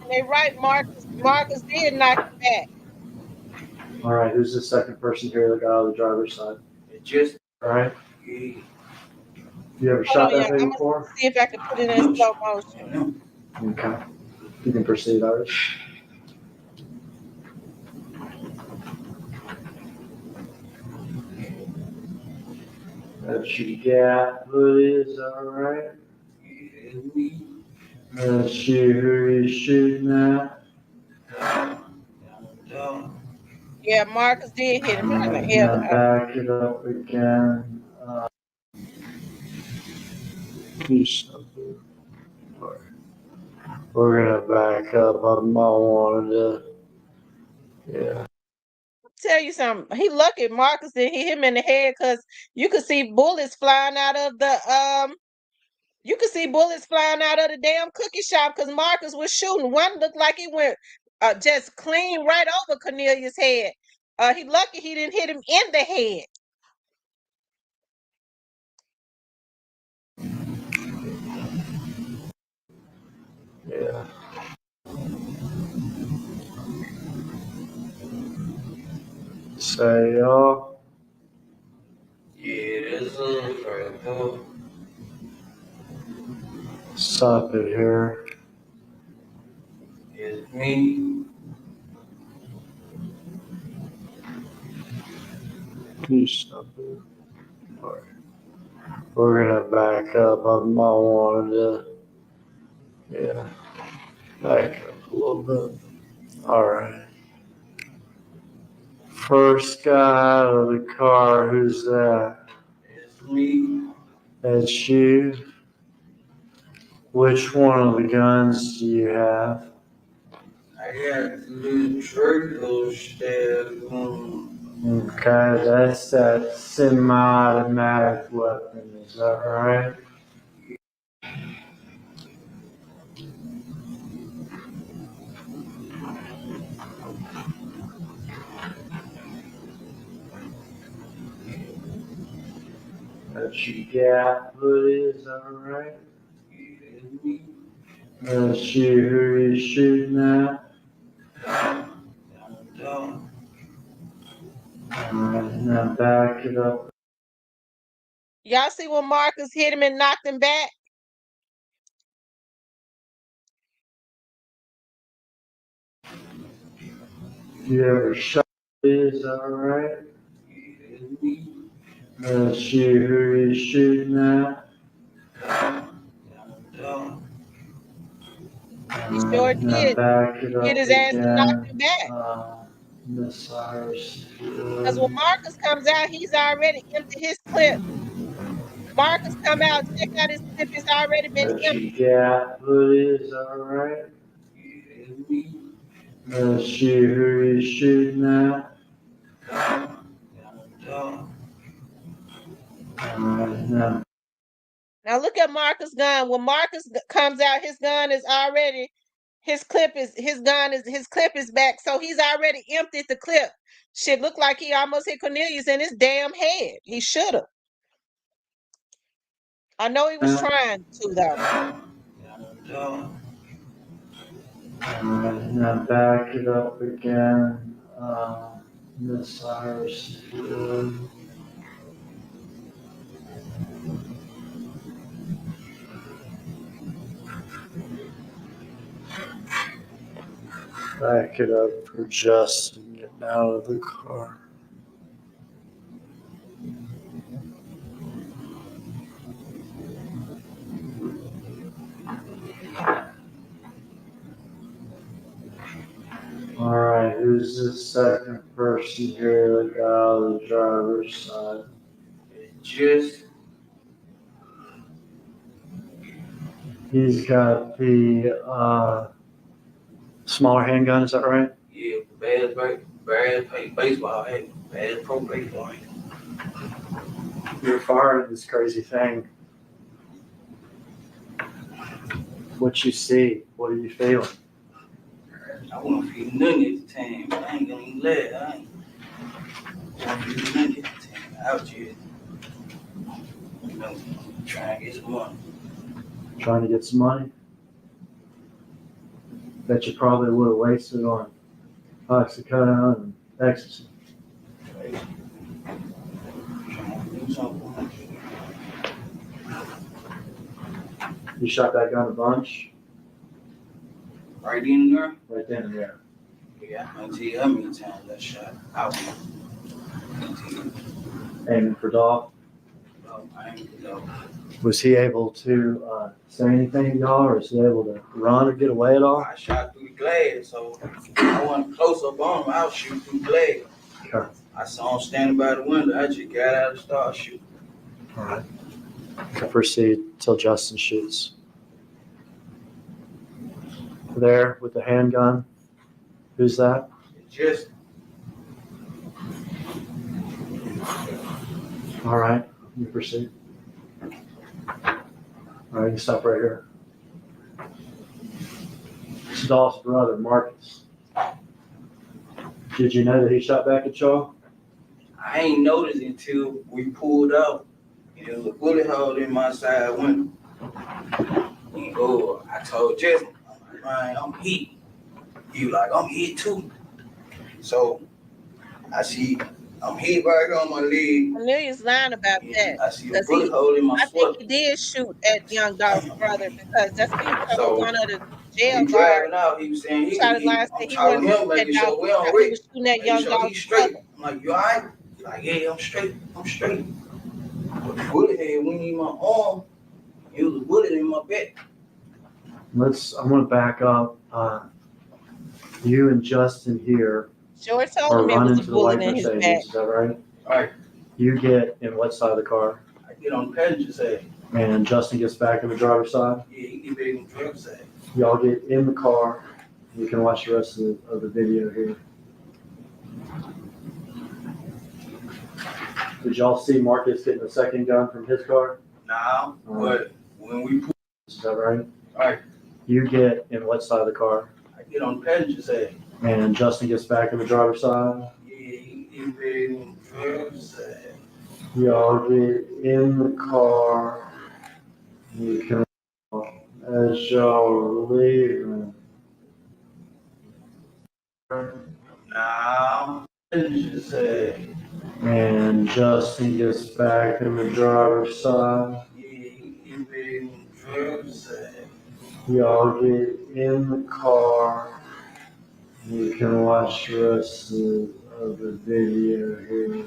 And they right, Marcus did knock him back. All right, who's the second person here that got out of the driver's side? It just, All right, yeah. you ever shot that thing before? See if I can put it in slow motion. Okay, you can proceed, Iris. That's your Gap hoodies, all right? Yeah, that's me. That's you, who are you shooting at? Done. Yeah, Marcus did hit him in the Now head. back it up again. Do something. We're gonna back up. I wanted to. Yeah. Tell you something. He lucky Marcus didn't hit him in the head because you could see bullets flying out of the You could see bullets flying out of the damn cookie shop because Marcus was shooting. One looked like he went just clean right over Cornelius' head. He lucky he didn't hit him in the head. Yeah. Say, y'all. Yeah, that's right, though. Stop it here. It's me. You stop it. All right. We're gonna back up. I wanted to, yeah, back up a little bit. All right. First guy out of the car, who's that? It's me. That's you. Which one of the guns do you have? I got a little turtle stab. Okay, that's that semi-automatic weapon, is that right? That's your gap hoodie, is that right? It's me. That's you, who are you shooting at? Dog. Alright, now back it up. Y'all see when Marcus hit him and knocked him back? You ever shot me, is that right? It's me. That's you, who are you shooting at? Dog. He sure Now did. back it Hit up his ass and knocked again. him back. Missiles. Because when Marcus comes out, he's already emptied his clip. Marcus come out, check out his clip. It's already been That's empty. your gap hoodie, is that right? It's me. That's you, who are you shooting at? Dog. Alright, now Now look at Marcus' gun. When Marcus comes out, his gun is already his clip is back. So he's already emptied the clip. Shit looked like he almost hit Cornelius in his damn head. He should have. I know he was trying to though. Dog. Alright, now back it up again. Missiles. Back it up for Justin getting out of the car. Alright, who's the second person here that got out of the driver's side? Just He's got the smaller handgun, is that right? yeah, bad baseball hat, bad pro baseball hat. You're firing this crazy thing. What you see? What are you feeling? I want to feel nothing at the time, but I ain't gonna even let it. I ain't want to feel nothing at the time. I was just, trying to get some money. Trying to get some money? Bet you probably would have wasted on oxycodone and ecstasy. Trying to do something. You shot that gun a bunch? Right in there? Right then and there. Yeah, I can tell you how many times I shot. I went. Aiming for Dolph. I ain't know. Was he able to say anything to y'all, or was he able to run or get away at all? I shot through the glass, so I wasn't close up on him. I was shooting through the glass. Okay. I saw him standing by the window. I just got out and started shooting. All right. Proceed till Justin shoots. There with the handgun. Who's that? Just All right. You proceed. All right, you stop right here. This is Dolph's brother, Marcus. Did you know that he shot back at y'all? I ain't noticed until we pulled out. There was a bullet hole in my side window. And I told Jesse, I'm like, man, I'm hit. He was like, I'm hit too. So I see I'm hit right on my leg. Cornelius lying about that. I see a 'Cause bullet hole in my I think sweater. he did shoot at young Dolph's brother because that's what he told So one of the jail he guards. driving out. He was saying He tried to lie and I'm say he talking wasn't to him, shooting at making sure Dolph. we on He Rick. was shooting at Making young sure Dolph's he's straight. brother. I'm like, you all right? He's like, yeah, I'm straight. I'm straight. But the bullet head went in my arm. It was a bullet in my back. I'm gonna back up. You and Justin here Sure told are him it running was a to the bullet white in his back. Mercedes, is that right? All right. You get in what side of the car? I get on the passenger side. And Justin gets back in the driver's side? Yeah, he get back on the driver's side. Y'all get in the car. You can watch the rest of the video here. Did y'all see Marcus getting a second gun from his car? Now, but when we pull, Is that right? all right, You get in what side of the car? I get on the passenger side. And Justin gets back in the driver's side? Yeah, he get back on the driver's side. Y'all get in the car. You can, as y'all are leaving. Now, passenger side. And Justin gets back in the driver's side. Yeah, he get back on the driver's side. Y'all get in the car. You can watch the rest of the video here.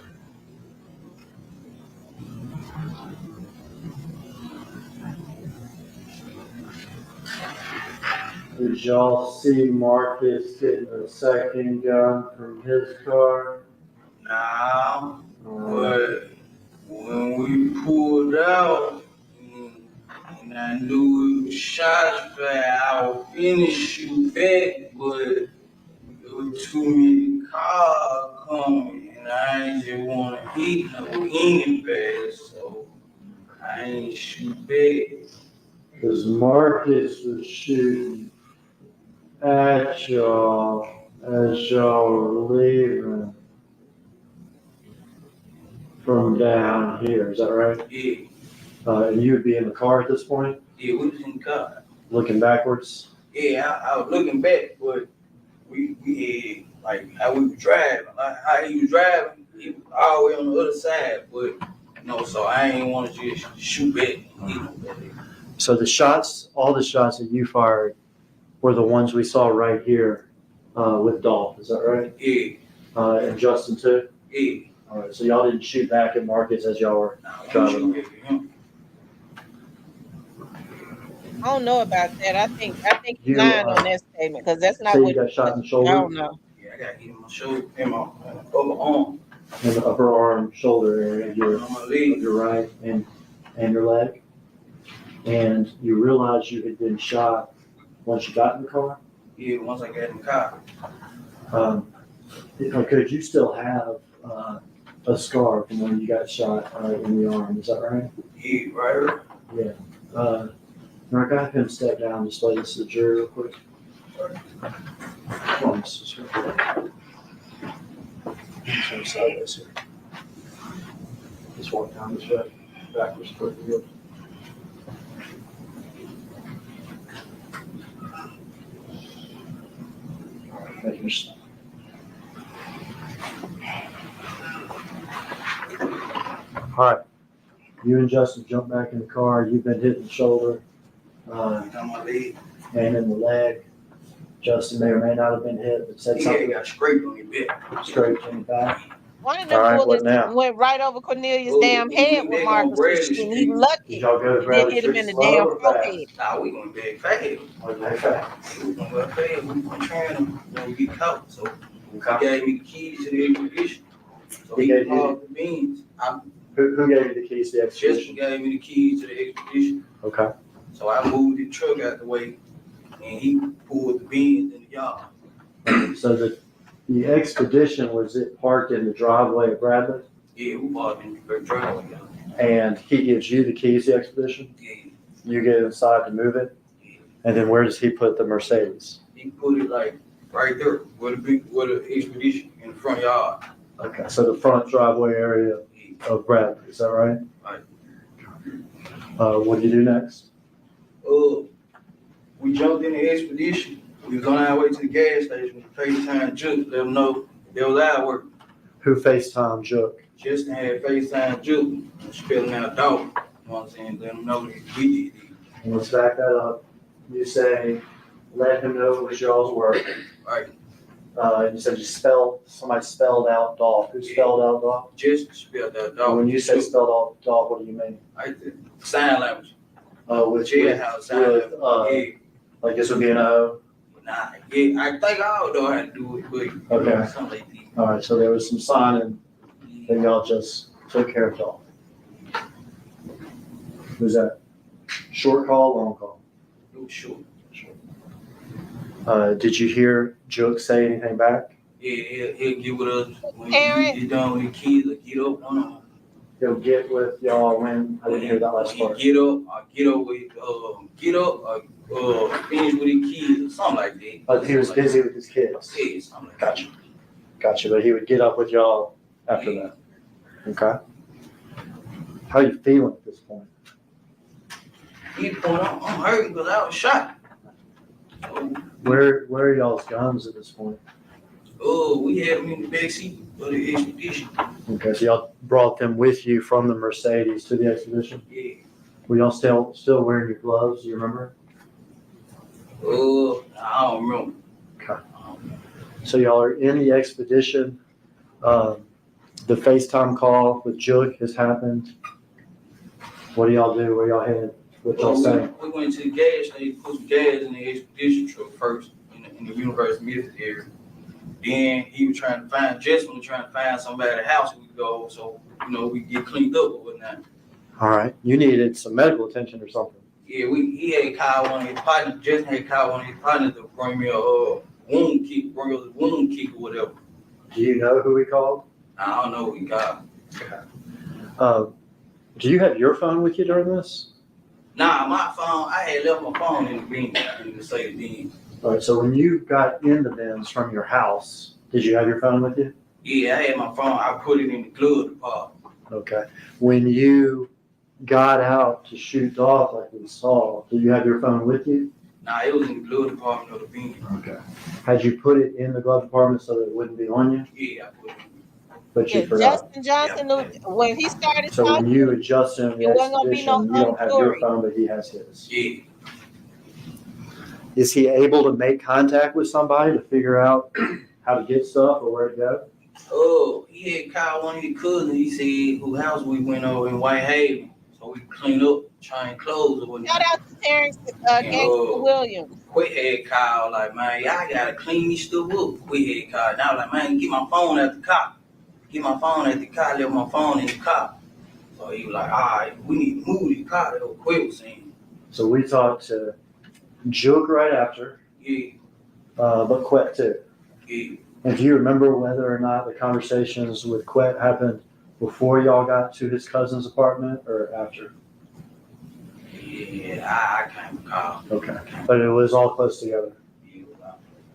Did y'all see Marcus getting a second gun from his car? Now, but when we pulled out, and I knew it was shots fired, I was finna shoot back, but there were too many cars coming, and I ain't just wanna hit no anybody, so I ain't shoot back. Because Marcus was shooting at y'all as y'all were leaving from down here. Is that right? Yeah, And you would be in the car at this point, yeah, we was in the car. looking backwards? Yeah, I was looking back, but we had, like, how we were driving, like, how he was driving, he was all the way on the other side, but, so I ain't want to just shoot back. So all the shots that you fired were the ones we saw right here with Dolph, is that right? Yeah, And Justin too? yeah. All right, so y'all didn't shoot back at Marcus as y'all were driving? Shoot back at him. I don't know about that. I think he's You, lying on that statement because that's not Say what you got shot in the I shoulder, don't know. Yeah, I got hit in my shoulder, in my upper arm, in the upper arm, shoulder area, on my leg. your right and your leg. And you realized you had been shot once you got in the car? Yeah, once I got in the car. Could you still have a scar from when you got shot in the arm, is that right? Yeah, right. Yeah. Mark, I have him step down and display this to the jury real quick. Come on, Mr. Smith. Turn sideways here. Just walk down this way, backwards toward the field. Thank you, Mr. All right. You and Justin jump back in the car. You've been hit in the shoulder On my leg. and in the leg. Justin may or may not have been hit, but said Yeah, something got scraped on your back. straight in the back. One of All them right, what bullets now? went right over Cornelius' Oh, damn head they with gonna Marcus Bradley was shooting. He Street. Did lucky. y'all go to It Bradley didn't hit him Street in the slow damn or fast? forehead. Nah, we gonna back fast. Okay, fast. We gonna go fast. We gonna try to get caught. So he Okay. gave me the keys to the expedition. So He he gave you- hauled the beans. Who gave you the keys to the Justin expedition? gave me the keys to the expedition. Okay. So I moved the truck out the way, and he pulled the beans in the yard. So the expedition, was it parked in the driveway of Bradley? Yeah, we parked in the driveway. And he gives you the keys to the expedition? Yeah. You get inside to move it, and then where does he put the Mercedes? He put it like right there, where the expedition in the front yard. Okay, so the front driveway area of Bradley, is that right? Right. What do you do next? We jumped in the expedition. We was on our way to the gas station. We FaceTime Juke, let them know that was our work. Who FaceTime Jook? Justin had FaceTime Juke, spelling out dog. You know what I'm saying? Let them know that we did it. And let's back that up. You say, let him know it was y'all's work. Right. You said somebody spelled out dog. Who spelled out dog? Justin spelled out dog. When you say spelled out dog, what do you mean? Right there. Sign language. With Jailhouse sign language. Like this would be an O? Nah, yeah, I think I don't know how to do it, but Okay. something like that. All right, so there was some signing that y'all just took care of dog. Who's that? Short call, long call? It was short. Did you hear Jook say anything back? Yeah, he'll get with us when Parent. he get done with the kids. Or get up on them. He'll get with y'all when? I didn't hear that last part. Get up, or get up with, finish with the kids or something like that. But he was busy with his kids. Yeah, something like that. Gotcha, but he would get up with y'all after that. Okay. How are you feeling at this point? He point out, I'm hurting because I was shot. Where are y'all's guns at this point? We had them in the backseat of the expedition. Okay, so y'all brought them with you from the Mercedes to the expedition? Yeah. Were y'all still wearing your gloves, do you remember? I don't remember. Okay. So y'all are in the expedition. The FaceTime call with Jook has happened. What do y'all do? Where y'all headed? What y'all saying? We went to the gas station, put some gas in the expedition truck first in the University Memphis area. Then he was trying to find, Justin was trying to find somebody at the house we could go, so, we could get cleaned up or whatnot. All right. You needed some medical attention or something. Yeah, he had called one of his partners, Justin had called one of his partners to bring me a wound kick, bring us a wound kick or whatever. Do you know who he called? I don't know what he called. Do you have your phone with you during this? Nah, my phone, I had left my phone in the bin, in the Mercedes bin. All right, so when you got in the bins from your house, did you have your phone with you? Yeah, I had my phone, I put it in the glove department. Okay. When you got out to shoot dog like we saw, did you have your phone with you? Nah, it was in the glove department of the bin. Okay. Had you put it in the glove department so that it wouldn't be on you? Yeah, I put it in. But you Yeah, forgot. Justin Johnson, when he started So when talking, you and Justin in the it wasn't gonna be expedition, no you don't have your story. phone, but he has his. Yeah. Is he able to make contact with somebody to figure out how to get stuff or where to go? He had called one of his cousins. He said whose house we went over in Whitehaven. So we cleaned up, trying clothes or whatnot. Shout out to Terrence Gangster Williams. Quit had called, like, man, y'all gotta clean this stuff up. Quit had called. And I was like, man, get my phone at the car. Get my phone at the car, left my phone in the car. So he was like, all right, we need to move the car. That's what Quit was saying. So we talked to Jook right after, Yeah, but Quet too. yeah. And do you remember whether or not the conversations with Quet happened before y'all got to his cousin's apartment or after? Yeah, I can't recall. Okay, but it was all close together. Yeah,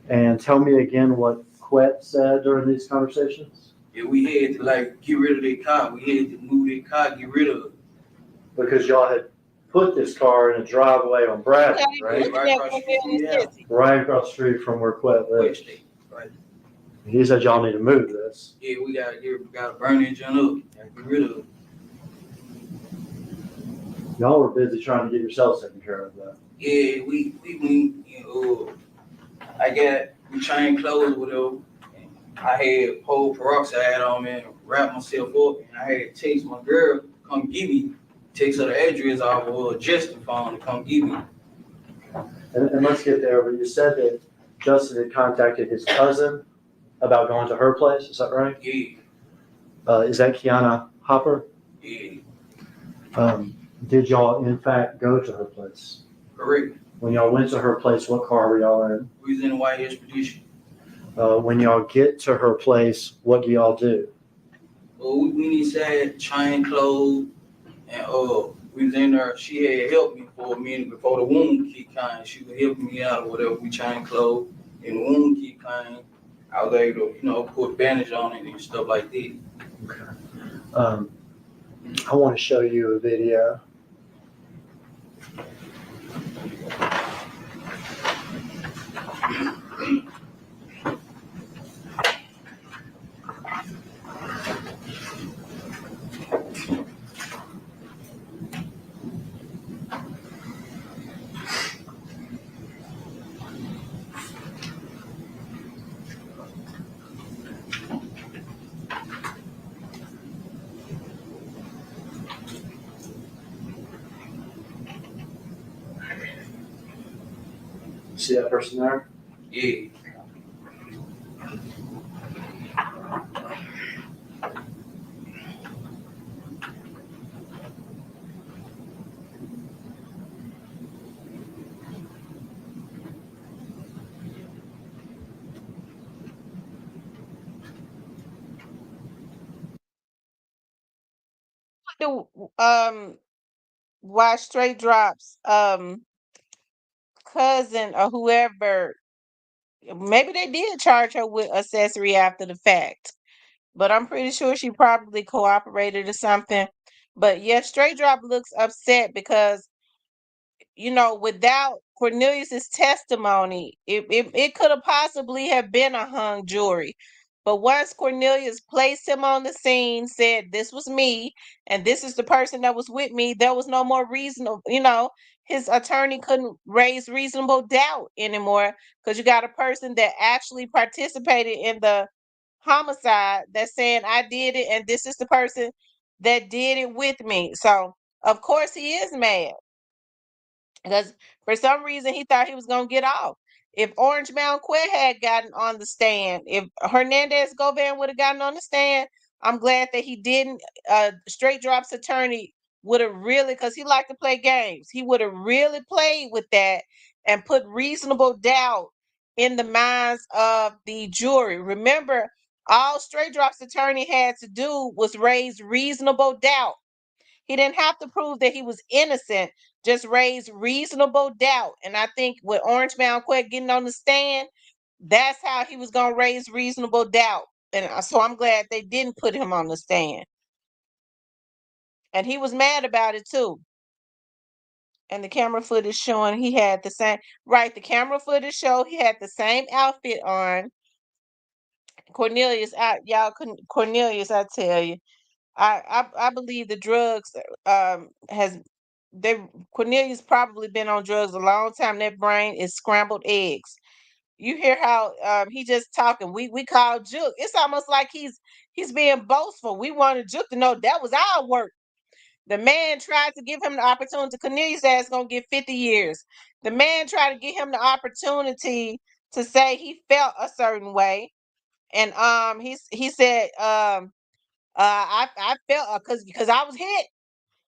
And tell me again what Quet said during these conversations? yeah, we had to, like, get rid of that car. We had to move that car, get rid of it. Because y'all had put this car in a driveway on Bradley, Okay, right? looking Right at across the Cornelius street, Smith. Right across the street from where Quet lives. West State. Right. He said y'all need to move this. Yeah, we gotta burn that junk up. Gotta get rid of it. Y'all were busy trying to get yourselves taken care of that. Yeah, we went, we changed clothes with them. I had whole peroxide on me and wrapped myself up, and I had to text my girl to come get me, text her the address off of Justin's phone to come get me. And let's get there, but you said that Justin had contacted his cousin about going to her place, is that right? Yeah, Is that Kiana Hopper? yeah, Did y'all in fact go to her place? correct. When y'all went to her place, what car were y'all in? We was in the White Expedition. When y'all get to her place, what do y'all do? We inside change clothes, and we was in there. She had helped me for a minute before the wound keep coming. She was helping me out or whatever. We changed clothes and the wound keep coming. I was able to, put bandage on it and stuff like that. Okay. I want to show you a video. See that person there? Yeah. The why Straight Drops cousin or whoever, maybe they did charge her with accessory after the fact, but I'm pretty sure she probably cooperated or something. But yeah, Straight Drop looks upset because without Cornelius's testimony, it could have possibly have been a hung jury. But once Cornelius placed him on the scene, said this was me and this is the person that was with me, there was no more reason, his attorney couldn't raise reasonable doubt anymore because you got a person that actually participated in the homicide that's saying I did it and this is the person that did it with me. So of course he is mad because for some reason he thought he was going to get off. If Orange Mound Quet had gotten on the stand, if Hernandez Govan would have gotten on the stand, I'm glad that he didn't. Straight Drop's attorney would have really, because he liked to play games, he would have really played with that and put reasonable doubt in the minds of the jury. Remember, all Straight Drop's attorney had to do was raise reasonable doubt. He didn't have to prove that he was innocent, just raise reasonable doubt. And I think with Orange Mound Quet getting on the stand, that's how he was going to raise reasonable doubt. And so I'm glad they didn't put him on the stand. And he was mad about it too. And the camera footage showing he had the same, right, the camera footage showed he had the same outfit on. Cornelius, Cornelius, I tell you. I believe the drugs has they Cornelius probably been on drugs a long time. That brain is scrambled eggs. You hear how he just talking. We call Juke. It's almost like he's being boastful. We wanted Juke to know that was our work. The man tried to give him the opportunity. Cornelius ass gonna get 50 years. The man tried to give him the opportunity to say he felt a certain way, and he said I felt because I was hit.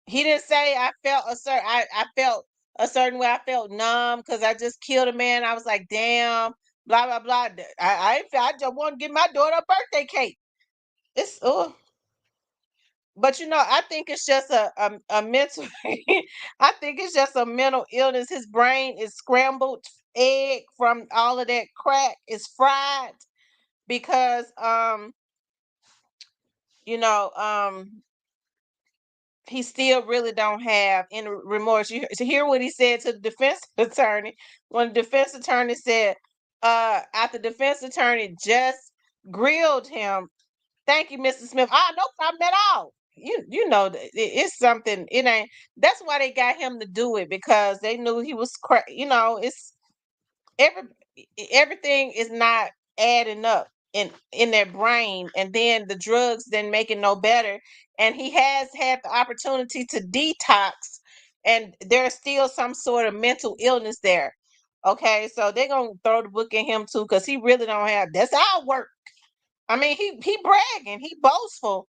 He didn't say I felt a certain I felt a certain way. I felt numb because I just killed a man. I was like, damn, blah blah blah. I just want to give my daughter a birthday cake. It's but I think it's just a mental. I think it's just a mental illness. His brain is scrambled egg from all of that crack. It's fried because you know he still really don't have any remorse. You to hear what he said to the defense attorney when the defense attorney said, after the defense attorney just grilled him, "Thank you, Mr. Smith. Ah, no problem at all." It's something. It ain't. That's why they got him to do it because they knew he was. It's every everything is not adding up in their brain, and then the drugs then make it no better, and he has had the opportunity to detox, and there's still some sort of mental illness there. Okay, so they're gonna throw the book at him too because he really don't have. That's our work. I mean, he bragging, he boastful.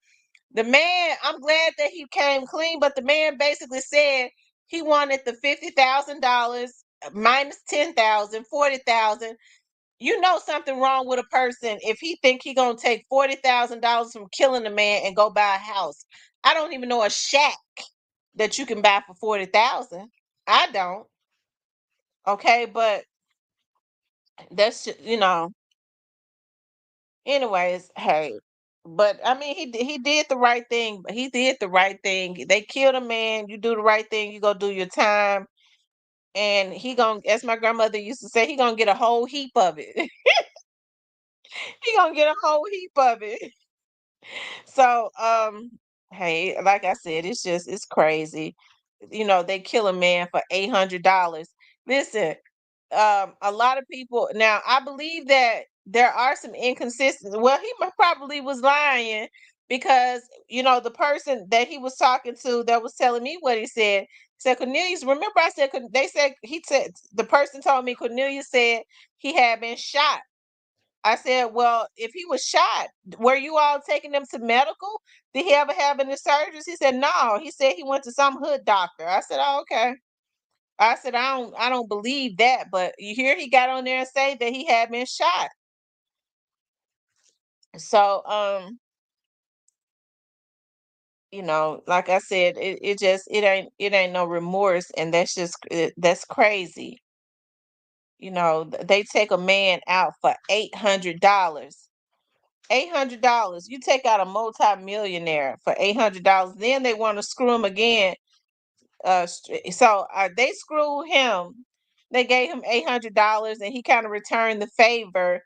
The man, I'm glad that he came clean, but the man basically said he wanted the $50,000 minus 10,000, 40,000. You know something wrong with a person if he think he gonna take $40,000 from killing a man and go buy a house. I don't even know a shack that you can buy for 40,000. I don't. Okay, but that's anyways, hey. But I mean, he did the right thing. He did the right thing. They killed a man. You do the right thing. You go do your time, and he gonna, as my grandmother used to say, he gonna get a whole heap of it. He gonna get a whole heap of it. So, hey, like I said, it's crazy. They kill a man for $800. Listen, a lot of people now. I believe that there are some inconsistencies. Well, probably was lying because the person that he was talking to that was telling me what he said Cornelius. Remember, I said they said he said the person told me Cornelius said he had been shot. I said, well, if he was shot, were you all taking him to medical? Did he ever have any surgeries? He said, no. He said he went to some hood doctor. I said, oh, okay. I said, I don't believe that, but you hear he got on there and say that he had been shot. So, like I said, it ain't no remorse, and that's crazy. They take a man out for $800. $800. You take out a multi-millionaire for $800. Then they want to screw him again. So they screwed him. They gave him $800, and he kind of returned the favor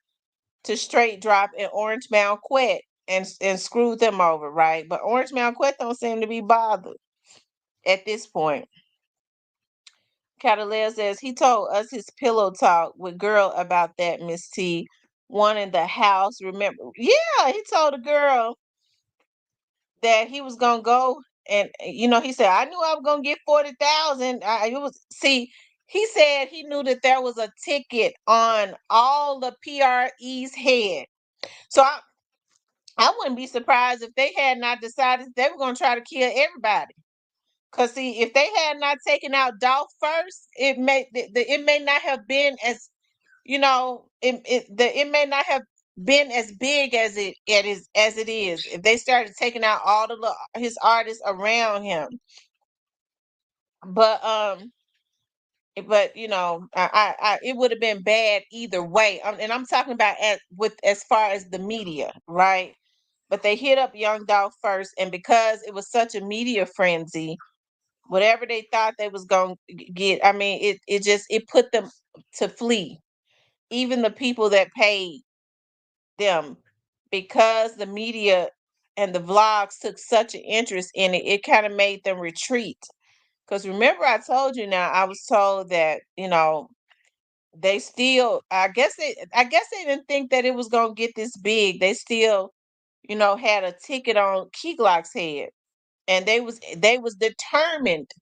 to Straight Drop and Orange Mound Quet and screwed them over, right? But Orange Mound Quet don't seem to be bothered at this point. Catalea says he told us his pillow talk with girl about that, Miss T. One in the house. Remember? Yeah, he told a girl that he was gonna go, and he said, I knew I was gonna get 40,000. It was see, he said he knew that there was a ticket on all the PRE's head. So I wouldn't be surprised if they had not decided they were gonna try to kill everybody. Cause see, if they had not taken out Dolph first, it may not have been as it may not have been as big as it is if they started taking out all his artists around him. But it would have been bad either way. And I'm talking about as far as the media, right? But they hit up Young Dolph first, and because it was such a media frenzy, whatever they thought they was gonna get, I mean, it put them to flee. Even the people that paid them, because the media and the vlogs took such an interest in it, it kind of made them retreat. Because remember, I told you now, I was told that, they still, I guess they didn't think that it was gonna get this big. They still, had a ticket on Key Glock's head. And they was determined.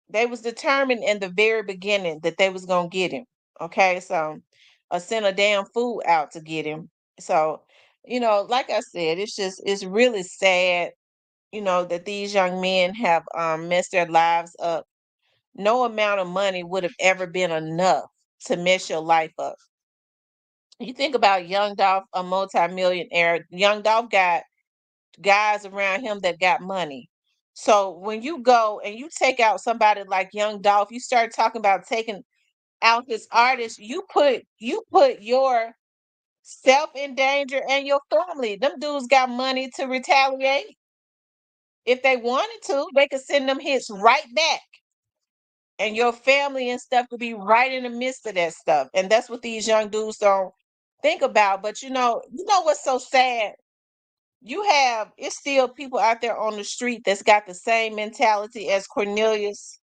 They was determined in the very beginning that they was gonna get him. Okay, so send a damn fool out to get him. So, like I said, it's really sad, that these young men have messed their lives up. No amount of money would have ever been enough to mess your life up. You think about Young Dolph, a multimillionaire. Young Dolph got guys around him that got money. So when you go and you take out somebody like Young Dolph, you start talking about taking out his artist, you put your self in danger and your family. Them dudes got money to retaliate. If they wanted to, they could send them hits right back. And your family and stuff could be right in the midst of that stuff. And that's what these young dudes don't think about. But you know what's so sad? It's still people out there on the street that's got the same mentality as Cornelius,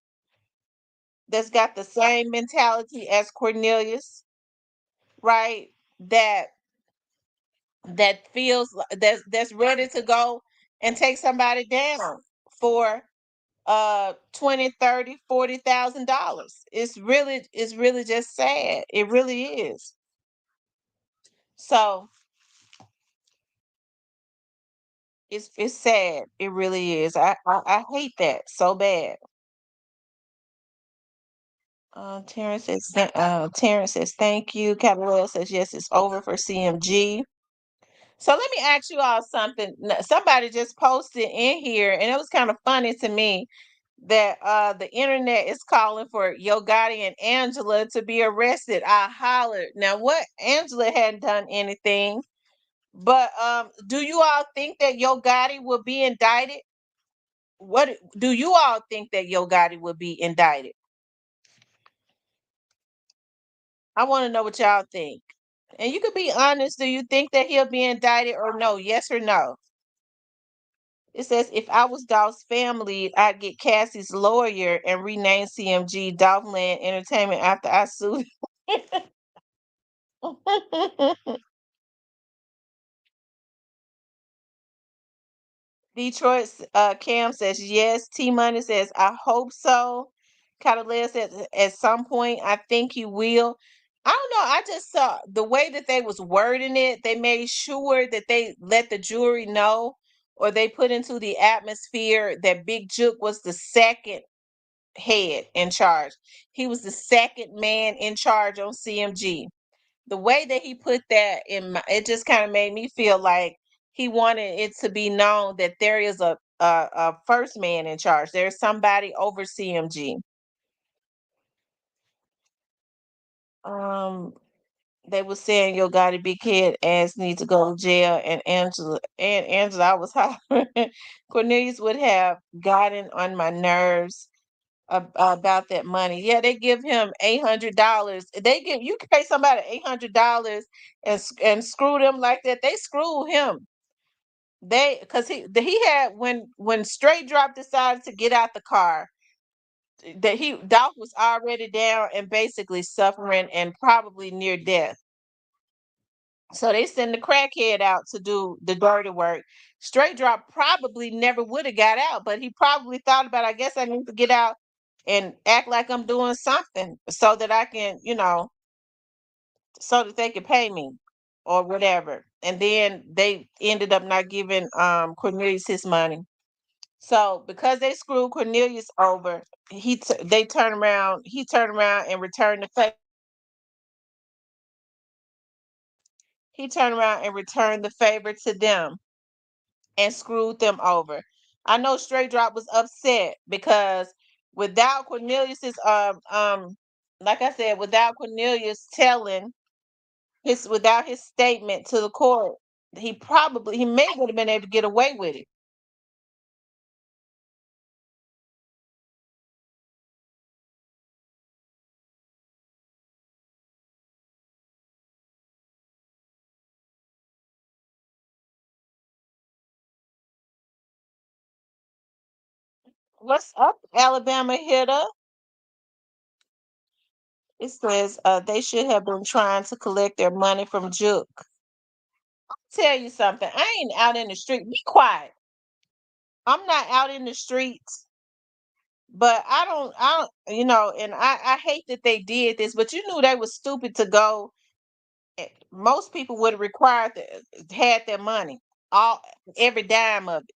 that's got the same mentality as Cornelius, right? That feels that's ready to go and take somebody down for 20, 30, $40,000. It's really just sad. It really is. So it's sad. It really is. I hate that so bad. Terrence says thank you. Caballero says yes, it's over for CMG. So let me ask you all something. Somebody just posted in here, and it was kind of funny to me. that the internet is calling for Yo Gotti and Angela to be arrested. I hollered. Now, what? Angela hadn't done anything, but do you all think that Yo Gotti will be indicted? What do you all think that Yo Gotti will be indicted? I want to know what y'all think. And you could be honest. Do you think that he'll be indicted or no? Yes or no? It says, if I was Dolph's family, I'd get Cassie's lawyer and rename CMG Dolphland Entertainment after I sued. Detroit's Cam says yes. T Money says I hope so. Catalina says at some point I think he will. I don't know. I just saw the way that they was wording it. They made sure that they let the jury know, or they put into the atmosphere that Big Juke was the second head in charge. He was the second man in charge on CMG. The way that he put that in my, it just kind of made me feel like he wanted it to be known that there is a first man in charge. There's somebody over CMG. Um, they were saying Yo Gotti big head ass needs to go to jail, and Angela, I was hollering. Cornelius would have gotten on my nerves about that money. Yeah, they give him $800. They give you can pay somebody $800 and screw them like that. They screw him. They because he had when Straight Drop decided to get out the car, that Dolph was already down and basically suffering and probably near death. So they send the crackhead out to do the dirty work. Straight Drop probably never would have got out, but he probably thought about, I guess I need to get out and act like I'm doing something so that I can, so that they can pay me or whatever. And then they ended up not giving Cornelius his money. So because they screwed Cornelius over, they turn around, he turned around and returned the favor. He turned around and returned the favor to them and screwed them over. I know Straight Drop was upset because without Cornelius's like I said, without Cornelius telling without his statement to the court, he may would have been able to get away with it. What's up, Alabama hitter? It says they should have been trying to collect their money from Juke. Tell you something, I ain't out in the street. Be quiet. I'm not out in the streets, but and I hate that they did this, but you knew they was stupid to go. Most people would have had their money, all every dime of it.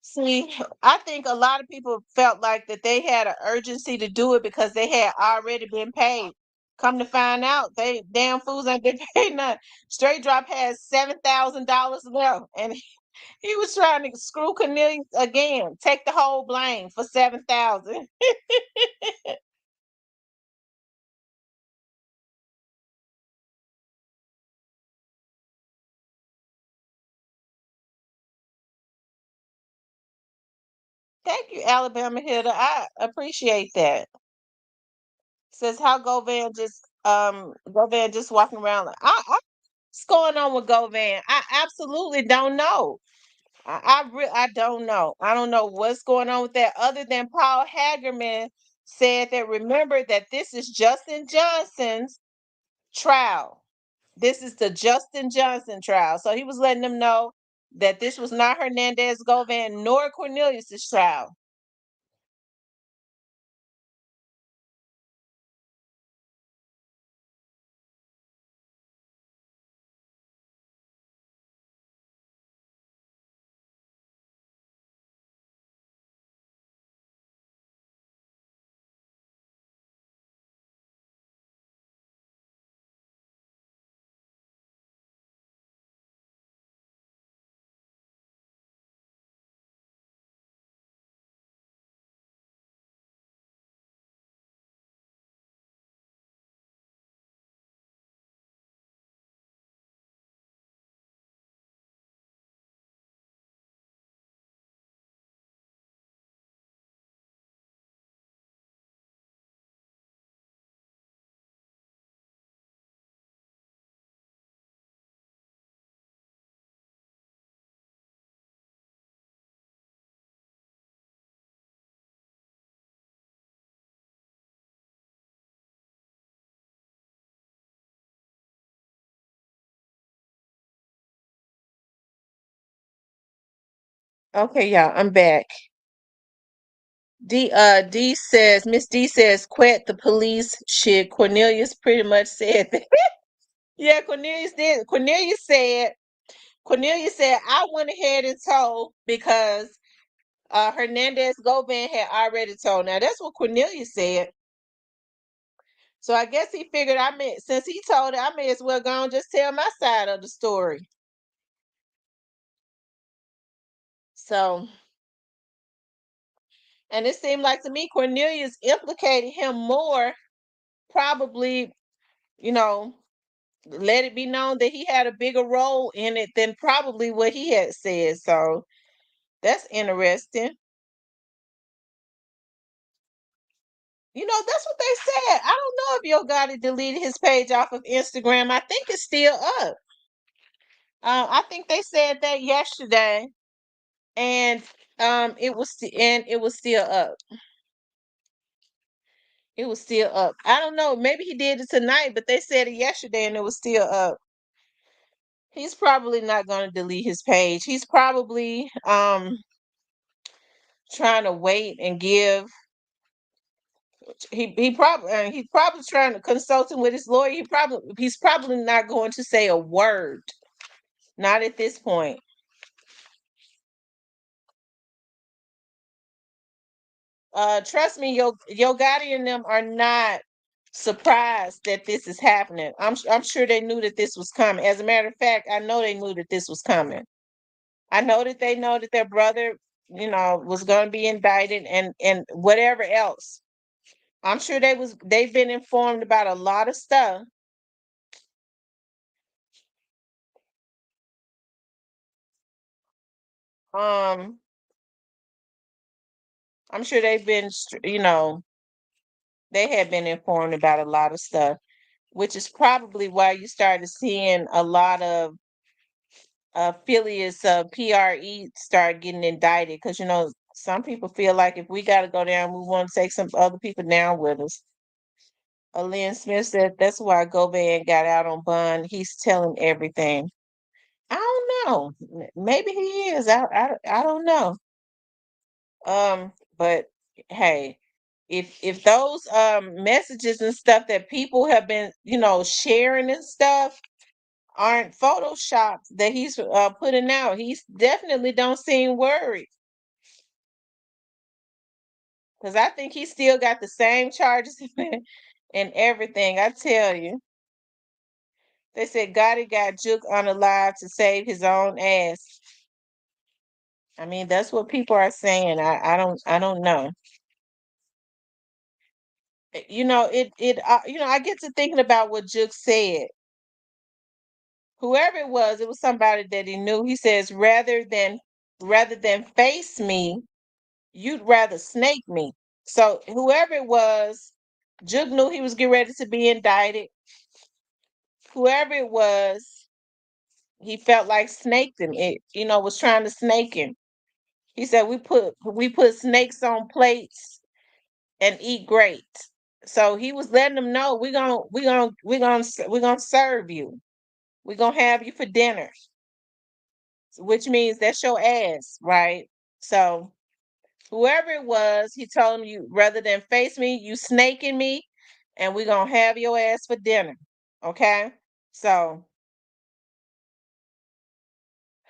See, I think a lot of people felt like that they had an urgency to do it because they had already been paid. Come to find out, they damn fools ain't been paid nothing. Straight Drop has $7,000 left, and he was trying to screw Cornelius again. Take the whole blame for 7,000. Thank you, Alabama hitter. I appreciate that. Says how Govan just walking around like what's going on with Govan? I absolutely don't know. I don't know. I don't know what's going on with that other than Paul Hagerman said that remember that this is Justin Johnson's trial. This is the Justin Johnson trial. So he was letting them know that this was not Hernandez Govan nor Cornelius's trial. Okay, y'all, I'm back. Miss D says, quit the police shit. Cornelius pretty much said that. Yeah, Cornelius did. Cornelius said, I went ahead and told because Hernandez Govan had already told. Now that's what Cornelius said. So I guess he figured since he told it, I may as well go and just tell my side of the story. So, and it seemed like to me Cornelius implicated him more, probably, you know, let it be known that he had a bigger role in it than probably what he had said. So that's interesting. That's what they said. I don't know if Yo Gotti deleted his page off of Instagram. I think it's still up. I think they said that yesterday, and it was still up. It was still up. I don't know. Maybe he did it tonight, but they said it yesterday, and it was still up. He's probably not going to delete his page. He's probably trying to wait and give. He's probably trying to consulting with his lawyer. He's probably not going to say a word. Not at this point. Trust me, Yo Gotti and them are not surprised that this is happening. I'm sure they knew that this was coming. As a matter of fact, I know they knew that this was coming. I know that they know that their brother, was going to be indicted and whatever else. I'm sure they've been informed about a lot of stuff. Um, I'm sure they've been, they have been informed about a lot of stuff, which is probably why you started seeing a lot of affiliates of PRE start getting indicted because some people feel like if we got to go down, we want to take some other people down with us. Lynn Smith said that's why Govan got out on bond. He's telling everything. I don't know. Maybe he is. I don't know. But hey, if those messages and stuff that people have been sharing and stuff aren't photoshopped that he's putting out, he's definitely don't seem worried. Because I think he still got the same charges and everything. I tell you. They said Gotti got Juke unalive to save his own ass. I mean, that's what people are saying. I don't know. I get to thinking about what Juke said. Whoever it was somebody that he knew. He says rather than face me, you'd rather snake me. So whoever it was, Juke knew he was getting ready to be indicted. Whoever it was, he felt like snaked him. Was trying to snake him. He said we put snakes on plates and eat great. So he was letting them know we're gonna serve you. We're gonna have you for dinner, which means that's your ass, right? So whoever it was, he told him you rather than face me, you snaking me, and we're gonna have your ass for dinner. Okay? So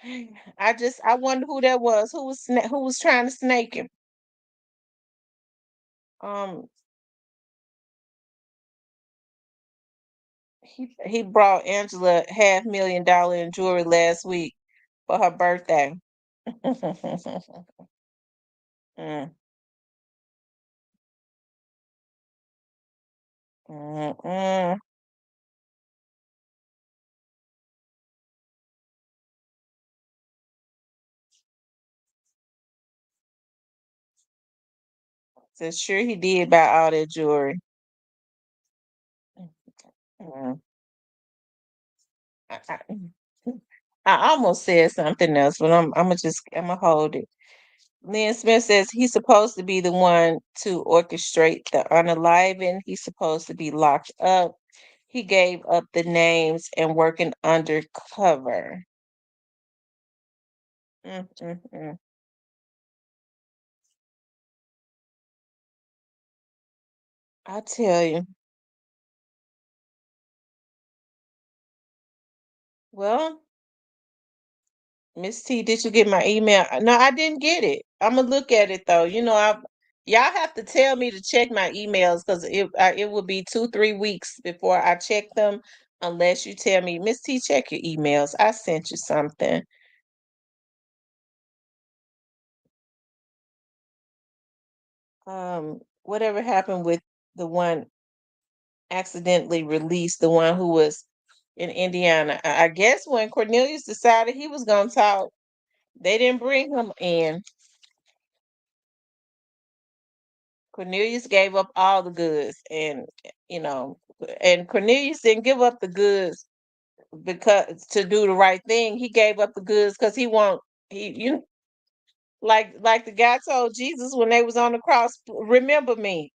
I wonder who that was. Who was trying to snake him. Um he brought Angela $500,000 in jewelry last week for her birthday. Mm, mm, mm. So sure he did buy all that jewelry. Mm. I, I almost said something else, but I'm gonna hold it. Lynn Smith says he's supposed to be the one to orchestrate the unaliving. He's supposed to be locked up. He gave up the names and working undercover. Mm, mm, mm. I tell you. Well, Miss T, did you get my email? No, I didn't get it. I'm gonna look at it though. Y'all have to tell me to check my emails because it will be 2-3 weeks before I check them, unless you tell me, Miss T, check your emails. I sent you something. Whatever happened with the one accidentally released, the one who was in Indiana? I guess when Cornelius decided he was gonna talk, they didn't bring him in. Cornelius gave up all the goods, and you know, and Cornelius didn't give up the goods because to do the right thing. He gave up the goods because he like the guy told Jesus when they was on the cross, remember me.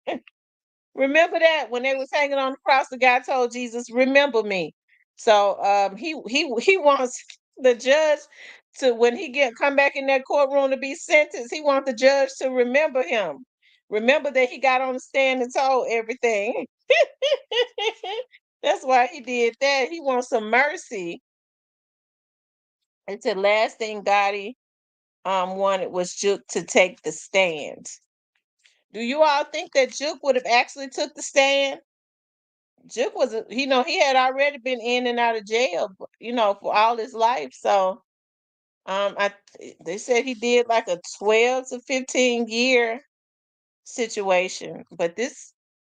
Remember that when they was hanging on the cross, the guy told Jesus, "Remember me." So he wants the judge to, when he get come back in that courtroom to be sentenced, he wants the judge to remember him. Remember that he got on the stand and told everything. That's why he did that. He wants some mercy. And the last thing Gotti wanted was Juke to take the stand. Do you all think that Juke would have actually took the stand? Juke was, he had already been in and out of jail, for all his life. So, they said he did like a 12 to 15 year situation, but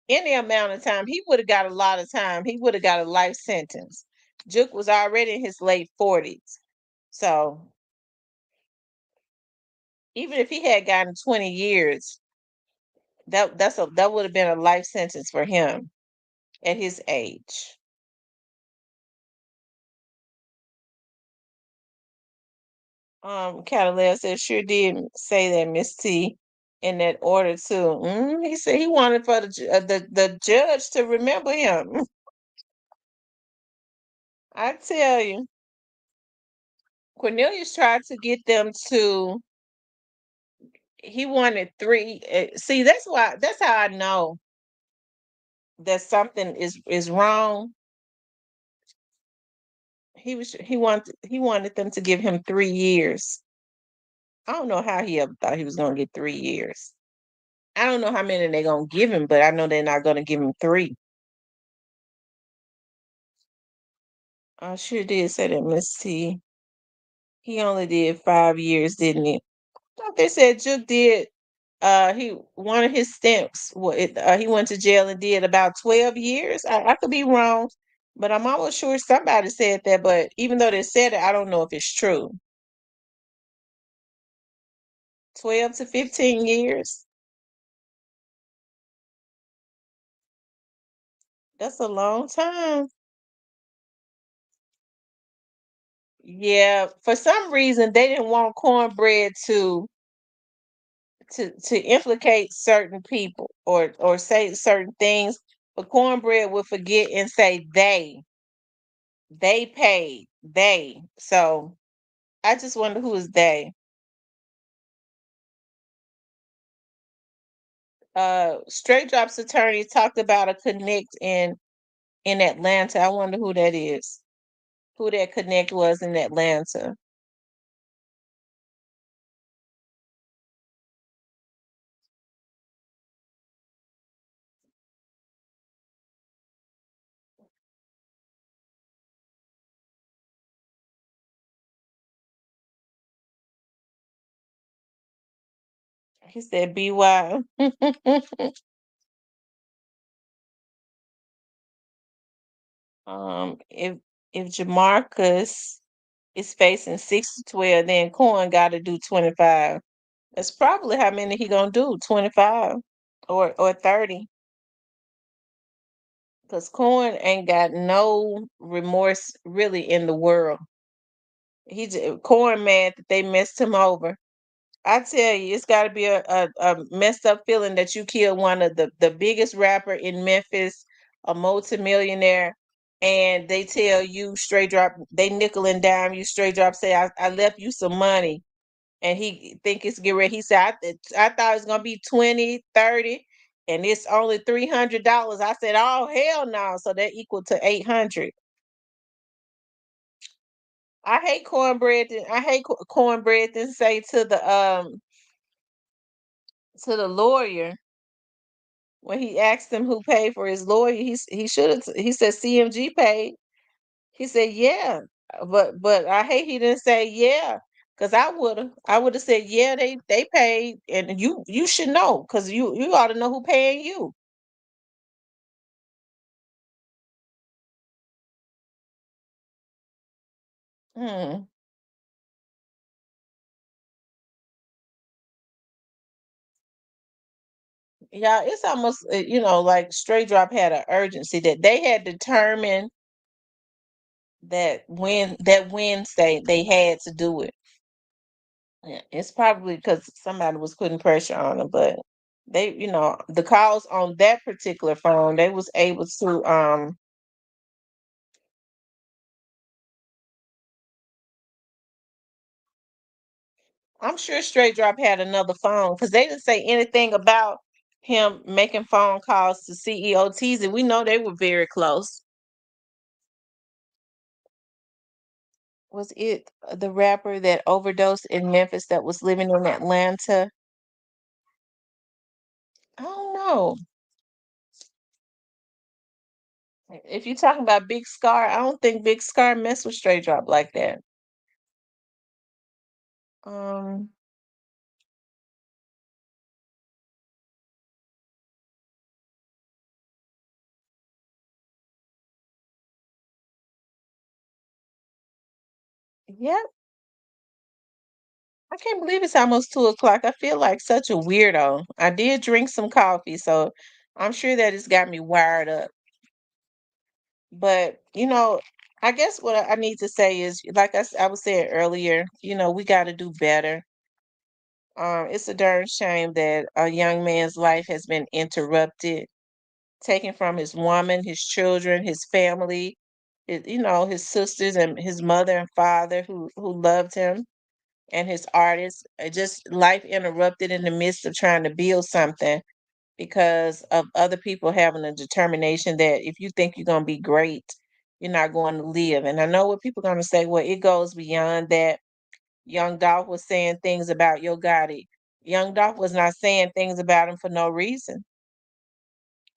any amount of time, he would have got a lot of time. He would have got a life sentence. Juke was already in his late 40s. So, even if he had gotten 20 years, that would have been a life sentence for him at his age. Catalina said sure did say that, Miss T, in that order too. He said he wanted for the judge to remember him. I tell you, Cornelius tried to get them to. He wanted three. See, That's how I know that something is wrong. He wanted them to give him 3 years. I don't know how he ever thought he was gonna get 3 years. I don't know how many they're gonna give him, but I know they're not gonna give him three. I sure did say that, Miss T. He only did 5 years, didn't he? I thought they said Juke did. He one of his stamps. He went to jail and did about 12 years. I could be wrong, but I'm almost sure somebody said that. But even though they said it, I don't know if it's true. 12 to 15 years. That's a long time. Yeah, for some reason they didn't want Cornbread to implicate certain people or say certain things, but Cornbread would forget and say they paid they. So I just wonder who is they. Straight Drops attorney talked about a connect in Atlanta. I wonder who that is. Who that connect was in Atlanta. He said BY. If Jamarcus is facing 6 to 12, then Corn got to do 25. That's probably how many he gonna do, 25 or 30. Because Corn ain't got no remorse really in the world. Corn mad that they messed him over. I tell you, it's got to be a messed up feeling that you killed one of the biggest rapper in Memphis, a multimillionaire, and they tell you straight drop, they nickel and dime you straight drop, say, I left you some money. And he think it's get ready. He said, I thought it was going to be 20, 30. and it's only $300. I said, "Oh hell no!" So that equal to 800. I hate cornbread. I hate cornbread. To say to the lawyer when he asked him who paid for his lawyer, he should have. He said CMG paid. He said yeah, but I hate he didn't say yeah. Cause I would have said yeah, they paid, and you should know, cause you ought to know who paying you. Hmm. Yeah, it's almost like Straight Drop had an urgency that they had determined that Wednesday they had to do it. Yeah, it's probably because somebody was putting pressure on them, but the calls on that particular phone, they was able to I'm sure Straight Drop had another phone because they didn't say anything about him making phone calls to CEOTs, and we know they were very close. Was it the rapper that overdosed in Memphis that was living in Atlanta? I don't know. If you're talking about Big Scar, I don't think Big Scar messed with Straight Drop like that. Um, yeah, I can't believe it's almost 2 o'clock. I feel like such a weirdo. I did drink some coffee, so I'm sure that it's got me wired up. But I guess what I need to say is, like I was saying earlier, we got to do better. It's a darn shame that a young man's life has been interrupted, taken from his woman, his children, his family, his sisters and his mother and father who loved him, and his artists. Just life interrupted in the midst of trying to build something because of other people having a determination that if you think you're going to be great, you're not going to live. And I know what people are going to say, well, it goes beyond that. Young Dolph was saying things about Yo Gotti. Young Dolph was not saying things about him for no reason.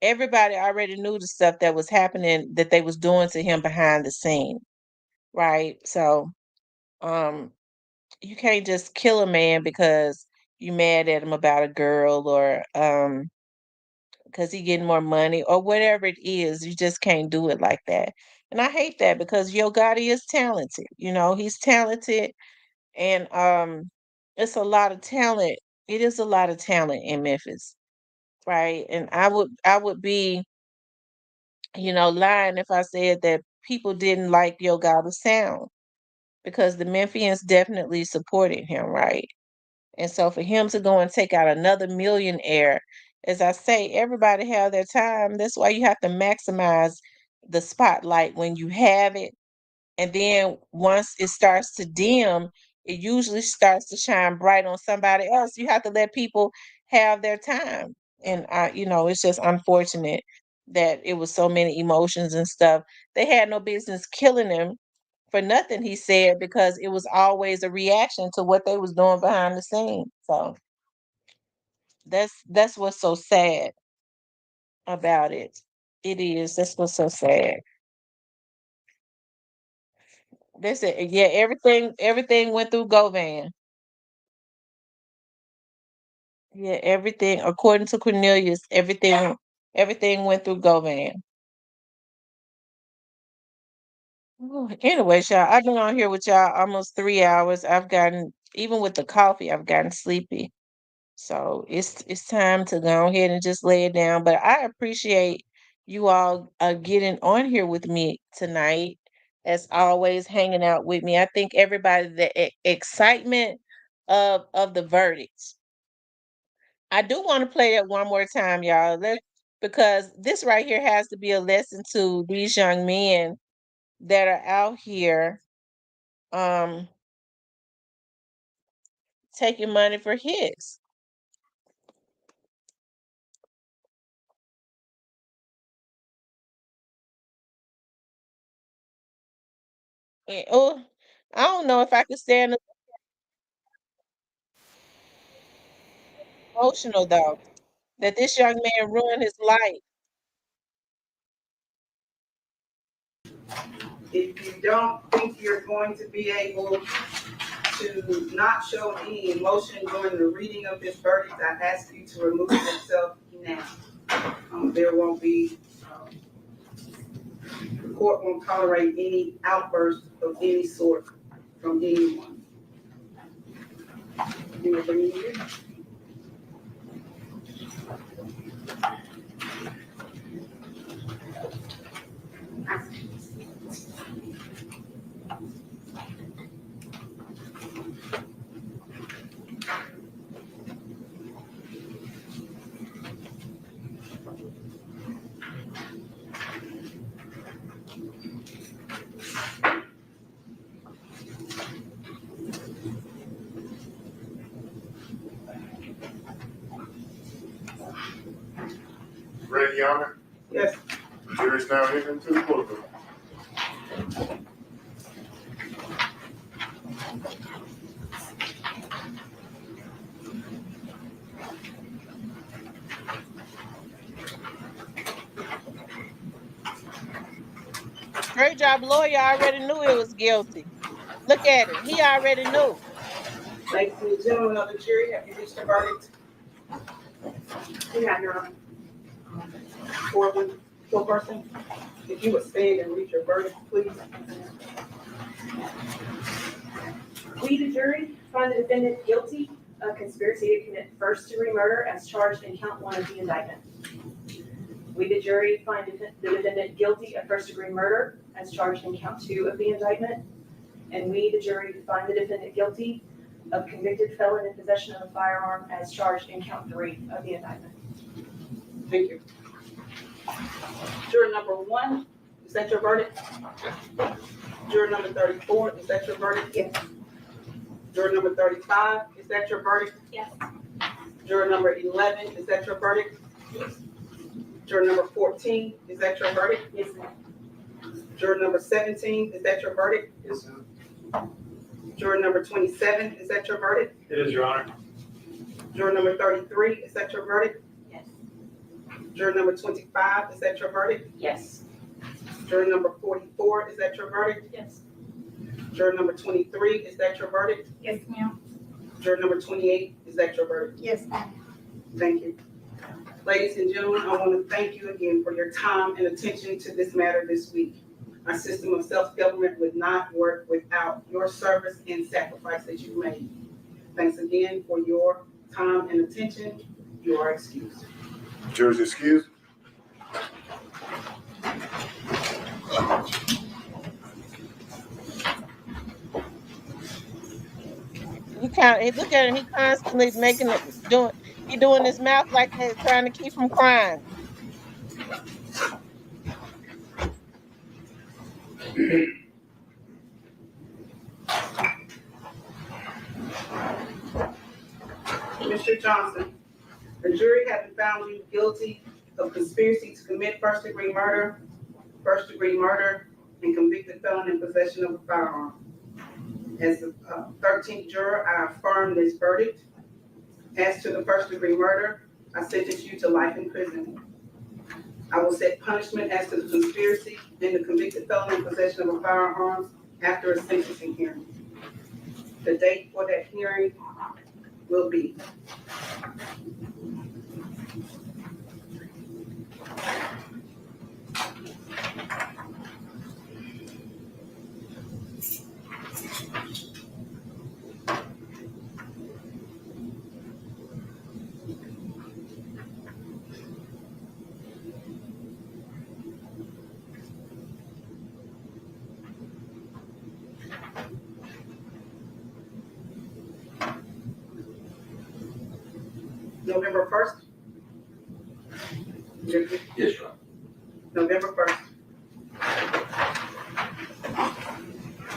Everybody already knew the stuff that was happening that they was doing to him behind the scene, right? So, um, you can't just kill a man because you mad at him about a girl or because he getting more money or whatever it is. You just can't do it like that. And I hate that because Yo Gotti is talented. He's talented, and it's a lot of talent. It is a lot of talent in Memphis, right? And I would be, lying if I said that people didn't like Yo Gotti's sound because the Memphians definitely supported him, right? And so for him to go and take out another millionaire, as I say, everybody have their time. That's why you have to maximize the spotlight when you have it. And then once it starts to dim, it usually starts to shine bright on somebody else. You have to let people have their time. And it's just unfortunate that it was so many emotions and stuff. They had no business killing him for nothing, he said, because it was always a reaction to what they was doing behind the scenes. So that's what's so sad about it. It is. That's what's so sad. That's it. Yeah, everything went through Govan. Yeah, everything according to Cornelius, everything went through Govan. Anyway, y'all, I've been on here with y'all almost 3 hours. I've gotten even with the coffee, I've gotten sleepy. So it's time to go ahead and just lay it down. But I appreciate you all getting on here with me tonight, as always, hanging out with me. I think everybody the excitement of the verdicts. I do want to play that one more time, y'all. Because this right here has to be a lesson to these young men that are out here um taking money for hits. Oh, I don't know if I could stand the emotional though. That this young man ruined his life. If you don't think you're going to be able to not show any emotion during the reading of this verdict, I ask you to remove yourself now. There won't be, the court won't tolerate any outburst of any sort from anyone. You will bring me here. Ready, Your Honor? Yes. Jury is now entering into the courtroom. Great job, lawyer already knew he was guilty. Look at it. He already knew. Ladies and gentlemen of the jury, have you reached a verdict? Yeah, Your Honor. Four person, if you would stand and read your verdict, please. We, the jury, find the defendant guilty of conspiracy to commit first-degree murder as charged in count 1 of the indictment. We, the jury, find the defendant guilty of first-degree murder as charged in count 2 of the indictment. And we, the jury, find the defendant guilty of convicted felon in possession of a firearm as charged in count 3 of the indictment. Thank you. Juror number 1, is that your verdict? Juror number 34, is that your verdict? Yes. Juror number 35, is that your verdict? Yes. Juror number 11, is that your verdict? Yes. Juror number 14, is that your verdict? Yes, ma'am. Juror number 17, is that your verdict? Yes, sir. Juror number 27, is that your verdict? It is, Your Honor. Juror number 33, is that your verdict? Yes. Juror number 25, is that your verdict? Yes. Juror number 44, is that your verdict? Yes. Juror number 23, is that your verdict? Yes, ma'am. Juror number 28, is that your verdict? Yes, ma'am. Thank you. Ladies and gentlemen, I want to thank you again for your time and attention to this matter this week. Our system of self-government would not work without your service and sacrifice that you made. Thanks again for your time and attention. You are excused. Jury's excused. Look at him. He constantly doing his mouth like that, trying to keep from crying. Mr. Johnson, the jury having found you guilty of conspiracy to commit first-degree murder, and convicted felon in possession of a firearm. As the 13th juror, I affirm this verdict. As to the first-degree murder, I sentence you to life in prison. I will set punishment as to the conspiracy and the convicted felon in possession of a firearm after a sentencing hearing. The date for that hearing will be November 1st? Yes, Your Honor. November 1st.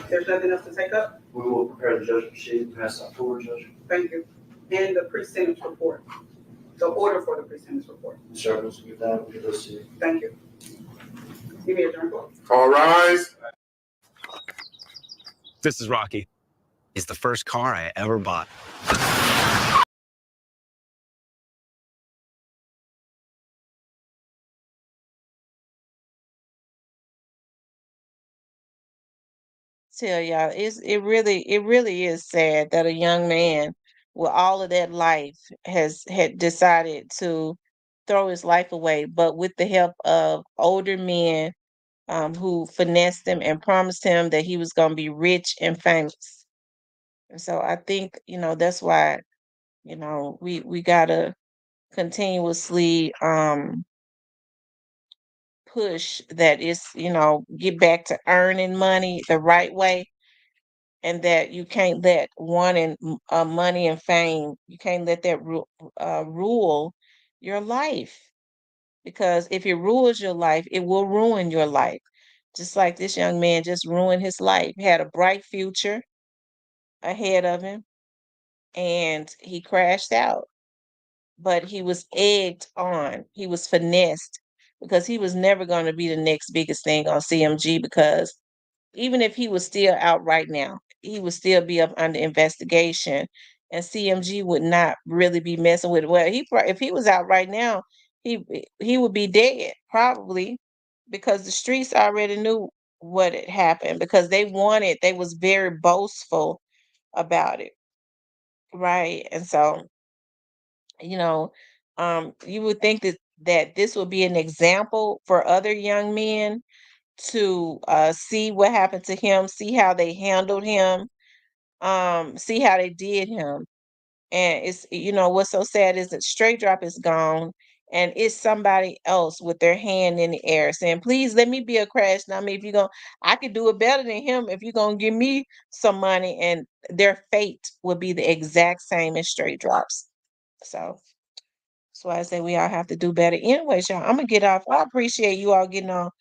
There's nothing else to take up? We will prepare the judgment sheet and pass that forward, Judge. Thank you. And the pre-sentence report. The order for the pre-sentence report. Service, with that, we'll get those to you. Thank you. Give me a turn, please. All rise. This is Rocky. It's the first car I ever bought. Tell y'all, it really is sad that a young man with all of that life had decided to throw his life away, but with the help of older men who finessed him and promised him that he was going to be rich and famous. And so I think, that's why, we gotta continuously push that it's, get back to earning money the right way, and that you can't let money and fame, you can't let that rule your life, because if it rules your life, it will ruin your life. Just like this young man just ruined his life, had a bright future ahead of him, and he crashed out. But he was egged on, he was finessed, because he was never going to be the next biggest thing on CMG, because even if he was still out right now, he would still be up under investigation, and CMG would not really be messing with it. Well, if he was out right now, he would be dead probably, because the streets already knew what had happened, because they was very boastful about it, right? And so, you know, you would think that this would be an example for other young men to see what happened to him, see how they handled him, see how they did him. And it's, what's so sad is that Straight Drop is gone, and it's somebody else with their hand in the air saying, please let me be a crash dummy. If you're going, I could do it better than him if you're going to give me some money. And their fate would be the exact same as Straight Drops. So that's why I say we all have to do better. Anyways, y'all, I'm gonna get off. I appreciate you all getting on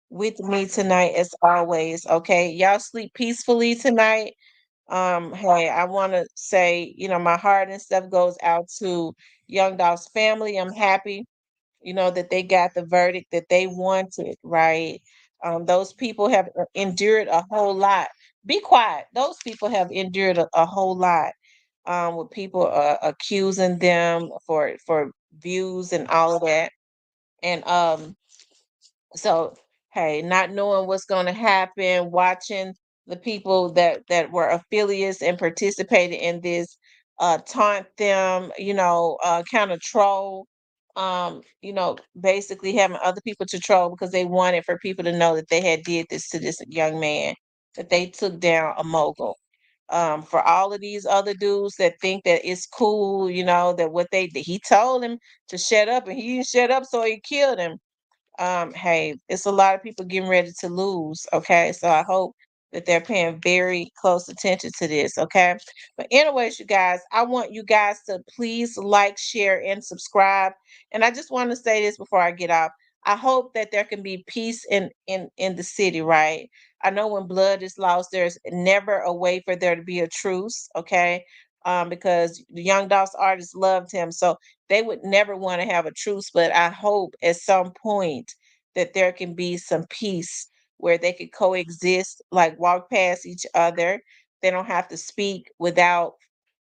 with me tonight as always. Okay. Y'all sleep peacefully tonight. Hey, I wanna say, my heart and stuff goes out to Young Dolph's family. I'm happy, that they got the verdict that they wanted, right? Those people have endured a whole lot. Be quiet. Those people have endured a whole lot, with people accusing them for views and all of that. And so, hey, not knowing what's going to happen, watching the people that were affiliates and participated in this taunt them, kind of troll, basically having other people to troll because they wanted for people to know that they had did this to this young man, that they took down a mogul. For all of these other dudes that think that it's cool, that he told him to shut up, and he didn't shut up, so he killed him. Hey, it's a lot of people getting ready to lose. Okay, so I hope that they're paying very close attention to this. Okay, but anyways, you guys, I want you guys to please like, share, and subscribe. And I just want to say this before I get off. I hope that there can be peace in the city, right? I know when blood is lost, there's never a way for there to be a truce. Okay. Because the Young Dolph's artists loved him. So they would never want to have a truce, but I hope at some point that there can be some peace where they could coexist, like walk past each other. They don't have to speak without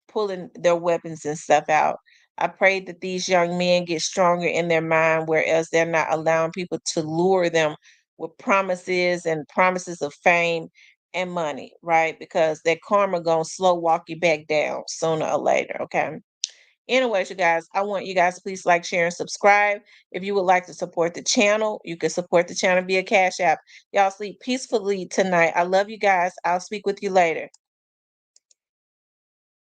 pulling their weapons and stuff out. I pray that these young men get stronger in their mind, whereas they're not allowing people to lure them with promises and promises of fame and money, right? Because that karma gonna slow walk you back down sooner or later. Okay. Anyways, you guys, I want you guys to please like, share, and subscribe. If you would like to support the channel, you can support the channel via Cash App. Y'all sleep peacefully tonight. I love you guys. I'll speak with you later.